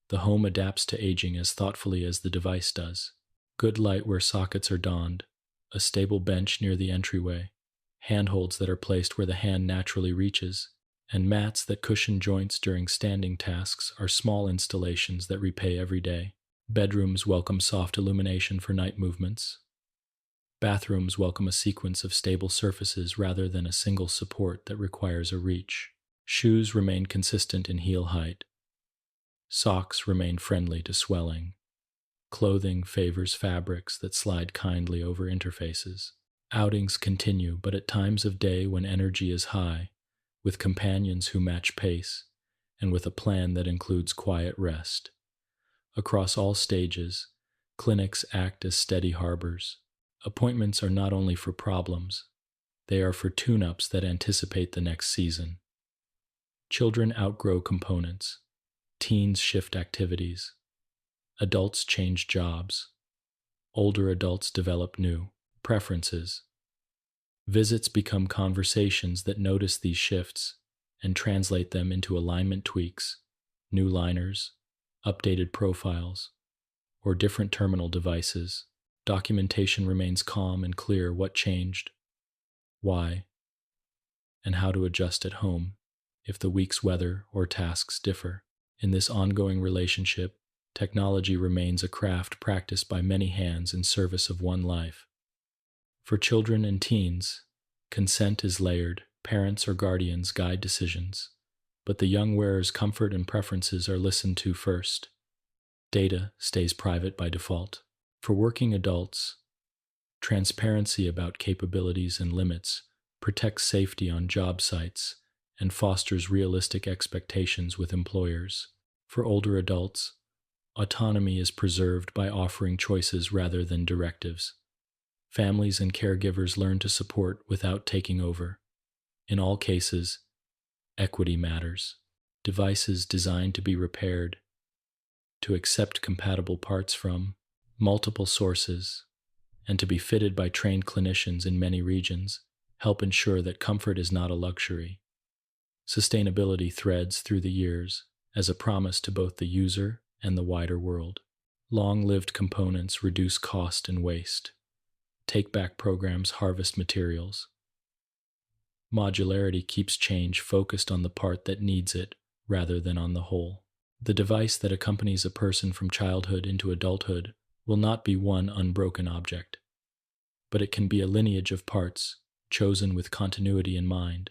The home adapts to aging as thoughtfully as the device does. Good light where sockets are donned, a stable bench near the entryway, handholds that are placed where the hand naturally reaches, and mats that cushion joints during standing tasks are small installations that repay every day. Bedrooms welcome soft illumination for night movements. Bathrooms welcome a sequence of stable surfaces rather than a single support that requires a reach. Shoes remain consistent in heel height. Socks remain friendly to swelling. Clothing favors fabrics that slide kindly over interfaces. Outings continue, but at times of day when energy is high, with companions who match pace, and with a plan that includes quiet rest. Across all stages, clinics act as steady harbors. Appointments are not only for problems, they are for tune-ups that anticipate the next season. Children outgrow components. Teens shift activities. Adults change jobs. Older adults develop new preferences. Visits become conversations that notice these shifts and translate them into alignment tweaks, new liners, updated profiles, or different terminal devices. Documentation remains calm and clear what changed, why, and how to adjust at home if the week's weather or tasks differ. In this ongoing relationship, technology remains a craft practiced by many hands in service of one life. For children and teens, consent is layered, parents or guardians guide decisions, but the young wearer's comfort and preferences are listened to first. Data stays private by default. For working adults, transparency about capabilities and limits protects safety on job sites and fosters realistic expectations with employers. For older adults, autonomy is preserved by offering choices rather than directives. Families and caregivers learn to support without taking over. In all cases, equity matters. Devices designed to be repaired, to accept compatible parts from multiple sources, and to be fitted by trained clinicians in many regions help ensure that comfort is not a luxury. Sustainability threads through the years as a promise to both the user and the wider world. Long-lived components reduce cost and waste. Take-back programs harvest materials. Modularity keeps change focused on the part that needs it rather than on the whole. The device that accompanies a person from childhood into adulthood will not be one unbroken object, but it can be a lineage of parts chosen with continuity in mind,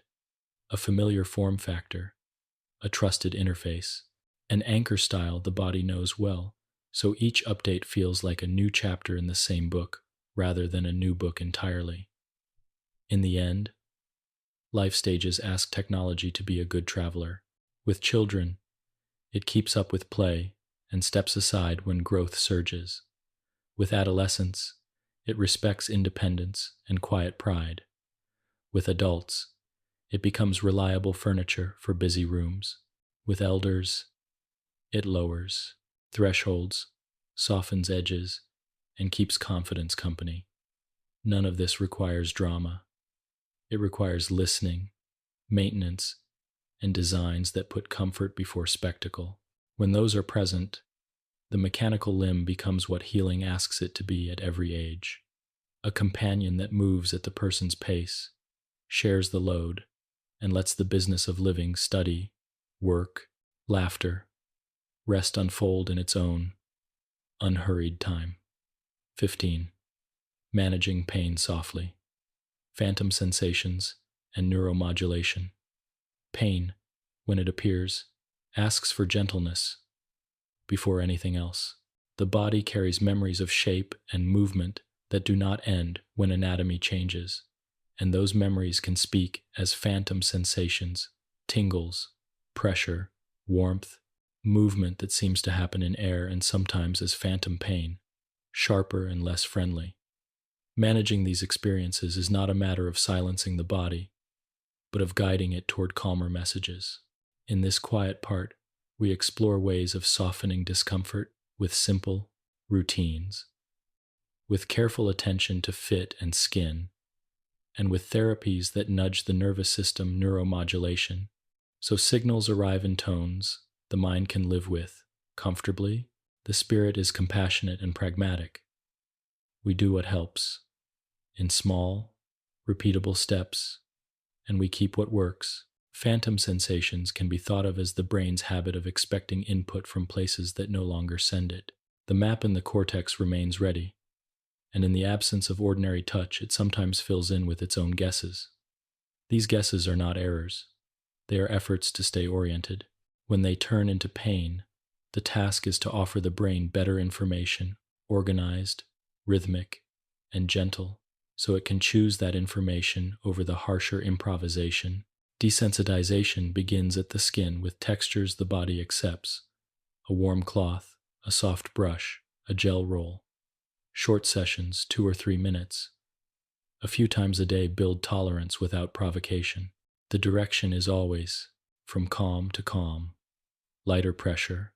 a familiar form factor, a trusted interface, an anchor style the body knows well, so each update feels like a new chapter in the same book rather than a new book entirely. In the end, life stages ask technology to be a good traveler. With children, it keeps up with play and steps aside when growth surges. With adolescents, it respects independence and quiet pride. With adults, it becomes reliable furniture for busy rooms. With elders, it lowers thresholds, softens edges, and keeps confidence company. None of this requires drama. It requires listening, maintenance, and designs that put comfort before spectacle. When those are present, the mechanical limb becomes what healing asks it to be at every age. A companion that moves at the person's pace, shares the load, and lets the business of living, study, work, laughter, rest unfold in its own, unhurried time. 15. Managing pain softly. Phantom sensations and neuromodulation. Pain, when it appears, asks for gentleness before anything else. The body carries memories of shape and movement that do not end when anatomy changes, and those memories can speak as phantom sensations, tingles, pressure, warmth, movement that seems to happen in air and sometimes as phantom pain, sharper and less friendly. Managing these experiences is not a matter of silencing the body, but of guiding it toward calmer messages. In this quiet part, we explore ways of softening discomfort with simple routines, with careful attention to fit and skin, and with therapies that nudge the nervous system neuromodulation, so signals arrive in tones the mind can live with comfortably. The spirit is compassionate and pragmatic. We do what helps, in small, repeatable steps, and we keep what works. Phantom sensations can be thought of as the brain's habit of expecting input from places that no longer send it. The map in the cortex remains ready, and in the absence of ordinary touch, it sometimes fills in with its own guesses. These guesses are not errors. They are efforts to stay oriented. When they turn into pain, the task is to offer the brain better information, organized, rhythmic, and gentle, so it can choose that information over the harsher improvisation. Desensitization begins at the skin with textures the body accepts: a warm cloth, a soft brush, a gel roll. Short sessions, 2 or 3 minutes. A few times a day build tolerance without provocation. The direction is always from calm to calm, lighter pressure,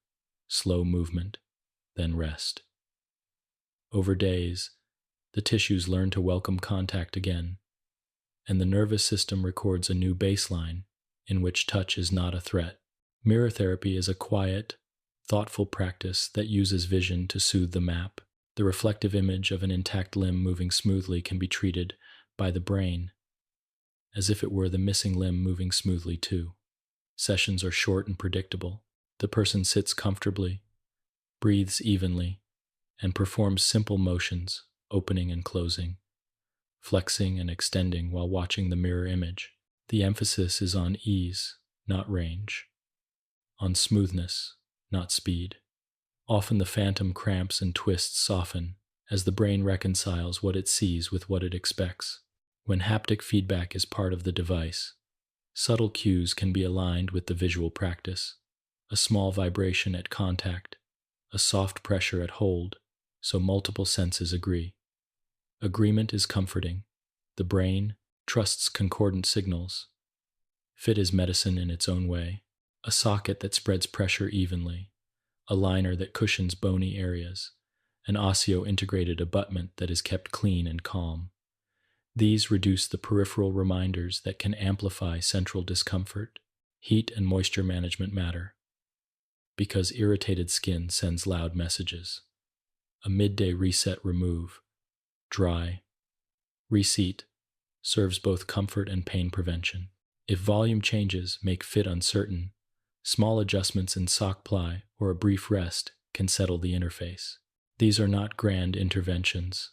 slow movement, then rest. Over days, the tissues learn to welcome contact again, and the nervous system records a new baseline in which touch is not a threat. Mirror therapy is a quiet, thoughtful practice that uses vision to soothe the map. The reflective image of an intact limb moving smoothly can be treated by the brain as if it were the missing limb moving smoothly too. Sessions are short and predictable. The person sits comfortably, breathes evenly, and performs simple motions, opening and closing, flexing and extending while watching the mirror image. The emphasis is on ease, not range, on smoothness, not speed. Often the phantom cramps and twists soften as the brain reconciles what it sees with what it expects. When haptic feedback is part of the device, subtle cues can be aligned with the visual practice: a small vibration at contact, a soft pressure at hold, so multiple senses agree. Agreement is comforting. The brain trusts concordant signals. Fit is medicine in its own way: a socket that spreads pressure evenly, a liner that cushions bony areas, an osseo-integrated abutment that is kept clean and calm. These reduce the peripheral reminders that can amplify central discomfort. Heat and moisture management matter, because irritated skin sends loud messages. A midday reset remove, dry, reseat, serves both comfort and pain prevention. If volume changes make fit uncertain, small adjustments in sock ply or a brief rest can settle the interface. These are not grand interventions.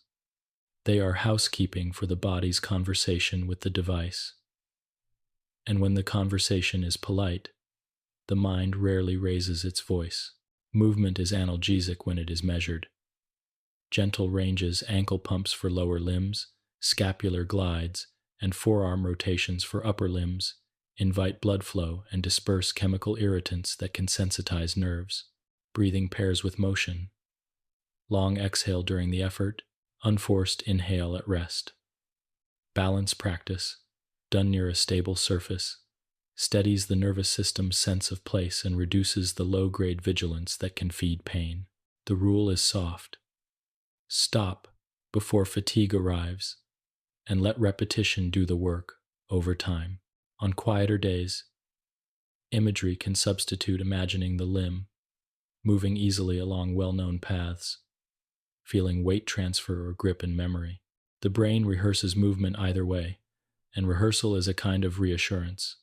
They are housekeeping for the body's conversation with the device. And when the conversation is polite, the mind rarely raises its voice. Movement is analgesic when it is measured. Gentle ranges, ankle pumps for lower limbs, scapular glides, and forearm rotations for upper limbs invite blood flow and disperse chemical irritants that can sensitize nerves. Breathing pairs with motion. Long exhale during the effort, unforced inhale at rest. Balance practice, done near a stable surface, steadies the nervous system's sense of place and reduces the low-grade vigilance that can feed pain. The rule is soft. Stop before fatigue arrives, and let repetition do the work over time. On quieter days, imagery can substitute imagining the limb moving easily along well-known paths, feeling weight transfer or grip in memory. The brain rehearses movement either way, and rehearsal is a kind of reassurance.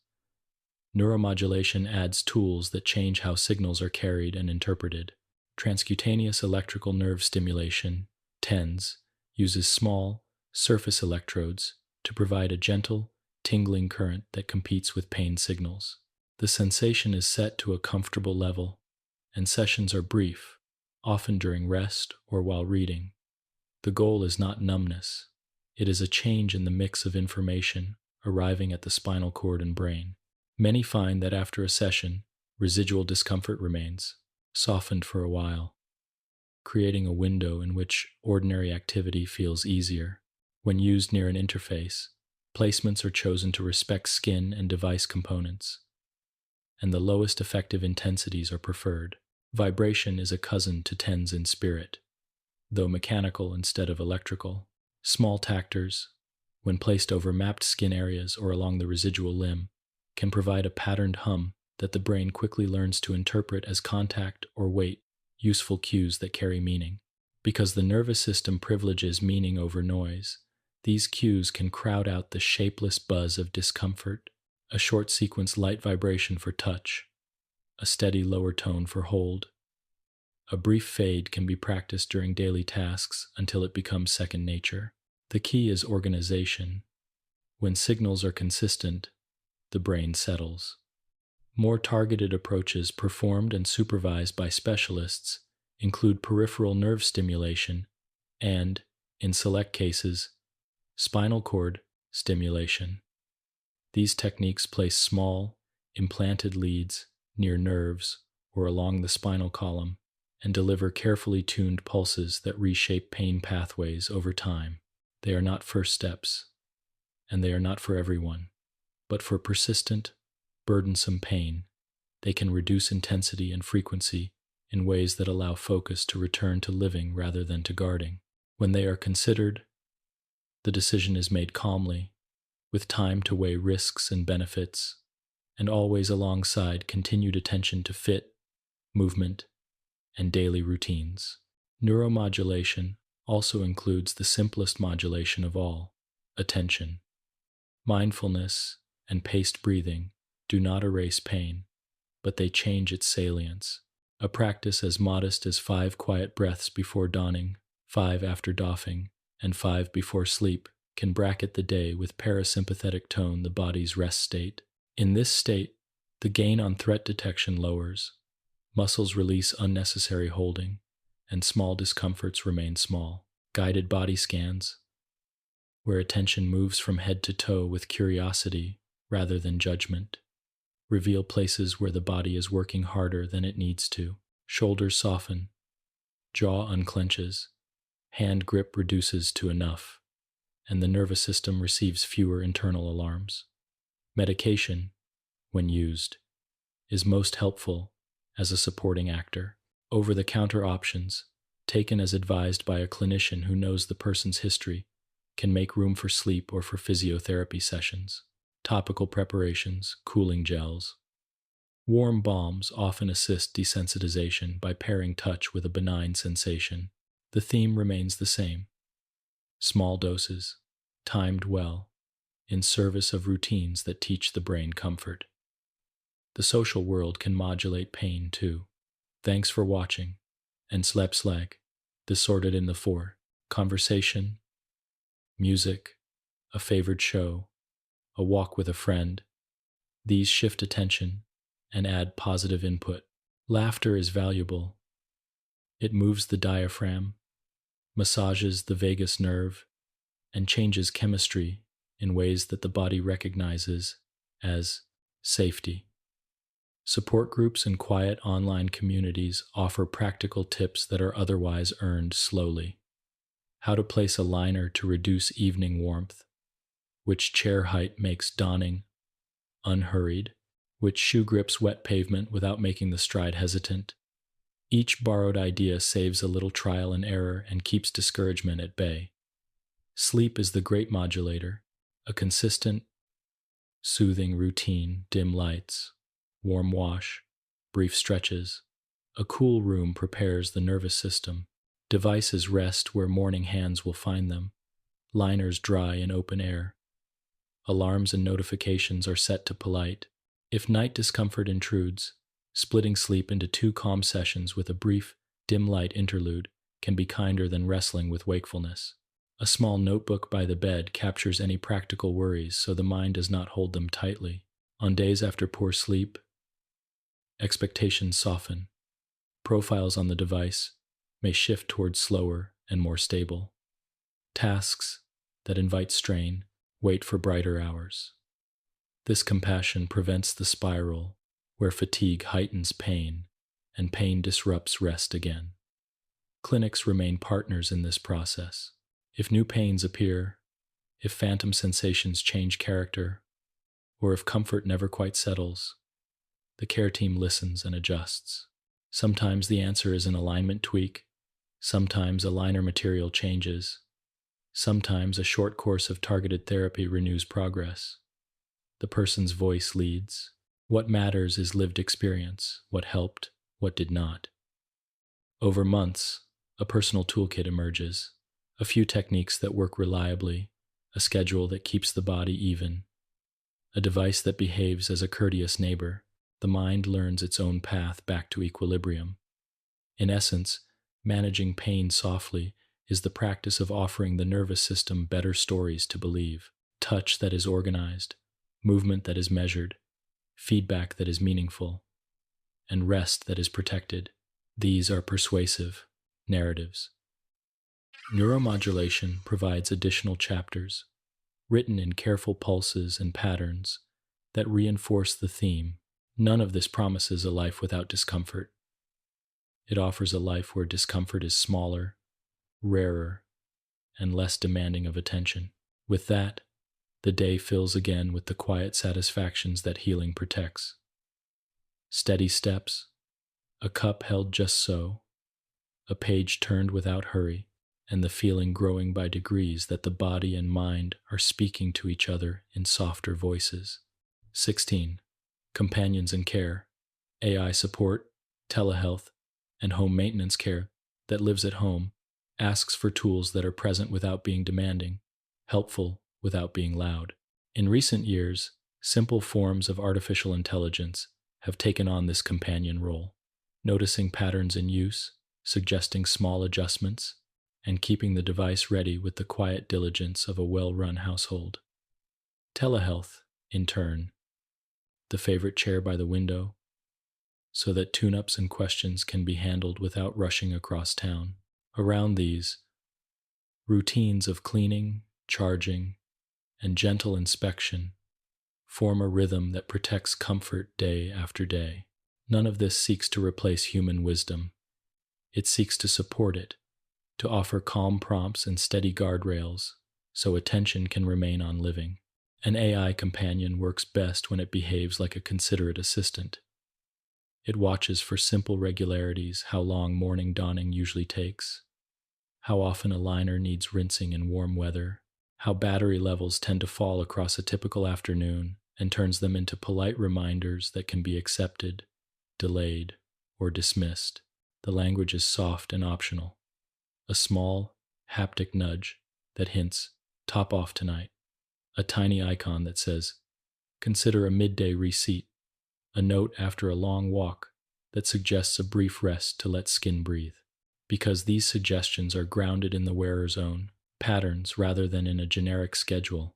Neuromodulation adds tools that change how signals are carried and interpreted. Transcutaneous electrical nerve stimulation, TENS, uses small, surface electrodes to provide a gentle, tingling current that competes with pain signals. The sensation is set to a comfortable level, and sessions are brief, often during rest or while reading. The goal is not numbness. It is a change in the mix of information arriving at the spinal cord and brain. Many find that after a session, residual discomfort remains, softened for a while, creating a window in which ordinary activity feels easier. When used near an interface, placements are chosen to respect skin and device components, and the lowest effective intensities are preferred. Vibration is a cousin to TENS in spirit, though mechanical instead of electrical. Small tactors, when placed over mapped skin areas or along the residual limb, can provide a patterned hum that the brain quickly learns to interpret as contact or weight, useful cues that carry meaning. Because the nervous system privileges meaning over noise, these cues can crowd out the shapeless buzz of discomfort, a short sequence light vibration for touch, a steady lower tone for hold. A brief fade can be practiced during daily tasks until it becomes second nature. The key is organization. When signals are consistent, the brain settles. More targeted approaches performed and supervised by specialists include peripheral nerve stimulation and, in select cases, spinal cord stimulation. These techniques place small, implanted leads near nerves or along the spinal column and deliver carefully tuned pulses that reshape pain pathways over time. They are not first steps, and they are not for everyone, but for persistent, burdensome pain, they can reduce intensity and frequency in ways that allow focus to return to living rather than to guarding. When they are considered, the decision is made calmly, with time to weigh risks and benefits, and always alongside continued attention to fit, movement, and daily routines. Neuromodulation also includes the simplest modulation of all, attention. Mindfulness and paced breathing do not erase pain, but they change its salience. A practice as modest as 5 quiet breaths before dawning, 5 after doffing, and 5 before sleep can bracket the day with parasympathetic tone, the body's rest state. In this state, the gain on threat detection lowers, muscles release unnecessary holding, and small discomforts remain small. Guided body scans, where attention moves from head to toe with curiosity rather than judgment, reveal places where the body is working harder than it needs to. Shoulders soften, jaw unclenches, hand grip reduces to enough, and the nervous system receives fewer internal alarms. Medication, when used, is most helpful as a supporting actor. Over-the-counter options, taken as advised by a clinician who knows the person's history, can make room for sleep or for physiotherapy sessions. Topical preparations, cooling gels. Warm balms often assist desensitization by pairing touch with a benign sensation. The theme remains the same. Small doses, timed well, in service of routines that teach the brain comfort. The social world can modulate pain too. Thanks for watching, and slep slag, disordered in the 4, conversation, music, a favored show, a walk with a friend. These shift attention and add positive input. Laughter is valuable. It moves the diaphragm, massages the vagus nerve, and changes chemistry in ways that the body recognizes as safety. Support groups and quiet online communities offer practical tips that are otherwise earned slowly. How to place a liner to reduce evening warmth, which chair height makes donning unhurried, which shoe grips wet pavement without making the stride hesitant. Each borrowed idea saves a little trial and error and keeps discouragement at bay. Sleep is the great modulator, a consistent, soothing routine, dim lights, warm wash, brief stretches. A cool room prepares the nervous system. Devices rest where morning hands will find them. Liners dry in open air. Alarms and notifications are set to polite. If night discomfort intrudes, splitting sleep into 2 calm sessions with a brief, dim light interlude can be kinder than wrestling with wakefulness. A small notebook by the bed captures any practical worries so the mind does not hold them tightly. On days after poor sleep, expectations soften. Profiles on the device may shift towards slower and more stable. Tasks that invite strain wait for brighter hours. This compassion prevents the spiral where fatigue heightens pain and pain disrupts rest again. Clinics remain partners in this process. If new pains appear, if phantom sensations change character, or if comfort never quite settles, the care team listens and adjusts. Sometimes the answer is an alignment tweak, sometimes a liner material changes, sometimes a short course of targeted therapy renews progress. The person's voice leads. What matters is lived experience, what helped, what did not. Over months, a personal toolkit emerges, a few techniques that work reliably, a schedule that keeps the body even, a device that behaves as a courteous neighbor. The mind learns its own path back to equilibrium. In essence, managing pain softly is the practice of offering the nervous system better stories to believe, touch that is organized, movement that is measured, feedback that is meaningful, and rest that is protected. These are persuasive narratives. Neuromodulation provides additional chapters, written in careful pulses and patterns, that reinforce the theme. None of this promises a life without discomfort. It offers a life where discomfort is smaller, rarer, and less demanding of attention. With that, the day fills again with the quiet satisfactions that healing protects. Steady steps, a cup held just so, a page turned without hurry, and the feeling growing by degrees that the body and mind are speaking to each other in softer voices. 16. Companions in care, AI support, telehealth, and home maintenance care that lives at home, asks for tools that are present without being demanding, helpful without being loud. In recent years, simple forms of artificial intelligence have taken on this companion role, noticing patterns in use, suggesting small adjustments, and keeping the device ready with the quiet diligence of a well-run household. Telehealth, in turn, the favorite chair by the window, so that tune-ups and questions can be handled without rushing across town. Around these, routines of cleaning, charging, and gentle inspection form a rhythm that protects comfort day after day. None of this seeks to replace human wisdom. It seeks to support it, to offer calm prompts and steady guardrails so attention can remain on living. An AI companion works best when it behaves like a considerate assistant. It watches for simple regularities, how long morning donning usually takes, how often a liner needs rinsing in warm weather, how battery levels tend to fall across a typical afternoon, and turns them into polite reminders that can be accepted, delayed, or dismissed. The language is soft and optional. A small, haptic nudge that hints, top off tonight. A tiny icon that says, consider a midday reseat. A note after a long walk that suggests a brief rest to let skin breathe. Because these suggestions are grounded in the wearer's own patterns rather than in a generic schedule,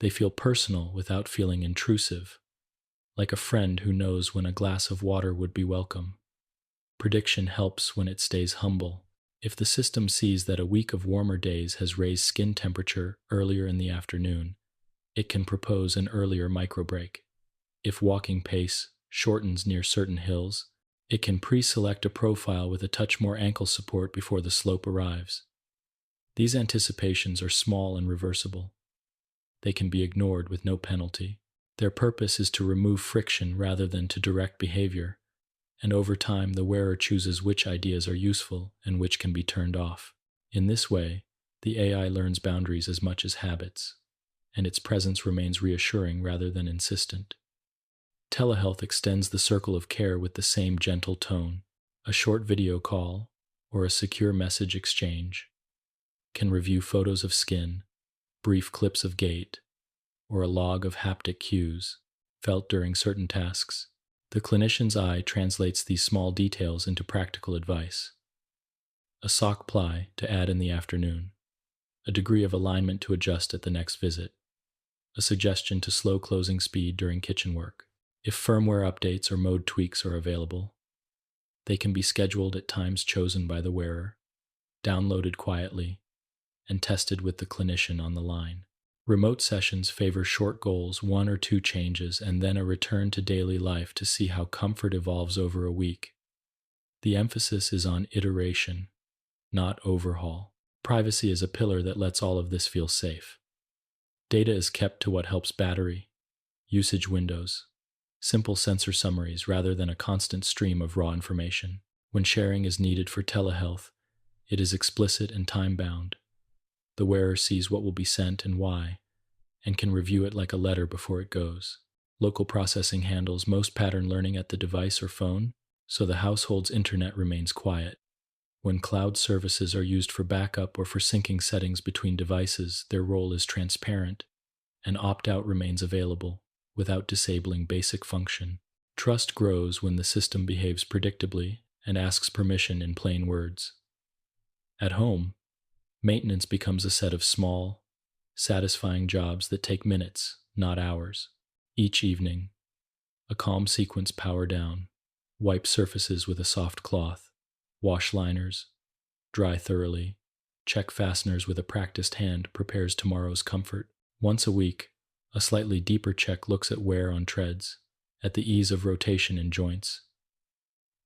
they feel personal without feeling intrusive, like a friend who knows when a glass of water would be welcome. Prediction helps when it stays humble. If the system sees that a week of warmer days has raised skin temperature earlier in the afternoon, it can propose an earlier microbreak. If walking pace shortens near certain hills, it can pre-select a profile with a touch more ankle support before the slope arrives. These anticipations are small and reversible. They can be ignored with no penalty. Their purpose is to remove friction rather than to direct behavior, and over time the wearer chooses which ideas are useful and which can be turned off. In this way, the AI learns boundaries as much as habits, and its presence remains reassuring rather than insistent. Telehealth extends the circle of care with the same gentle tone. A short video call or a secure message exchange can review photos of skin, brief clips of gait, or a log of haptic cues felt during certain tasks. The clinician's eye translates these small details into practical advice. A sock ply to add in the afternoon, a degree of alignment to adjust at the next visit, a suggestion to slow closing speed during kitchen work. If firmware updates or mode tweaks are available, they can be scheduled at times chosen by the wearer, downloaded quietly, and tested with the clinician on the line. Remote sessions favor short goals, one or two changes, and then a return to daily life to see how comfort evolves over a week. The emphasis is on iteration, not overhaul. Privacy is a pillar that lets all of this feel safe. Data is kept to what helps battery, usage windows, simple sensor summaries rather than a constant stream of raw information. When sharing is needed for telehealth, it is explicit and time-bound. The wearer sees what will be sent and why, and can review it like a letter before it goes. Local processing handles most pattern learning at the device or phone, so the household's internet remains quiet. When cloud services are used for backup or for syncing settings between devices, their role is transparent, and opt-out remains available without disabling basic function. Trust grows when the system behaves predictably and asks permission in plain words. At home, maintenance becomes a set of small, satisfying jobs that take minutes, not hours. Each evening, a calm sequence power down, wipe surfaces with a soft cloth, wash liners, dry thoroughly, check fasteners with a practiced hand prepares tomorrow's comfort. Once a week, a slightly deeper check looks at wear on treads, at the ease of rotation in joints,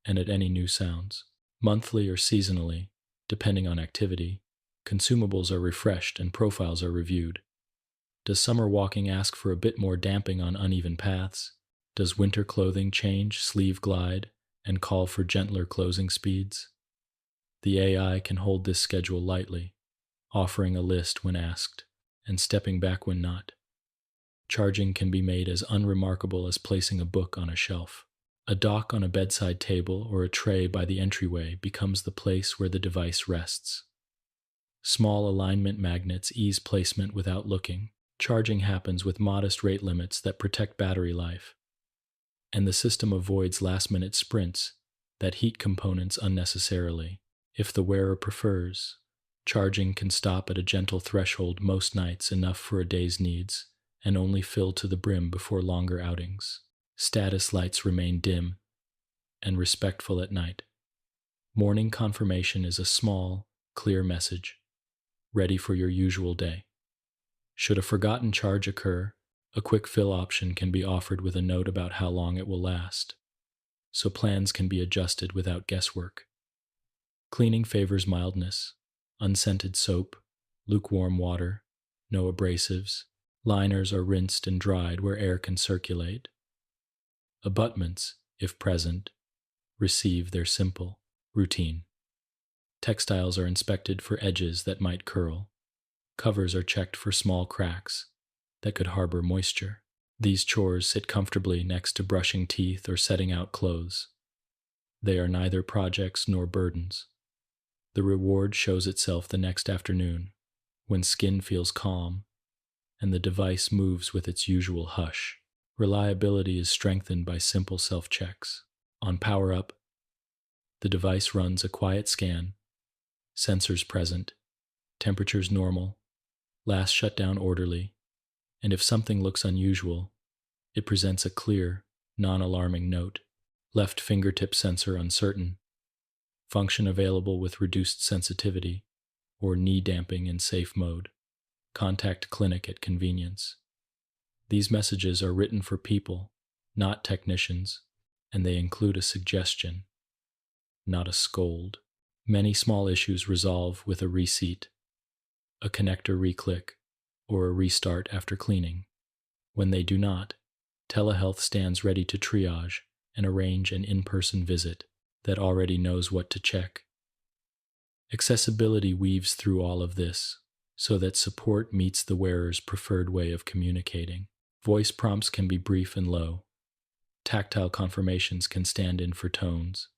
and at any new sounds. Monthly or seasonally, depending on activity, consumables are refreshed and profiles are reviewed. Does summer walking ask for a bit more damping on uneven paths? Does winter clothing change, sleeve glide, and call for gentler closing speeds? The AI can hold this schedule lightly, offering a list when asked, and stepping back when not. Charging can be made as unremarkable as placing a book on a shelf. A dock on a bedside table or a tray by the entryway becomes the place where the device rests. Small alignment magnets ease placement without looking. Charging happens with modest rate limits that protect battery life. And the system avoids last-minute sprints that heat components unnecessarily. If the wearer prefers, charging can stop at a gentle threshold most nights, enough for a day's needs, and only fill to the brim before longer outings. Status lights remain dim and respectful at night. Morning confirmation is a small, clear message, ready for your usual day. Should a forgotten charge occur, a quick fill option can be offered with a note about how long it will last, so plans can be adjusted without guesswork. Cleaning favors mildness, unscented soap, lukewarm water, no abrasives. Liners are rinsed and dried where air can circulate. Abutments, if present, receive their simple routine. Textiles are inspected for edges that might curl. Covers are checked for small cracks that could harbor moisture. These chores sit comfortably next to brushing teeth or setting out clothes. They are neither projects nor burdens. The reward shows itself the next afternoon, when skin feels calm and the device moves with its usual hush. Reliability is strengthened by simple self-checks. On power-up, the device runs a quiet scan, sensors present, temperatures normal, last shutdown orderly, and if something looks unusual, it presents a clear, non-alarming note. Left fingertip sensor uncertain, function available with reduced sensitivity, or knee damping in safe mode. Contact clinic at convenience. These messages are written for people, not technicians, and they include a suggestion, not a scold. Many small issues resolve with a reseat, a connector re-click, or a restart after cleaning. When they do not, telehealth stands ready to triage and arrange an in-person visit that already knows what to check. Accessibility weaves through all of this, so that support meets the wearer's preferred way of communicating. Voice prompts can be brief and low. Tactile confirmations can stand in for tones.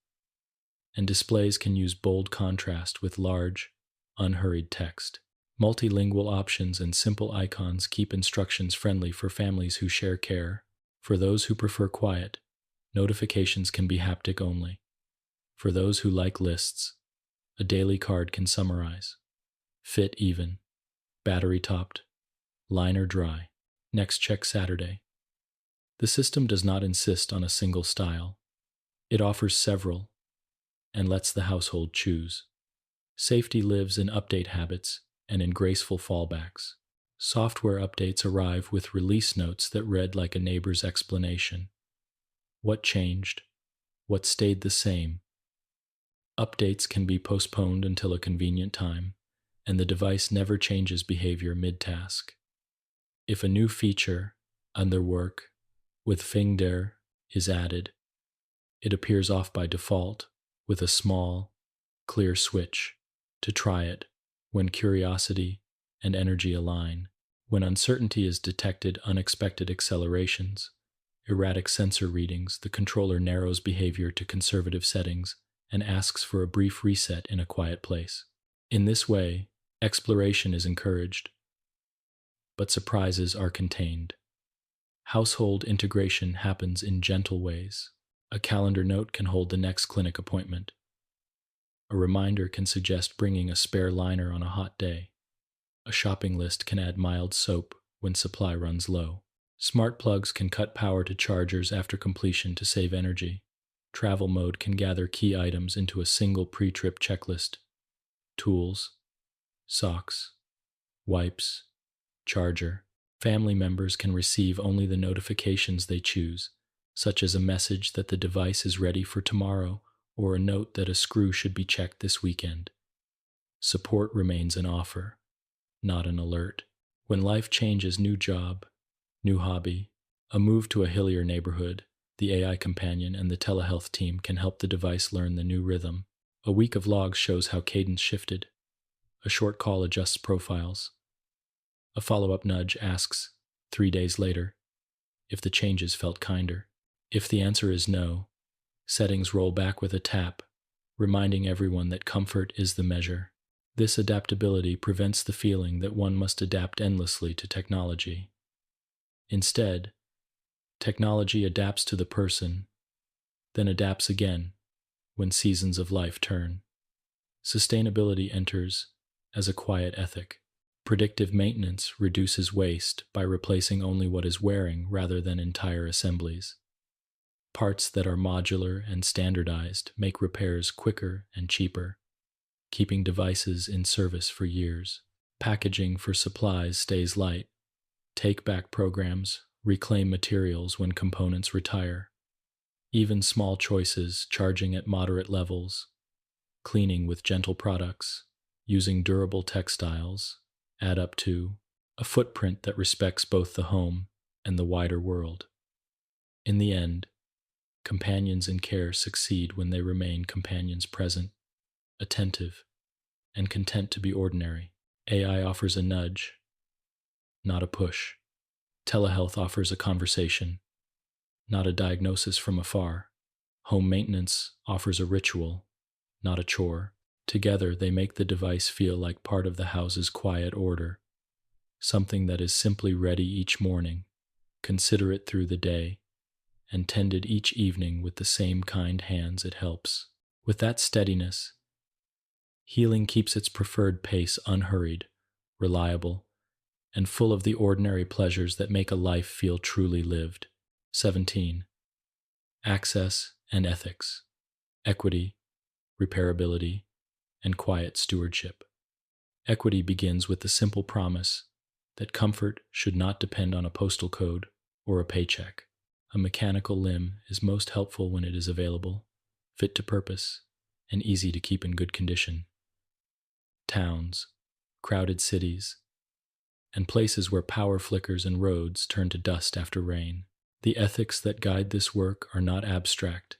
And displays can use bold contrast with large, unhurried text. Multilingual options and simple icons keep instructions friendly for families who share care. For those who prefer quiet, notifications can be haptic only. For those who like lists, a daily card can summarize. Fit even, battery topped, liner dry, next check Saturday. The system does not insist on a single style. It offers several and lets the household choose. Safety lives in update habits and in graceful fallbacks. Software updates arrive with release notes that read like a neighbor's explanation. What changed? What stayed the same? Updates can be postponed until a convenient time, and the device never changes behavior mid-task. If a new feature, under work, with Finger is added, it appears off by default with a small, clear switch to try it when curiosity and energy align. When uncertainty is detected, unexpected accelerations, erratic sensor readings, the controller narrows behavior to conservative settings and asks for a brief reset in a quiet place. In this way, exploration is encouraged, but surprises are contained. Household integration happens in gentle ways. A calendar note can hold the next clinic appointment. A reminder can suggest bringing a spare liner on a hot day. A shopping list can add mild soap when supply runs low. Smart plugs can cut power to chargers after completion to save energy. Travel mode can gather key items into a single pre-trip checklist. Tools, socks, wipes, charger. Family members can receive only the notifications they choose, such as a message that the device is ready for tomorrow or a note that a screw should be checked this weekend. Support remains an offer, not an alert. When life changes, new job, new hobby, a move to a hillier neighborhood, the AI companion and the telehealth team can help the device learn the new rhythm. A week of logs shows how cadence shifted. A short call adjusts profiles. A follow-up nudge asks, 3 days later, if the changes felt kinder. If the answer is no, settings roll back with a tap, reminding everyone that comfort is the measure. This adaptability prevents the feeling that one must adapt endlessly to technology. Instead, technology adapts to the person, then adapts again when seasons of life turn. Sustainability enters as a quiet ethic. Predictive maintenance reduces waste by replacing only what is wearing rather than entire assemblies. Parts that are modular and standardized make repairs quicker and cheaper, keeping devices in service for years. Packaging for supplies stays light. Take-back programs reclaim materials when components retire. Even small choices, charging at moderate levels, cleaning with gentle products, using durable textiles, add up to a footprint that respects both the home and the wider world. In the end, companions in care succeed when they remain companions present, attentive, and content to be ordinary. AI offers a nudge, not a push. Telehealth offers a conversation, not a diagnosis from afar. Home maintenance offers a ritual, not a chore. Together, they make the device feel like part of the house's quiet order, something that is simply ready each morning, considerate through the day, and tended each evening with the same kind hands it helps. With that steadiness, healing keeps its preferred pace unhurried, reliable, and full of the ordinary pleasures that make a life feel truly lived. 17. Access and ethics, equity, repairability, and quiet stewardship. Equity begins with the simple promise that comfort should not depend on a postal code or a paycheck. A mechanical limb is most helpful when it is available, fit to purpose, and easy to keep in good condition. Towns, crowded cities, and places where power flickers and roads turn to dust after rain. The ethics that guide this work are not abstract.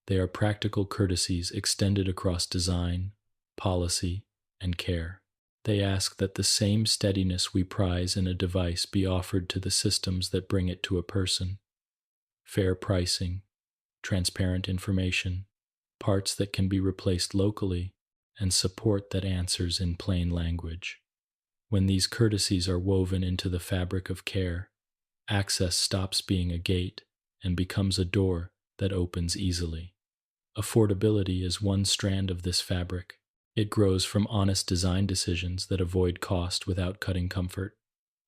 They are practical courtesies extended across design, policy, and care. They ask that the same steadiness we prize in a device be offered to the systems that bring it to a person. Fair pricing, transparent information, parts that can be replaced locally, and support that answers in plain language. When these courtesies are woven into the fabric of care, access stops being a gate and becomes a door that opens easily. Affordability is one strand of this fabric. It grows from honest design decisions that avoid cost without cutting comfort.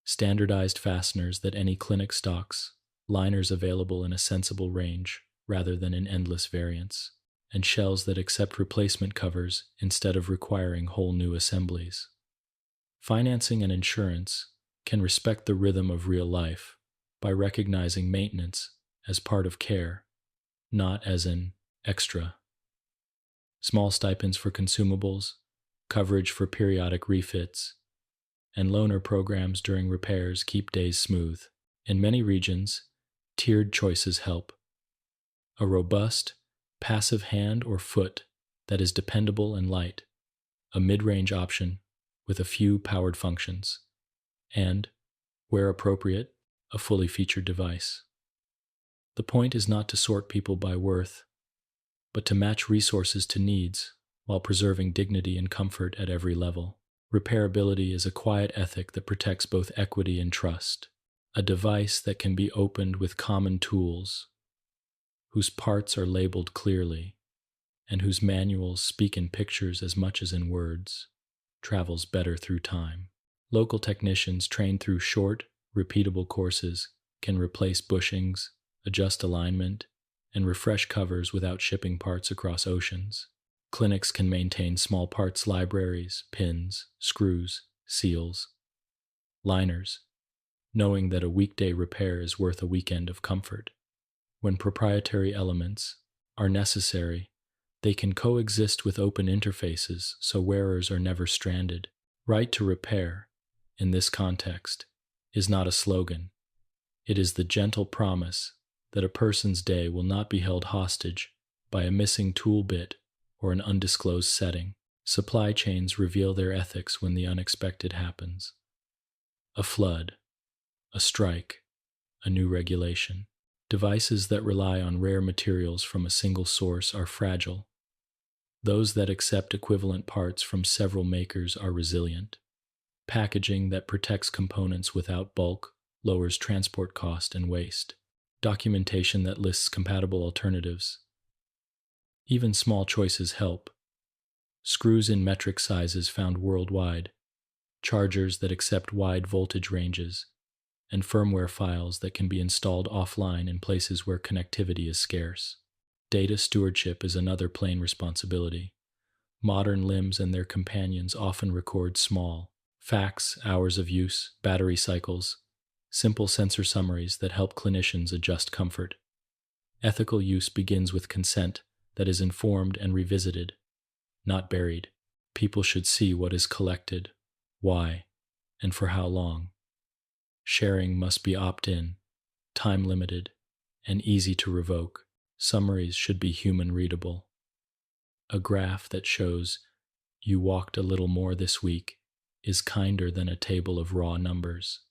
Standardized fasteners that any clinic stocks, liners available in a sensible range rather than in endless variants, and shells that accept replacement covers instead of requiring whole new assemblies. Financing and insurance can respect the rhythm of real life by recognizing maintenance as part of care, not as an extra. Small stipends for consumables, coverage for periodic refits, and loaner programs during repairs keep days smooth. In many regions, tiered choices help. A robust, passive hand or foot that is dependable and light, a mid-range option with a few powered functions, and, where appropriate, a fully featured device. The point is not to sort people by worth, but to match resources to needs while preserving dignity and comfort at every level. Repairability is a quiet ethic that protects both equity and trust. A device that can be opened with common tools, whose parts are labeled clearly, and whose manuals speak in pictures as much as in words, travels better through time. Local technicians trained through short, repeatable courses can replace bushings, adjust alignment, and refresh covers without shipping parts across oceans. Clinics can maintain small parts libraries, pins, screws, seals, liners, knowing that a weekday repair is worth a weekend of comfort. When proprietary elements are necessary, they can coexist with open interfaces so wearers are never stranded. Right to repair, in this context, is not a slogan. It is the gentle promise that a person's day will not be held hostage by a missing tool bit or an undisclosed setting. Supply chains reveal their ethics when the unexpected happens. A flood, a strike, a new regulation. Devices that rely on rare materials from a single source are fragile. Those that accept equivalent parts from several makers are resilient. Packaging that protects components without bulk lowers transport cost and waste. Documentation that lists compatible alternatives. Even small choices help. Screws in metric sizes found worldwide, chargers that accept wide voltage ranges, and firmware files that can be installed offline in places where connectivity is scarce. Data stewardship is another plain responsibility. Modern limbs and their companions often record small facts, hours of use, battery cycles, simple sensor summaries that help clinicians adjust comfort. Ethical use begins with consent that is informed and revisited, not buried. People should see what is collected, why, and for how long. Sharing must be opt-in, time-limited, and easy to revoke. Summaries should be human-readable. A graph that shows "you walked a little more this week" is kinder than a table of raw numbers.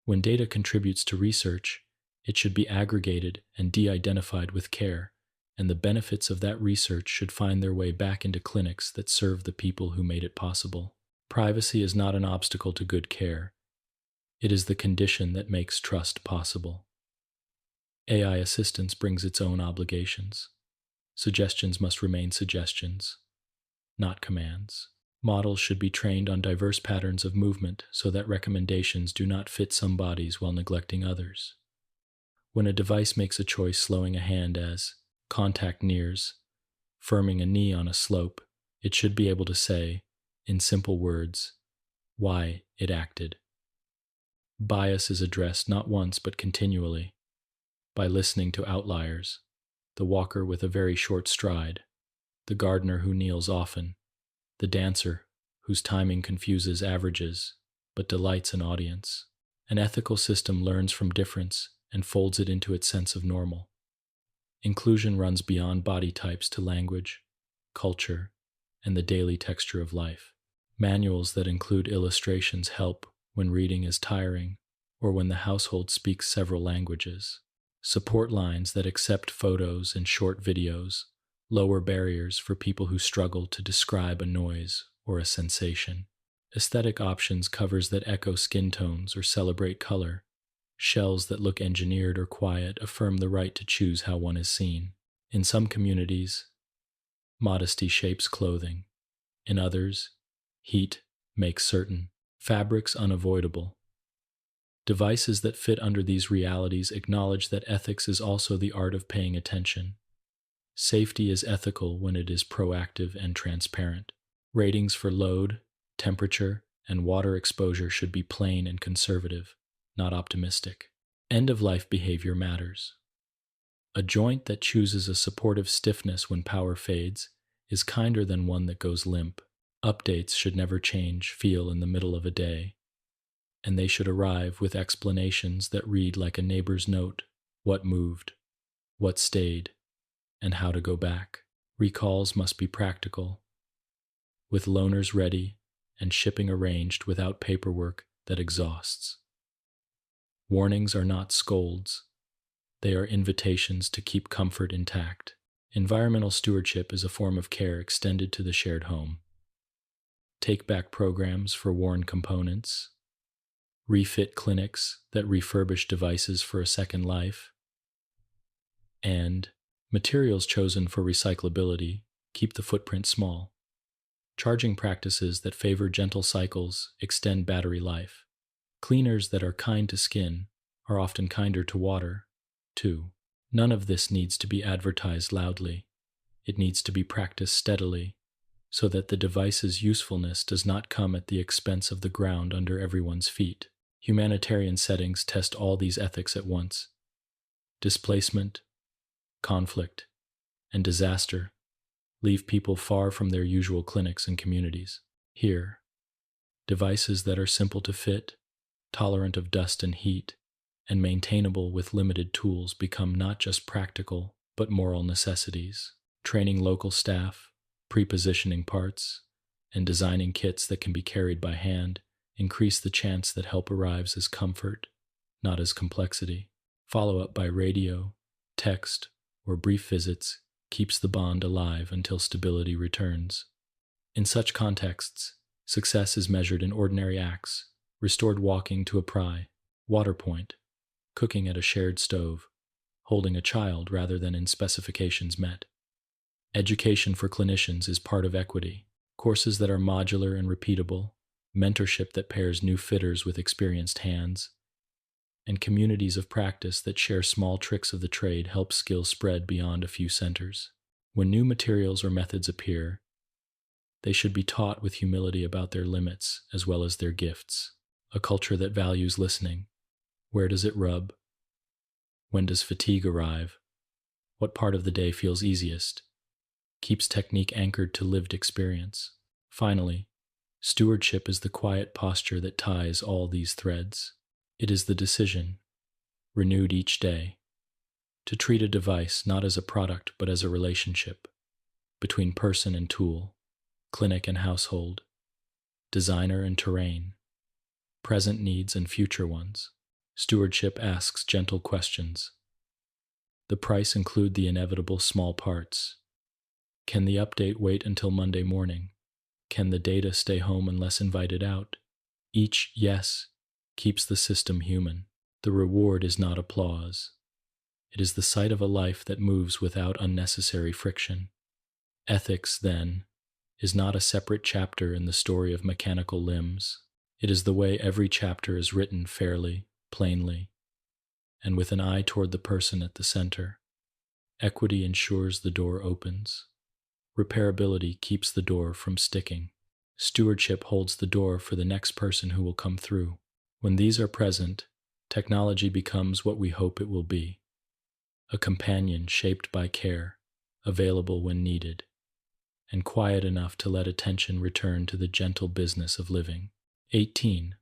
When data contributes to research, it should be aggregated and de-identified with care, and the benefits of that research should find their way back into clinics that serve the people who made it possible. Privacy is not an obstacle to good care. It is the condition that makes trust possible. AI assistance brings its own obligations. Suggestions must remain suggestions, not commands. Models should be trained on diverse patterns of movement so that recommendations do not fit some bodies while neglecting others. When a device makes a choice slowing a hand as contact nears, firming a knee on a slope, it should be able to say, in simple words, why it acted. Bias is addressed not once but continually, by listening to outliers, the walker with a very short stride, the gardener who kneels often, the dancer whose timing confuses averages but delights an audience. An ethical system learns from difference and folds it into its sense of normal. Inclusion runs beyond body types to language, culture, and the daily texture of life. Manuals that include illustrations help when reading is tiring or when the household speaks several languages. Support lines that accept photos and short videos lower barriers for people who struggle to describe a noise or a sensation. Aesthetic options covers that echo skin tones or celebrate color. Shells that look engineered or quiet affirm the right to choose how one is seen. In some communities, modesty shapes clothing. In others, heat makes certain fabrics unavoidable. Devices that fit under these realities acknowledge that ethics is also the art of paying attention. Safety is ethical when it is proactive and transparent. Ratings for load, temperature, and water exposure should be plain and conservative, not optimistic. End-of-life behavior matters. A joint that chooses a supportive stiffness when power fades is kinder than one that goes limp. Updates should never change feel in the middle of a day, and they should arrive with explanations that read like a neighbor's note: what moved, what stayed, and how to go back. Recalls must be practical, with loaners ready and shipping arranged without paperwork that exhausts. Warnings are not scolds. They are invitations to keep comfort intact. Environmental stewardship is a form of care extended to the shared home. Take-back programs for worn components, refit clinics that refurbish devices for a second life, and materials chosen for recyclability keep the footprint small. Charging practices that favor gentle cycles extend battery life. Cleaners that are kind to skin are often kinder to water, too. None of this needs to be advertised loudly. It needs to be practiced steadily, so that the device's usefulness does not come at the expense of the ground under everyone's feet. Humanitarian settings test all these ethics at once. Displacement, conflict, and disaster leave people far from their usual clinics and communities. Here, devices that are simple to fit, tolerant of dust and heat, and maintainable with limited tools become not just practical, but moral necessities. Training local staff, pre-positioning parts, and designing kits that can be carried by hand increase the chance that help arrives as comfort, not as complexity. Follow-up by radio, text, or brief visits keeps the bond alive until stability returns. In such contexts, success is measured in ordinary acts: restored walking to a pry, water point, cooking at a shared stove, holding a child rather than in specifications met. Education for clinicians is part of equity. Courses that are modular and repeatable, mentorship that pairs new fitters with experienced hands, and communities of practice that share small tricks of the trade help skills spread beyond a few centers. When new materials or methods appear, they should be taught with humility about their limits as well as their gifts. A culture that values listening. Where does it rub? When does fatigue arrive? What part of the day feels easiest? Keeps technique anchored to lived experience. Finally, stewardship is the quiet posture that ties all these threads. It is the decision, renewed each day, to treat a device not as a product but as a relationship between person and tool, clinic and household, designer and terrain, present needs and future ones. Stewardship asks gentle questions. The price include the inevitable small parts. Can the update wait until Monday morning? Can the data stay home unless invited out? Each yes keeps the system human. The reward is not applause. It is the sight of a life that moves without unnecessary friction. Ethics, then, is not a separate chapter in the story of mechanical limbs. It is the way every chapter is written fairly, plainly, and with an eye toward the person at the center. Equity ensures the door opens. Repairability keeps the door from sticking. Stewardship holds the door for the next person who will come through. When these are present, technology becomes what we hope it will be: a companion shaped by care, available when needed, and quiet enough to let attention return to the gentle business of living. 18.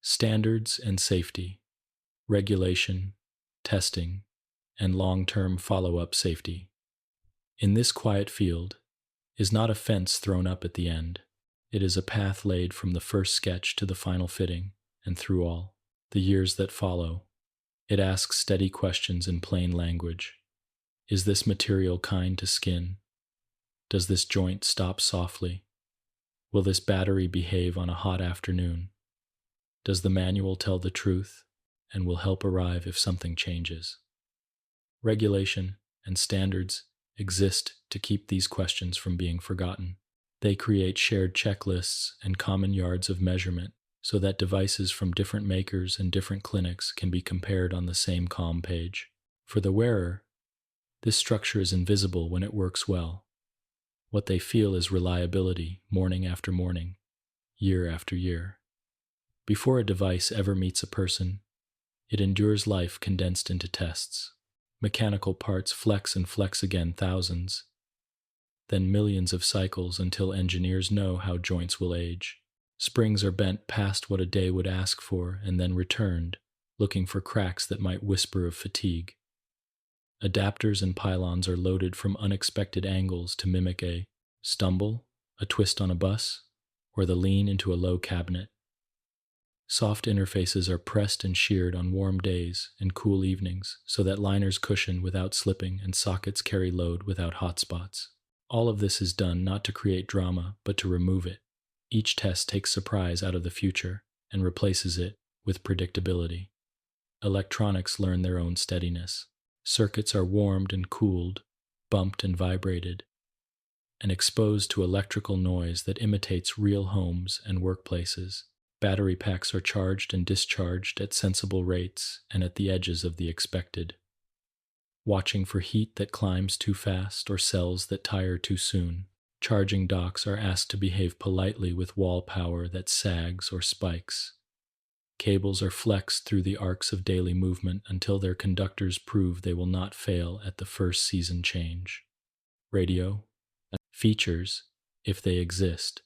Standards and safety, regulation, testing, and long-term follow-up safety. In this quiet field is not a fence thrown up at the end. It is a path laid from the first sketch to the final fitting, and through all the years that follow. It asks steady questions in plain language. Is this material kind to skin? Does this joint stop softly? Will this battery behave on a hot afternoon? Does the manual tell the truth and will help arrive if something changes? Regulation and standards exist to keep these questions from being forgotten. They create shared checklists and common yards of measurement so that devices from different makers and different clinics can be compared on the same COM page. For the wearer, this structure is invisible when it works well. What they feel is reliability, morning after morning, year after year. Before a device ever meets a person, it endures life condensed into tests. Mechanical parts flex and flex again thousands, then millions of cycles until engineers know how joints will age. Springs are bent past what a day would ask for and then returned, looking for cracks that might whisper of fatigue. Adapters and pylons are loaded from unexpected angles to mimic a stumble, a twist on a bus, or the lean into a low cabinet. Soft interfaces are pressed and sheared on warm days and cool evenings so that liners cushion without slipping and sockets carry load without hot spots. All of this is done not to create drama, but to remove it. Each test takes surprise out of the future and replaces it with predictability. Electronics learn their own steadiness. Circuits are warmed and cooled, bumped and vibrated, and exposed to electrical noise that imitates real homes and workplaces. Battery packs are charged and discharged at sensible rates and at the edges of the expected. Watching for heat that climbs too fast or cells that tire too soon. Charging docks are asked to behave politely with wall power that sags or spikes. Cables are flexed through the arcs of daily movement until their conductors prove they will not fail at the first season change. Radio features, if they exist,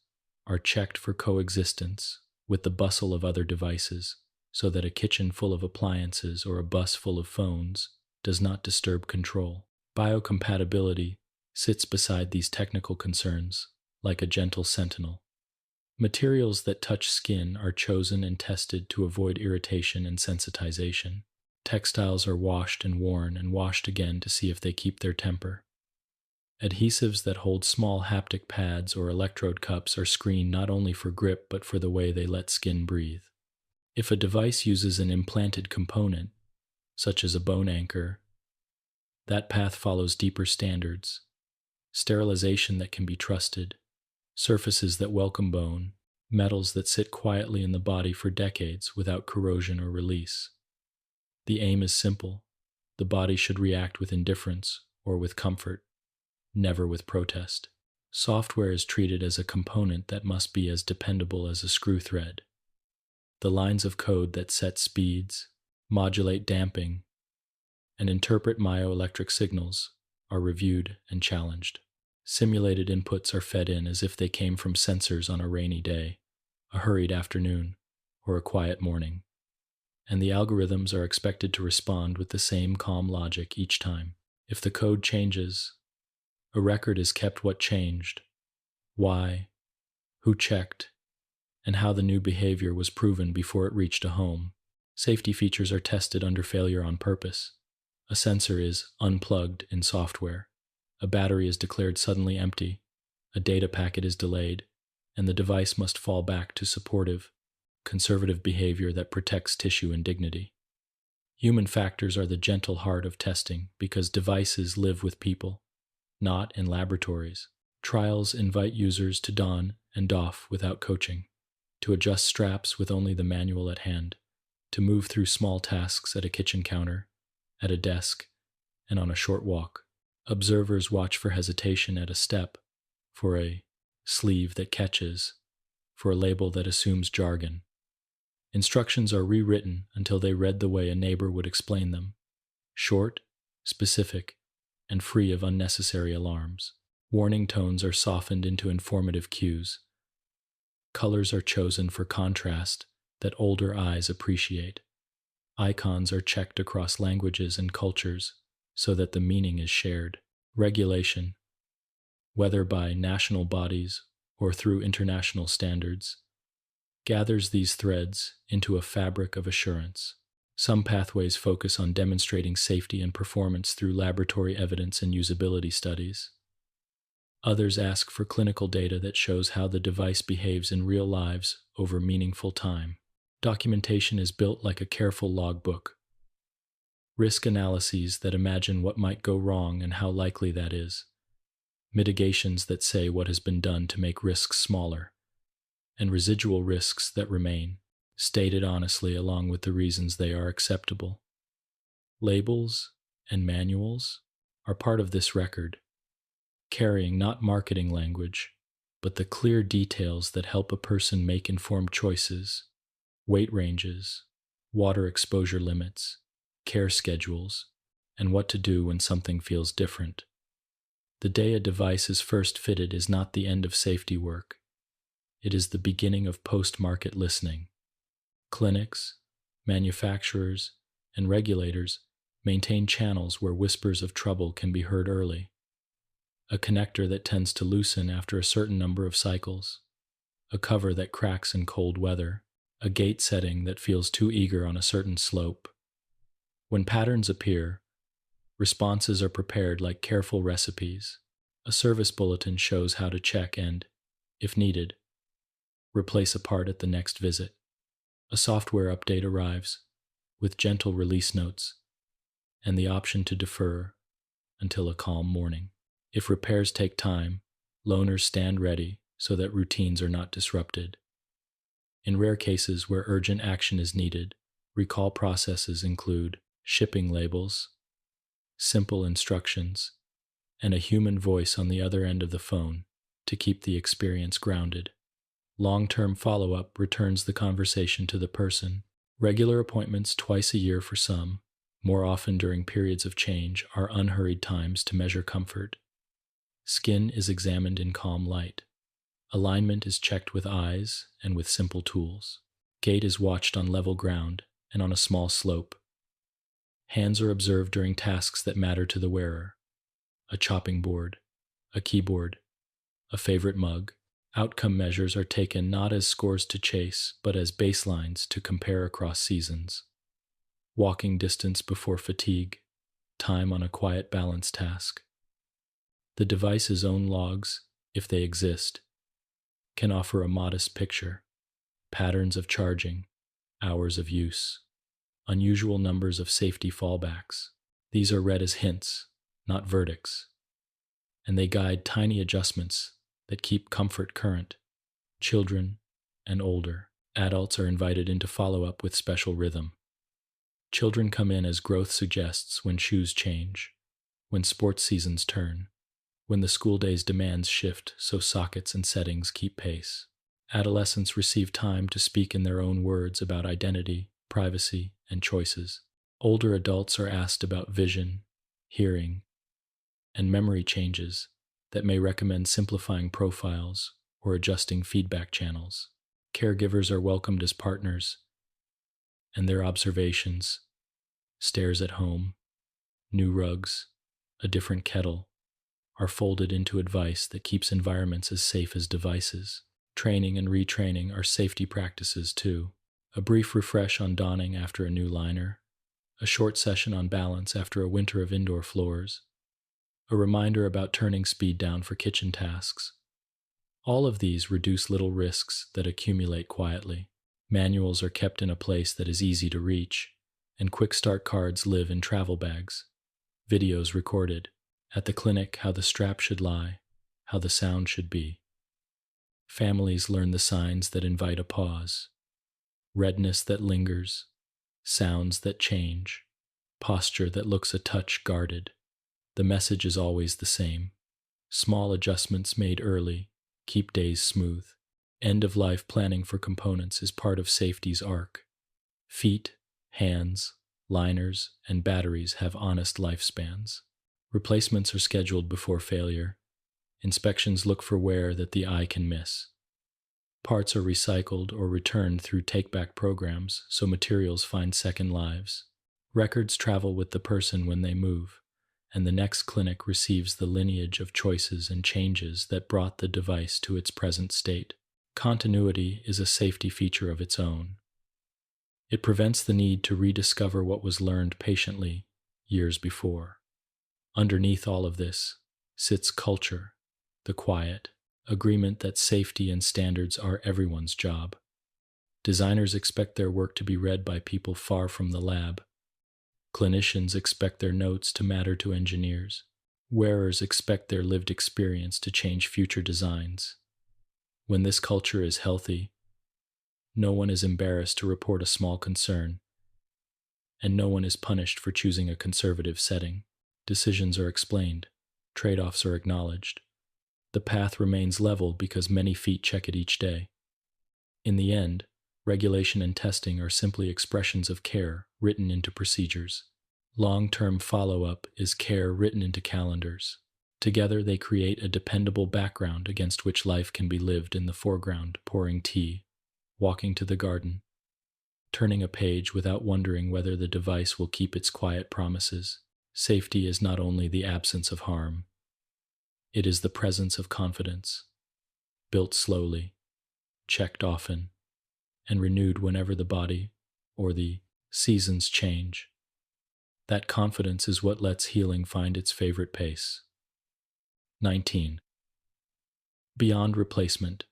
are checked for coexistence with the bustle of other devices, so that a kitchen full of appliances or a bus full of phones does not disturb control. Biocompatibility sits beside these technical concerns like a gentle sentinel. Materials that touch skin are chosen and tested to avoid irritation and sensitization. Textiles are washed and worn and washed again to see if they keep their temper. Adhesives that hold small haptic pads or electrode cups are screened not only for grip but for the way they let skin breathe. If a device uses an implanted component, such as a bone anchor, that path follows deeper standards. Sterilization that can be trusted, surfaces that welcome bone, metals that sit quietly in the body for decades without corrosion or release. The aim is simple. The body should react with indifference or with comfort, never with protest. Software is treated as a component that must be as dependable as a screw thread. The lines of code that set speeds, modulate damping, and interpret myoelectric signals are reviewed and challenged. Simulated inputs are fed in as if they came from sensors on a rainy day, a hurried afternoon, or a quiet morning, and the algorithms are expected to respond with the same calm logic each time. If the code changes, a record is kept what changed, why, who checked, and how the new behavior was proven before it reached a home. Safety features are tested under failure on purpose. A sensor is unplugged in software. A battery is declared suddenly empty, a data packet is delayed, and the device must fall back to supportive, conservative behavior that protects tissue and dignity. Human factors are the gentle heart of testing because devices live with people, not in laboratories. Trials invite users to don and doff without coaching, to adjust straps with only the manual at hand, to move through small tasks at a kitchen counter, at a desk, and on a short walk. Observers watch for hesitation at a step, for a sleeve that catches, for a label that assumes jargon. Instructions are rewritten until they read the way a neighbor would explain them, short, specific, and free of unnecessary alarms. Warning tones are softened into informative cues. Colors are chosen for contrast that older eyes appreciate. Icons are checked across languages and cultures so that the meaning is shared. Regulation, whether by national bodies or through international standards, gathers these threads into a fabric of assurance. Some pathways focus on demonstrating safety and performance through laboratory evidence and usability studies. Others ask for clinical data that shows how the device behaves in real lives over meaningful time. Documentation is built like a careful logbook. Risk analyses that imagine what might go wrong and how likely that is. Mitigations that say what has been done to make risks smaller. And residual risks that remain, stated honestly along with the reasons they are acceptable. Labels and manuals are part of this record, carrying not marketing language, but the clear details that help a person make informed choices: weight ranges, water exposure limits, care schedules, and what to do when something feels different. The day a device is first fitted is not the end of safety work. It is the beginning of post-market listening. Clinics, manufacturers, and regulators maintain channels where whispers of trouble can be heard early. A connector that tends to loosen after a certain number of cycles, a cover that cracks in cold weather, a gate setting that feels too eager on a certain slope. When patterns appear, responses are prepared like careful recipes. A service bulletin shows how to check and, if needed, replace a part at the next visit. A software update arrives, with gentle release notes, and the option to defer until a calm morning. If repairs take time, loaners stand ready so that routines are not disrupted. In rare cases where urgent action is needed, recall processes include shipping labels, simple instructions, and a human voice on the other end of the phone to keep the experience grounded. Long-term follow-up returns the conversation to the person. Regular appointments twice a year for some, more often during periods of change, are unhurried times to measure comfort. Skin is examined in calm light. Alignment is checked with eyes and with simple tools. Gait is watched on level ground and on a small slope. Hands are observed during tasks that matter to the wearer: a chopping board, a keyboard, a favorite mug. Outcome measures are taken not as scores to chase, but as baselines to compare across seasons. Walking distance before fatigue, time on a quiet balance task. The device's own logs, if they exist, can offer a modest picture: patterns of charging, hours of use, unusual numbers of safety fallbacks. These are read as hints, not verdicts, and they guide tiny adjustments that keep comfort current. Children and older adults are invited into follow-up with special rhythm. Children come in as growth suggests when shoes change, when sports seasons turn, when the school day's demands shift so sockets and settings keep pace. Adolescents receive time to speak in their own words about identity, privacy, and choices. Older adults are asked about vision, hearing, and memory changes that may recommend simplifying profiles or adjusting feedback channels. Caregivers are welcomed as partners, and their observations, stairs at home, new rugs, a different kettle, are folded into advice that keeps environments as safe as devices. Training and retraining are safety practices too. A brief refresh on donning after a new liner, a short session on balance after a winter of indoor floors, a reminder about turning speed down for kitchen tasks. All of these reduce little risks that accumulate quietly. Manuals are kept in a place that is easy to reach, and quick start cards live in travel bags. Videos recorded. At the clinic, how the strap should lie, how the sound should be. Families learn the signs that invite a pause: redness that lingers, sounds that change, posture that looks a touch guarded. The message is always the same: small adjustments made early keep days smooth. End-of-life planning for components is part of safety's arc. Feet, hands, liners, and batteries have honest lifespans. Replacements are scheduled before failure. Inspections look for wear that the eye can miss. Parts are recycled or returned through take-back programs so materials find second lives. Records travel with the person when they move, and the next clinic receives the lineage of choices and changes that brought the device to its present state. Continuity is a safety feature of its own. It prevents the need to rediscover what was learned patiently years before. Underneath all of this sits culture, the quiet agreement that safety and standards are everyone's job. Designers expect their work to be read by people far from the lab. Clinicians expect their notes to matter to engineers. Wearers expect their lived experience to change future designs. When this culture is healthy, no one is embarrassed to report a small concern, and no one is punished for choosing a conservative setting. Decisions are explained, trade-offs are acknowledged, The path remains level because many feet check it each day. In the end, regulation and testing are simply expressions of care written into procedures. Long-term follow-up is care written into calendars. Together they create a dependable background against which life can be lived in the foreground, pouring tea, walking to the garden, turning a page without wondering whether the device will keep its quiet promises. Safety is not only the absence of harm, it is the presence of confidence, built slowly, checked often, and renewed whenever the body or the seasons change. That confidence is what lets healing find its favorite pace. 19. Beyond replacement,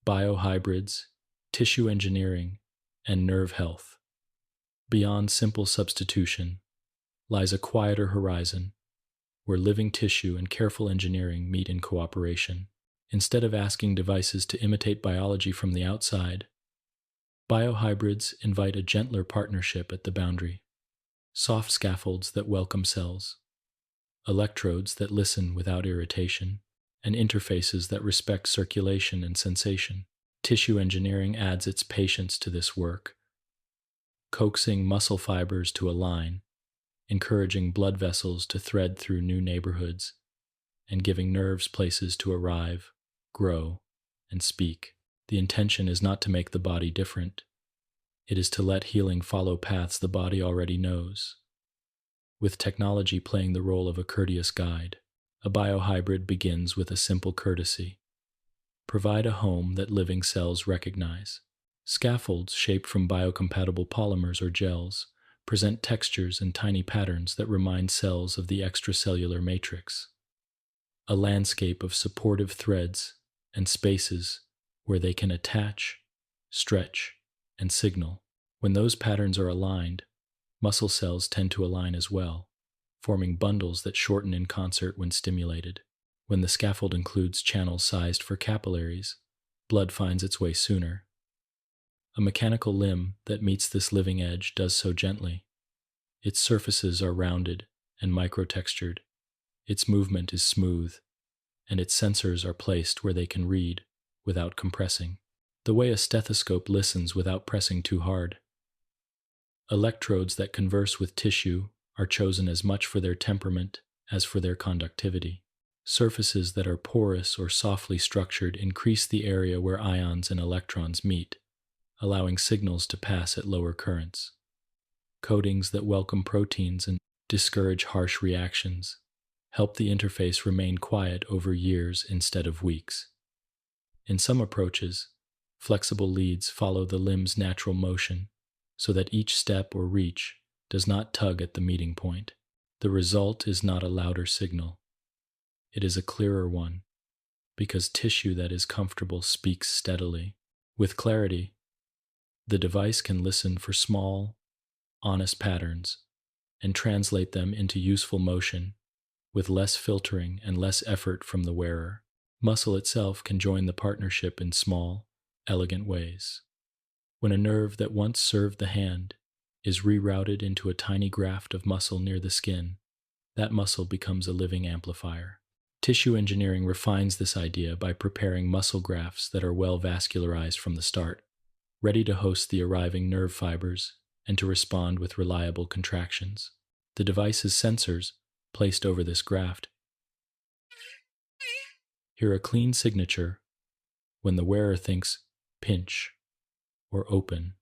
biohybrids, tissue engineering, and nerve health. Beyond simple substitution lies a quieter horizon where living tissue and careful engineering meet in cooperation. Instead of asking devices to imitate biology from the outside, biohybrids invite a gentler partnership at the boundary. Soft scaffolds that welcome cells, electrodes that listen without irritation, and interfaces that respect circulation and sensation. Tissue engineering adds its patience to this work, coaxing muscle fibers to align, encouraging blood vessels to thread through new neighborhoods, and giving nerves places to arrive, grow, and speak. The intention is not to make the body different. It is to let healing follow paths the body already knows. With technology playing the role of a courteous guide, a biohybrid begins with a simple courtesy. Provide a home that living cells recognize. Scaffolds shaped from biocompatible polymers or gels present textures and tiny patterns that remind cells of the extracellular matrix. A landscape of supportive threads and spaces where they can attach, stretch, and signal. When those patterns are aligned, muscle cells tend to align as well, forming bundles that shorten in concert when stimulated. When the scaffold includes channels sized for capillaries, blood finds its way sooner. A mechanical limb that meets this living edge does so gently. Its surfaces are rounded and microtextured. Its movement is smooth, and its sensors are placed where they can read without compressing. The way a stethoscope listens without pressing too hard. Electrodes that converse with tissue are chosen as much for their temperament as for their conductivity. Surfaces that are porous or softly structured increase the area where ions and electrons meet, allowing signals to pass at lower currents. Coatings that welcome proteins and discourage harsh reactions help the interface remain quiet over years instead of weeks. In some approaches, flexible leads follow the limb's natural motion so that each step or reach does not tug at the meeting point. The result is not a louder signal. It is a clearer one, because tissue that is comfortable speaks steadily. With clarity, the device can listen for small, honest patterns and translate them into useful motion with less filtering and less effort from the wearer. Muscle itself can join the partnership in small, elegant ways. When a nerve that once served the hand is rerouted into a tiny graft of muscle near the skin, that muscle becomes a living amplifier. Tissue engineering refines this idea by preparing muscle grafts that are well vascularized from the start, ready to host the arriving nerve fibers and to respond with reliable contractions. The device's sensors, placed over this graft, hear a clean signature when the wearer thinks pinch or open,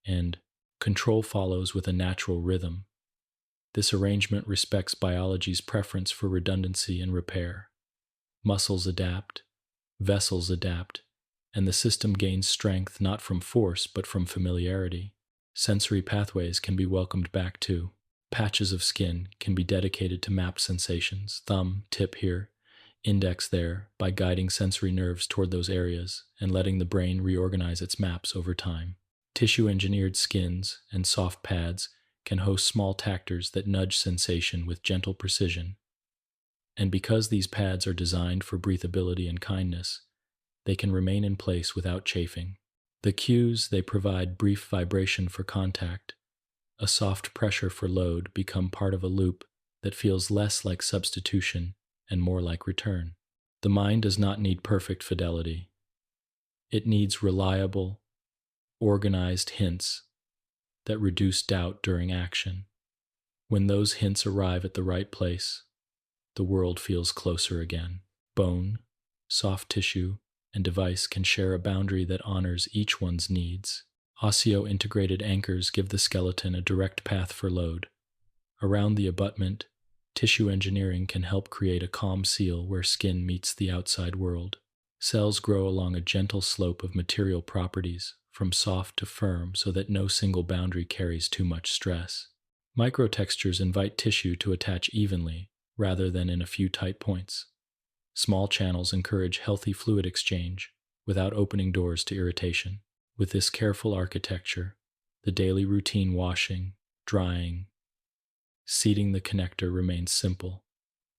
and control follows with a natural rhythm. This arrangement respects biology's preference for redundancy and repair. Muscles adapt, vessels adapt, and the system gains strength not from force but from familiarity. Sensory pathways can be welcomed back too. Patches of skin can be dedicated to mapped sensations, thumb, tip here, index there, by guiding sensory nerves toward those areas and letting the brain reorganize its maps over time. Tissue-engineered skins and soft pads can host small tactors that nudge sensation with gentle precision. And because these pads are designed for breathability and kindness, they can remain in place without chafing. The cues they provide, brief vibration for contact, a soft pressure for load, become part of a loop that feels less like substitution and more like return. The mind does not need perfect fidelity. It needs reliable, organized hints that reduce doubt during action. When those hints arrive at the right place, the world feels closer again. Bone, soft tissue, and device can share a boundary that honors each one's needs. Osseo-integrated anchors give the skeleton a direct path for load. Around the abutment, tissue engineering can help create a calm seal where skin meets the outside world. Cells grow along a gentle slope of material properties, from soft to firm, so that no single boundary carries too much stress. Microtextures invite tissue to attach evenly, rather than in a few tight points. Small channels encourage healthy fluid exchange, without opening doors to irritation. With this careful architecture, the daily routine washing, drying, seating the connector remains simple,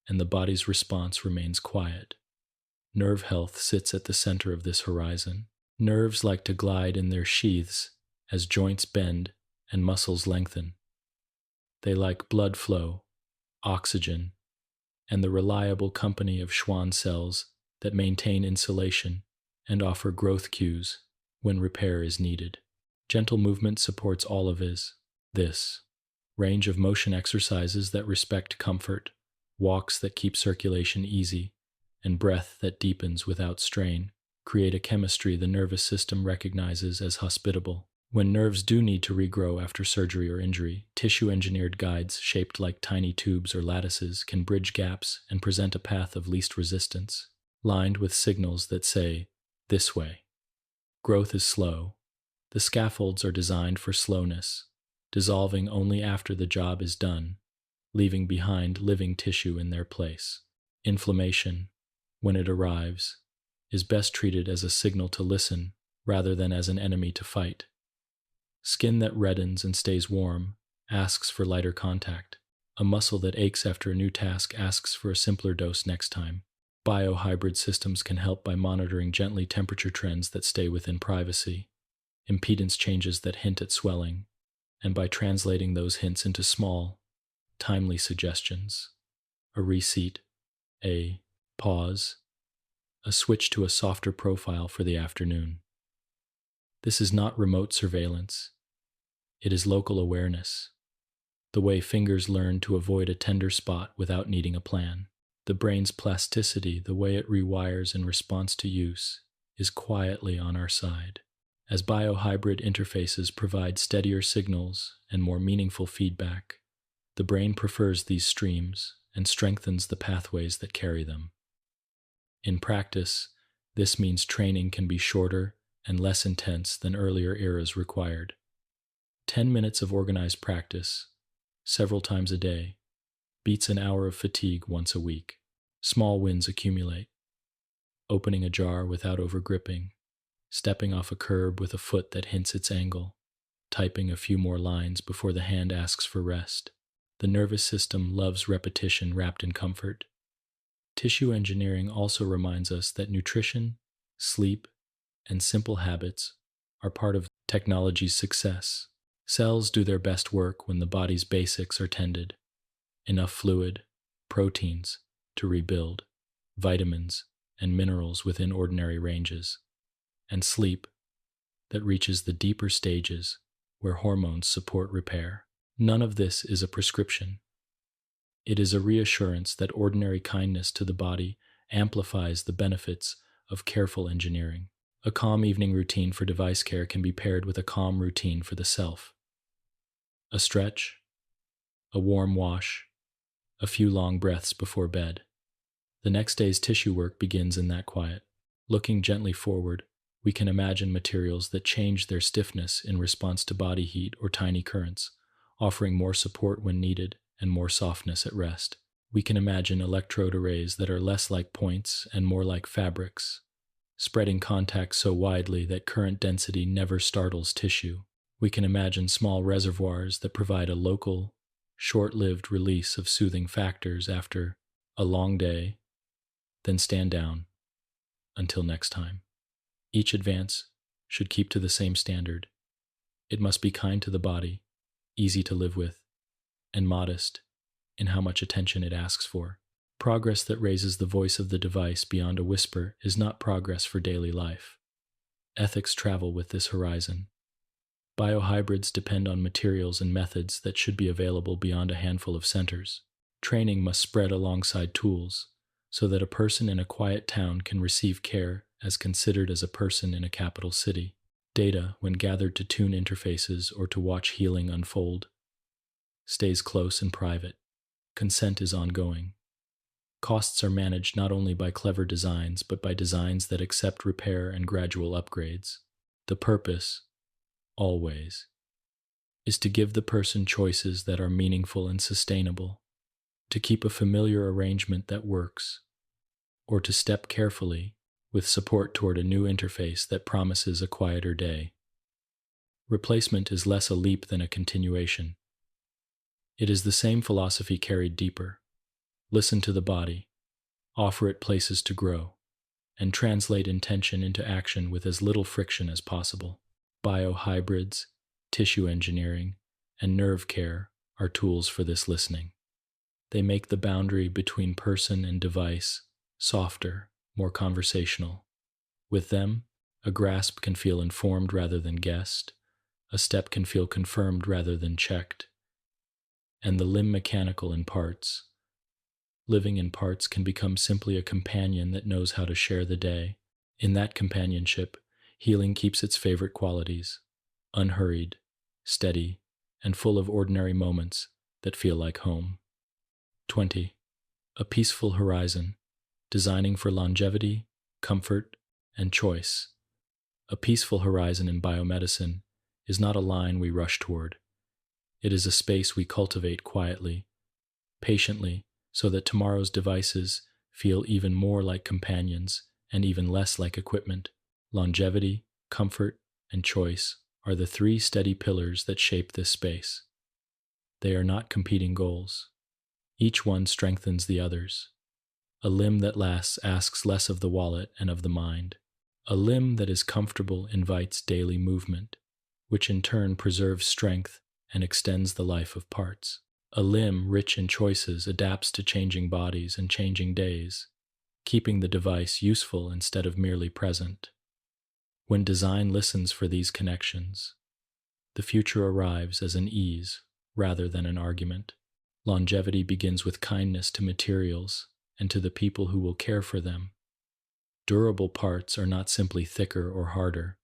and the body's response remains quiet. Nerve health sits at the center of this horizon. Nerves like to glide in their sheaths as joints bend and muscles lengthen. They like blood flow, oxygen, and the reliable company of Schwann cells that maintain insulation and offer growth cues when repair is needed. Gentle movement supports all of this. Range of motion exercises that respect comfort, walks that keep circulation easy, and breath that deepens without strain create a chemistry the nervous system recognizes as hospitable. When nerves do need to regrow after surgery or injury, tissue-engineered guides shaped like tiny tubes or lattices can bridge gaps and present a path of least resistance, lined with signals that say, "This way." Growth is slow. The scaffolds are designed for slowness, dissolving only after the job is done, leaving behind living tissue in their place. Inflammation, when it arrives, is best treated as a signal to listen rather than as an enemy to fight. Skin that reddens and stays warm asks for lighter contact. A muscle that aches after a new task asks for a simpler dose next time. Biohybrid systems can help by monitoring gently temperature trends that stay within privacy, impedance changes that hint at swelling, and by translating those hints into small, timely suggestions. A reseat, a pause, a switch to a softer profile for the afternoon. This is not remote surveillance. It is local awareness, the way fingers learn to avoid a tender spot without needing a plan. The brain's plasticity, the way it rewires in response to use, is quietly on our side. As biohybrid interfaces provide steadier signals and more meaningful feedback, the brain prefers these streams and strengthens the pathways that carry them. In practice, this means training can be shorter and less intense than earlier eras required. 10 minutes of organized practice, several times a day, beats an hour of fatigue once a week. Small wins accumulate. Opening a jar without overgripping, stepping off a curb with a foot that hints its angle, typing a few more lines before the hand asks for rest. The nervous system loves repetition wrapped in comfort. Tissue engineering also reminds us that nutrition, sleep, and simple habits are part of technology's success. Cells do their best work when the body's basics are tended. Enough fluid, proteins to rebuild, vitamins and minerals within ordinary ranges, and sleep that reaches the deeper stages where hormones support repair. None of this is a prescription. It is a reassurance that ordinary kindness to the body amplifies the benefits of careful engineering. A calm evening routine for device care can be paired with a calm routine for the self. A stretch, a warm wash, a few long breaths before bed. The next day's tissue work begins in that quiet. Looking gently forward, we can imagine materials that change their stiffness in response to body heat or tiny currents, offering more support when needed and more softness at rest. We can imagine electrode arrays that are less like points and more like fabrics, spreading contact so widely that current density never startles tissue. We can imagine small reservoirs that provide a local, short-lived release of soothing factors after a long day, then stand down until next time. Each advance should keep to the same standard. It must be kind to the body, easy to live with, and modest in how much attention it asks for. Progress that raises the voice of the device beyond a whisper is not progress for daily life. Ethics travel with this horizon. Biohybrids depend on materials and methods that should be available beyond a handful of centers. Training must spread alongside tools, so that a person in a quiet town can receive care as considered as a person in a capital city. Data, when gathered to tune interfaces or to watch healing unfold, stays close and private. Consent is ongoing. Costs are managed not only by clever designs, but by designs that accept repair and gradual upgrades. The purpose, always, is to give the person choices that are meaningful and sustainable, to keep a familiar arrangement that works, or to step carefully with support toward a new interface that promises a quieter day. Replacement is less a leap than a continuation. It is the same philosophy carried deeper. Listen to the body, offer it places to grow, and translate intention into action with as little friction as possible. Biohybrids, tissue engineering, and nerve care are tools for this listening. They make the boundary between person and device softer, more conversational. With them, a grasp can feel informed rather than guessed, a step can feel confirmed rather than checked, and the limb mechanical in parts. Living in parts can become simply a companion that knows how to share the day. In that companionship, healing keeps its favorite qualities: unhurried, steady, and full of ordinary moments that feel like home. 20. A peaceful horizon, designing for longevity, comfort, and choice. A peaceful horizon in biomedicine is not a line we rush toward. It is a space we cultivate quietly, patiently, so that tomorrow's devices feel even more like companions and even less like equipment. Longevity, comfort, and choice are the three steady pillars that shape this space. They are not competing goals. Each one strengthens the others. A limb that lasts asks less of the wallet and of the mind. A limb that is comfortable invites daily movement, which in turn preserves strength and extends the life of parts. A limb rich in choices adapts to changing bodies and changing days, keeping the device useful instead of merely present. When design listens for these connections, the future arrives as an ease rather than an argument. Longevity begins with kindness to materials and to the people who will care for them. Durable parts are not simply thicker or harder.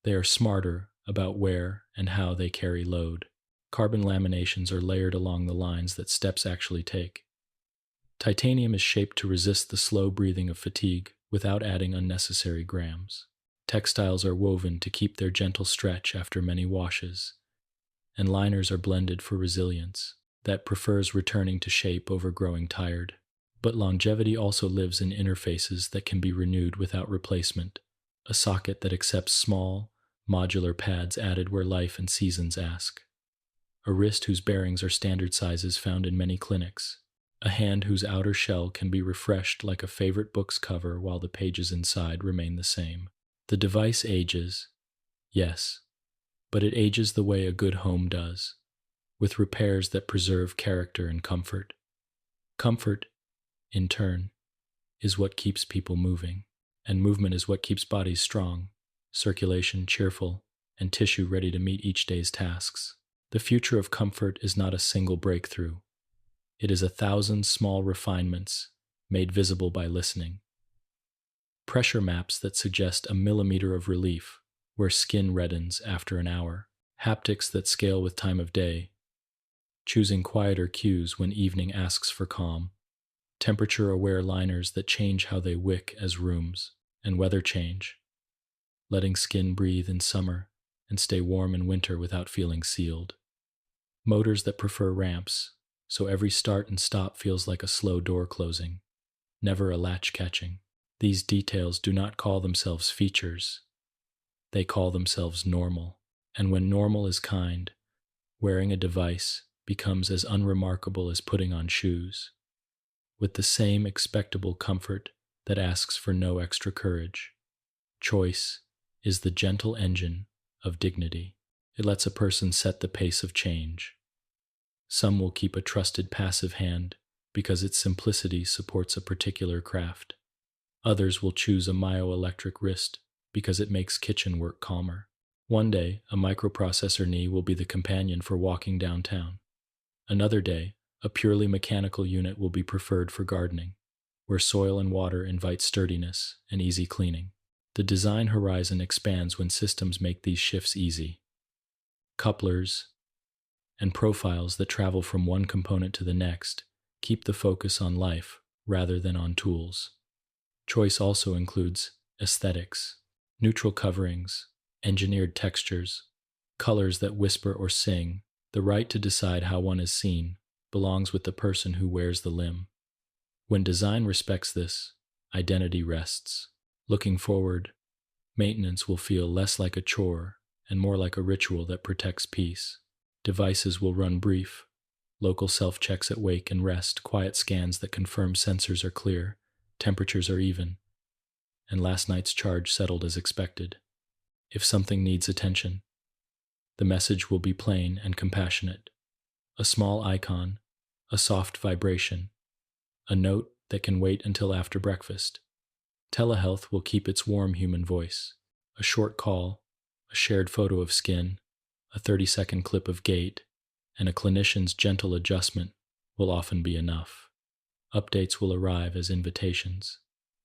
They are smarter about where and how they carry load. Carbon laminations are layered along the lines that steps actually take. Titanium is shaped to resist the slow breathing of fatigue without adding unnecessary grams. Textiles are woven to keep their gentle stretch after many washes, and liners are blended for resilience that prefers returning to shape over growing tired. But longevity also lives in interfaces that can be renewed without replacement, a socket that accepts small, modular pads added where life and seasons ask, a wrist whose bearings are standard sizes found in many clinics, a hand whose outer shell can be refreshed like a favorite book's cover while the pages inside remain the same. The device ages, yes, but it ages the way a good home does, with repairs that preserve character and comfort. Comfort, in turn, is what keeps people moving, and movement is what keeps bodies strong, circulation cheerful, and tissue ready to meet each day's tasks. The future of comfort is not a single breakthrough. It is 1,000 small refinements made visible by listening. Pressure maps that suggest a millimeter of relief where skin reddens after an hour. Haptics that scale with time of day, choosing quieter cues when evening asks for calm. Temperature-aware liners that change how they wick as rooms and weather change, letting skin breathe in summer and stay warm in winter without feeling sealed. Motors that prefer ramps, so every start and stop feels like a slow door closing, never a latch catching. These details do not call themselves features. They call themselves normal. And when normal is kind, wearing a device becomes as unremarkable as putting on shoes, with the same expectable comfort that asks for no extra courage. Choice is the gentle engine of dignity. It lets a person set the pace of change. Some will keep a trusted passive hand because its simplicity supports a particular craft. Others will choose a myoelectric wrist because it makes kitchen work calmer. One day, a microprocessor knee will be the companion for walking downtown. Another day, a purely mechanical unit will be preferred for gardening, where soil and water invite sturdiness and easy cleaning. The design horizon expands when systems make these shifts easy. Couplers and profiles that travel from one component to the next keep the focus on life rather than on tools. Choice also includes aesthetics, neutral coverings, engineered textures, colors that whisper or sing. The right to decide how one is seen belongs with the person who wears the limb. When design respects this, identity rests. Looking forward, maintenance will feel less like a chore and more like a ritual that protects peace. Devices will run brief, local self-checks at wake and rest, quiet scans that confirm sensors are clear, temperatures are even, and last night's charge settled as expected. If something needs attention, the message will be plain and compassionate. A small icon, a soft vibration, a note that can wait until after breakfast. Telehealth will keep its warm human voice. A short call, a shared photo of skin, a 30-second clip of gait, and a clinician's gentle adjustment will often be enough. Updates will arrive as invitations,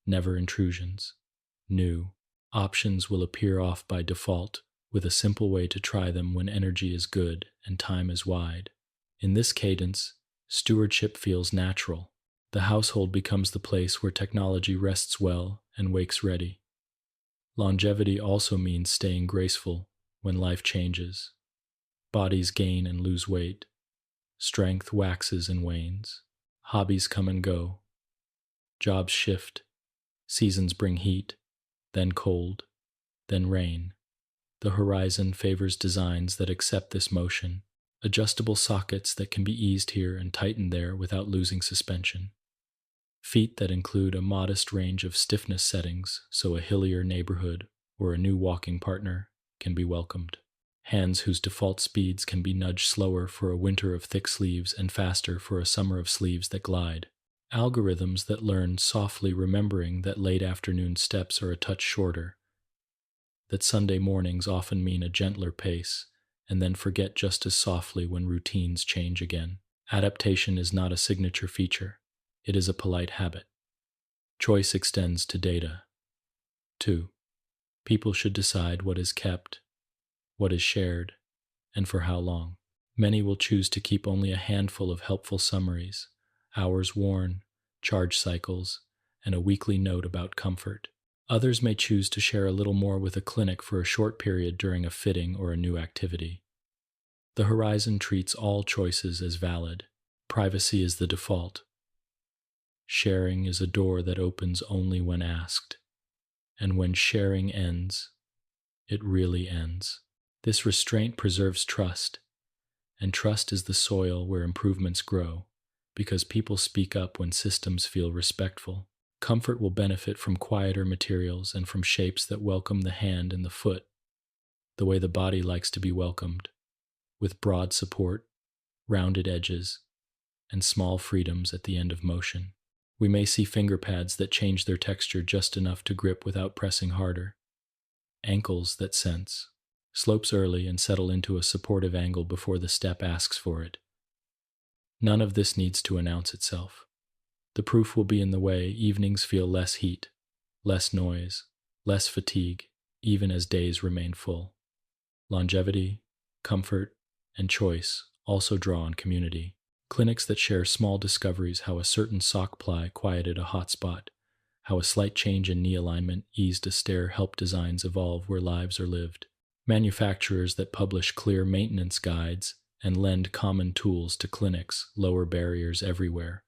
never intrusions. New options will appear off by default, with a simple way to try them when energy is good and time is wide. In this cadence, stewardship feels natural. The household becomes the place where technology rests well and wakes ready. Longevity also means staying graceful when life changes. Bodies gain and lose weight. Strength waxes and wanes. Hobbies come and go. Jobs shift. Seasons bring heat, then cold, then rain. The horizon favors designs that accept this motion, adjustable sockets that can be eased here and tightened there without losing suspension. Feet that include a modest range of stiffness settings so a hillier neighborhood or a new walking partner can be welcomed. Hands whose default speeds can be nudged slower for a winter of thick sleeves and faster for a summer of sleeves that glide. Algorithms that learn softly, remembering that late afternoon steps are a touch shorter, that Sunday mornings often mean a gentler pace, and then forget just as softly when routines change again. Adaptation is not a signature feature. It is a polite habit. Choice extends to data. 2. People should decide what is kept, what is shared, and for how long. Many will choose to keep only a handful of helpful summaries, hours worn, charge cycles, and a weekly note about comfort. Others may choose to share a little more with a clinic for a short period during a fitting or a new activity. The horizon treats all choices as valid. Privacy is the default. Sharing is a door that opens only when asked. And when sharing ends, it really ends. This restraint preserves trust, and trust is the soil where improvements grow, because people speak up when systems feel respectful. Comfort will benefit from quieter materials and from shapes that welcome the hand and the foot, the way the body likes to be welcomed, with broad support, rounded edges, and small freedoms at the end of motion. We may see finger pads that change their texture just enough to grip without pressing harder, ankles that sense, slopes early and settle into a supportive angle before the step asks for it. None of this needs to announce itself. The proof will be in the way evenings feel less heat, less noise, less fatigue, even as days remain full. Longevity, comfort, and choice also draw on community. Clinics that share small discoveries, how a certain sock ply quieted a hot spot, how a slight change in knee alignment eased a stare, help designs evolve where lives are lived. Manufacturers that publish clear maintenance guides and lend common tools to clinics lower barriers everywhere.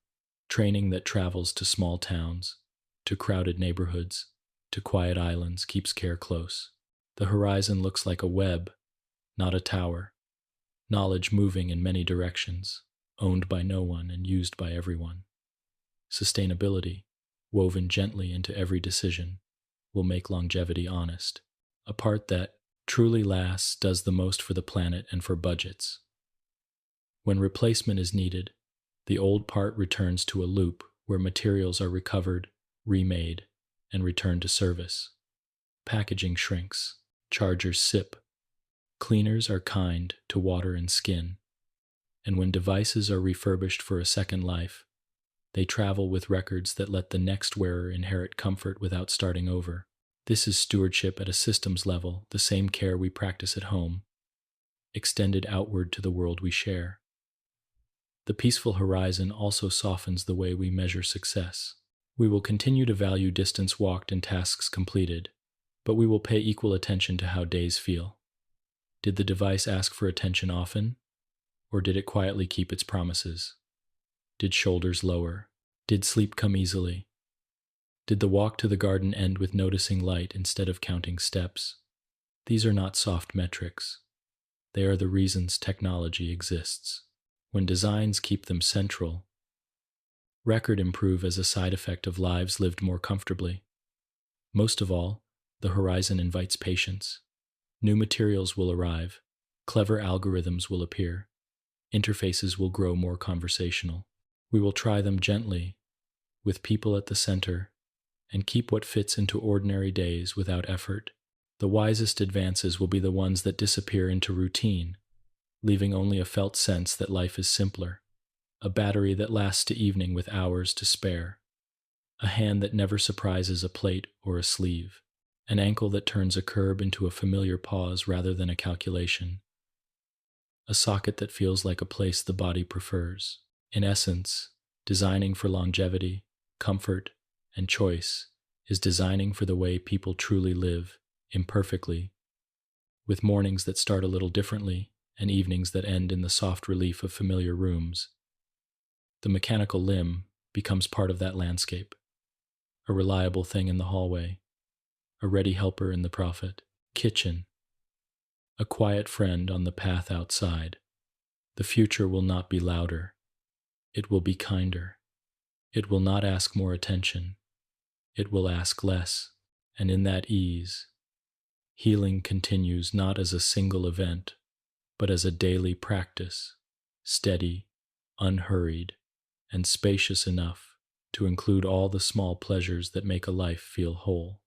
Training that travels to small towns, to crowded neighborhoods, to quiet islands keeps care close. The horizon looks like a web, not a tower. Knowledge moving in many directions, owned by no one and used by everyone. Sustainability, woven gently into every decision, will make longevity honest. A part that truly lasts does the most for the planet and for budgets. When replacement is needed, The old part returns to a loop where materials are recovered, remade, and returned to service. Packaging shrinks, chargers sip, cleaners are kind to water and skin, and when devices are refurbished for a second life, they travel with records that let the next wearer inherit comfort without starting over. This is stewardship at a systems level, the same care we practice at home, extended outward to the world we share. The peaceful horizon also softens the way we measure success. We will continue to value distance walked and tasks completed, but we will pay equal attention to how days feel. Did the device ask for attention often, or did it quietly keep its promises? Did shoulders lower? Did sleep come easily? Did the walk to the garden end with noticing light instead of counting steps? These are not soft metrics. They are the reasons technology exists. When designs keep them central, record improve as a side effect of lives lived more comfortably. Most of all, the horizon invites patience. New materials will arrive, clever algorithms will appear, interfaces will grow more conversational. We will try them gently, with people at the center, and keep what fits into ordinary days without effort. The wisest advances will be the ones that disappear into routine, leaving only a felt sense that life is simpler, a battery that lasts to evening with hours to spare, a hand that never surprises a plate or a sleeve, an ankle that turns a curb into a familiar pause rather than a calculation, a socket that feels like a place the body prefers. In essence, designing for longevity, comfort, and choice is designing for the way people truly live, imperfectly, with mornings that start a little differently and evenings that end in the soft relief of familiar rooms. The mechanical limb becomes part of that landscape, a reliable thing in the hallway, a ready helper in the profit kitchen, a quiet friend on the path outside. The future will not be louder. It will be kinder. It will not ask more attention. It will ask less, and in that ease, healing continues not as a single event, but as a daily practice, steady, unhurried, and spacious enough to include all the small pleasures that make a life feel whole.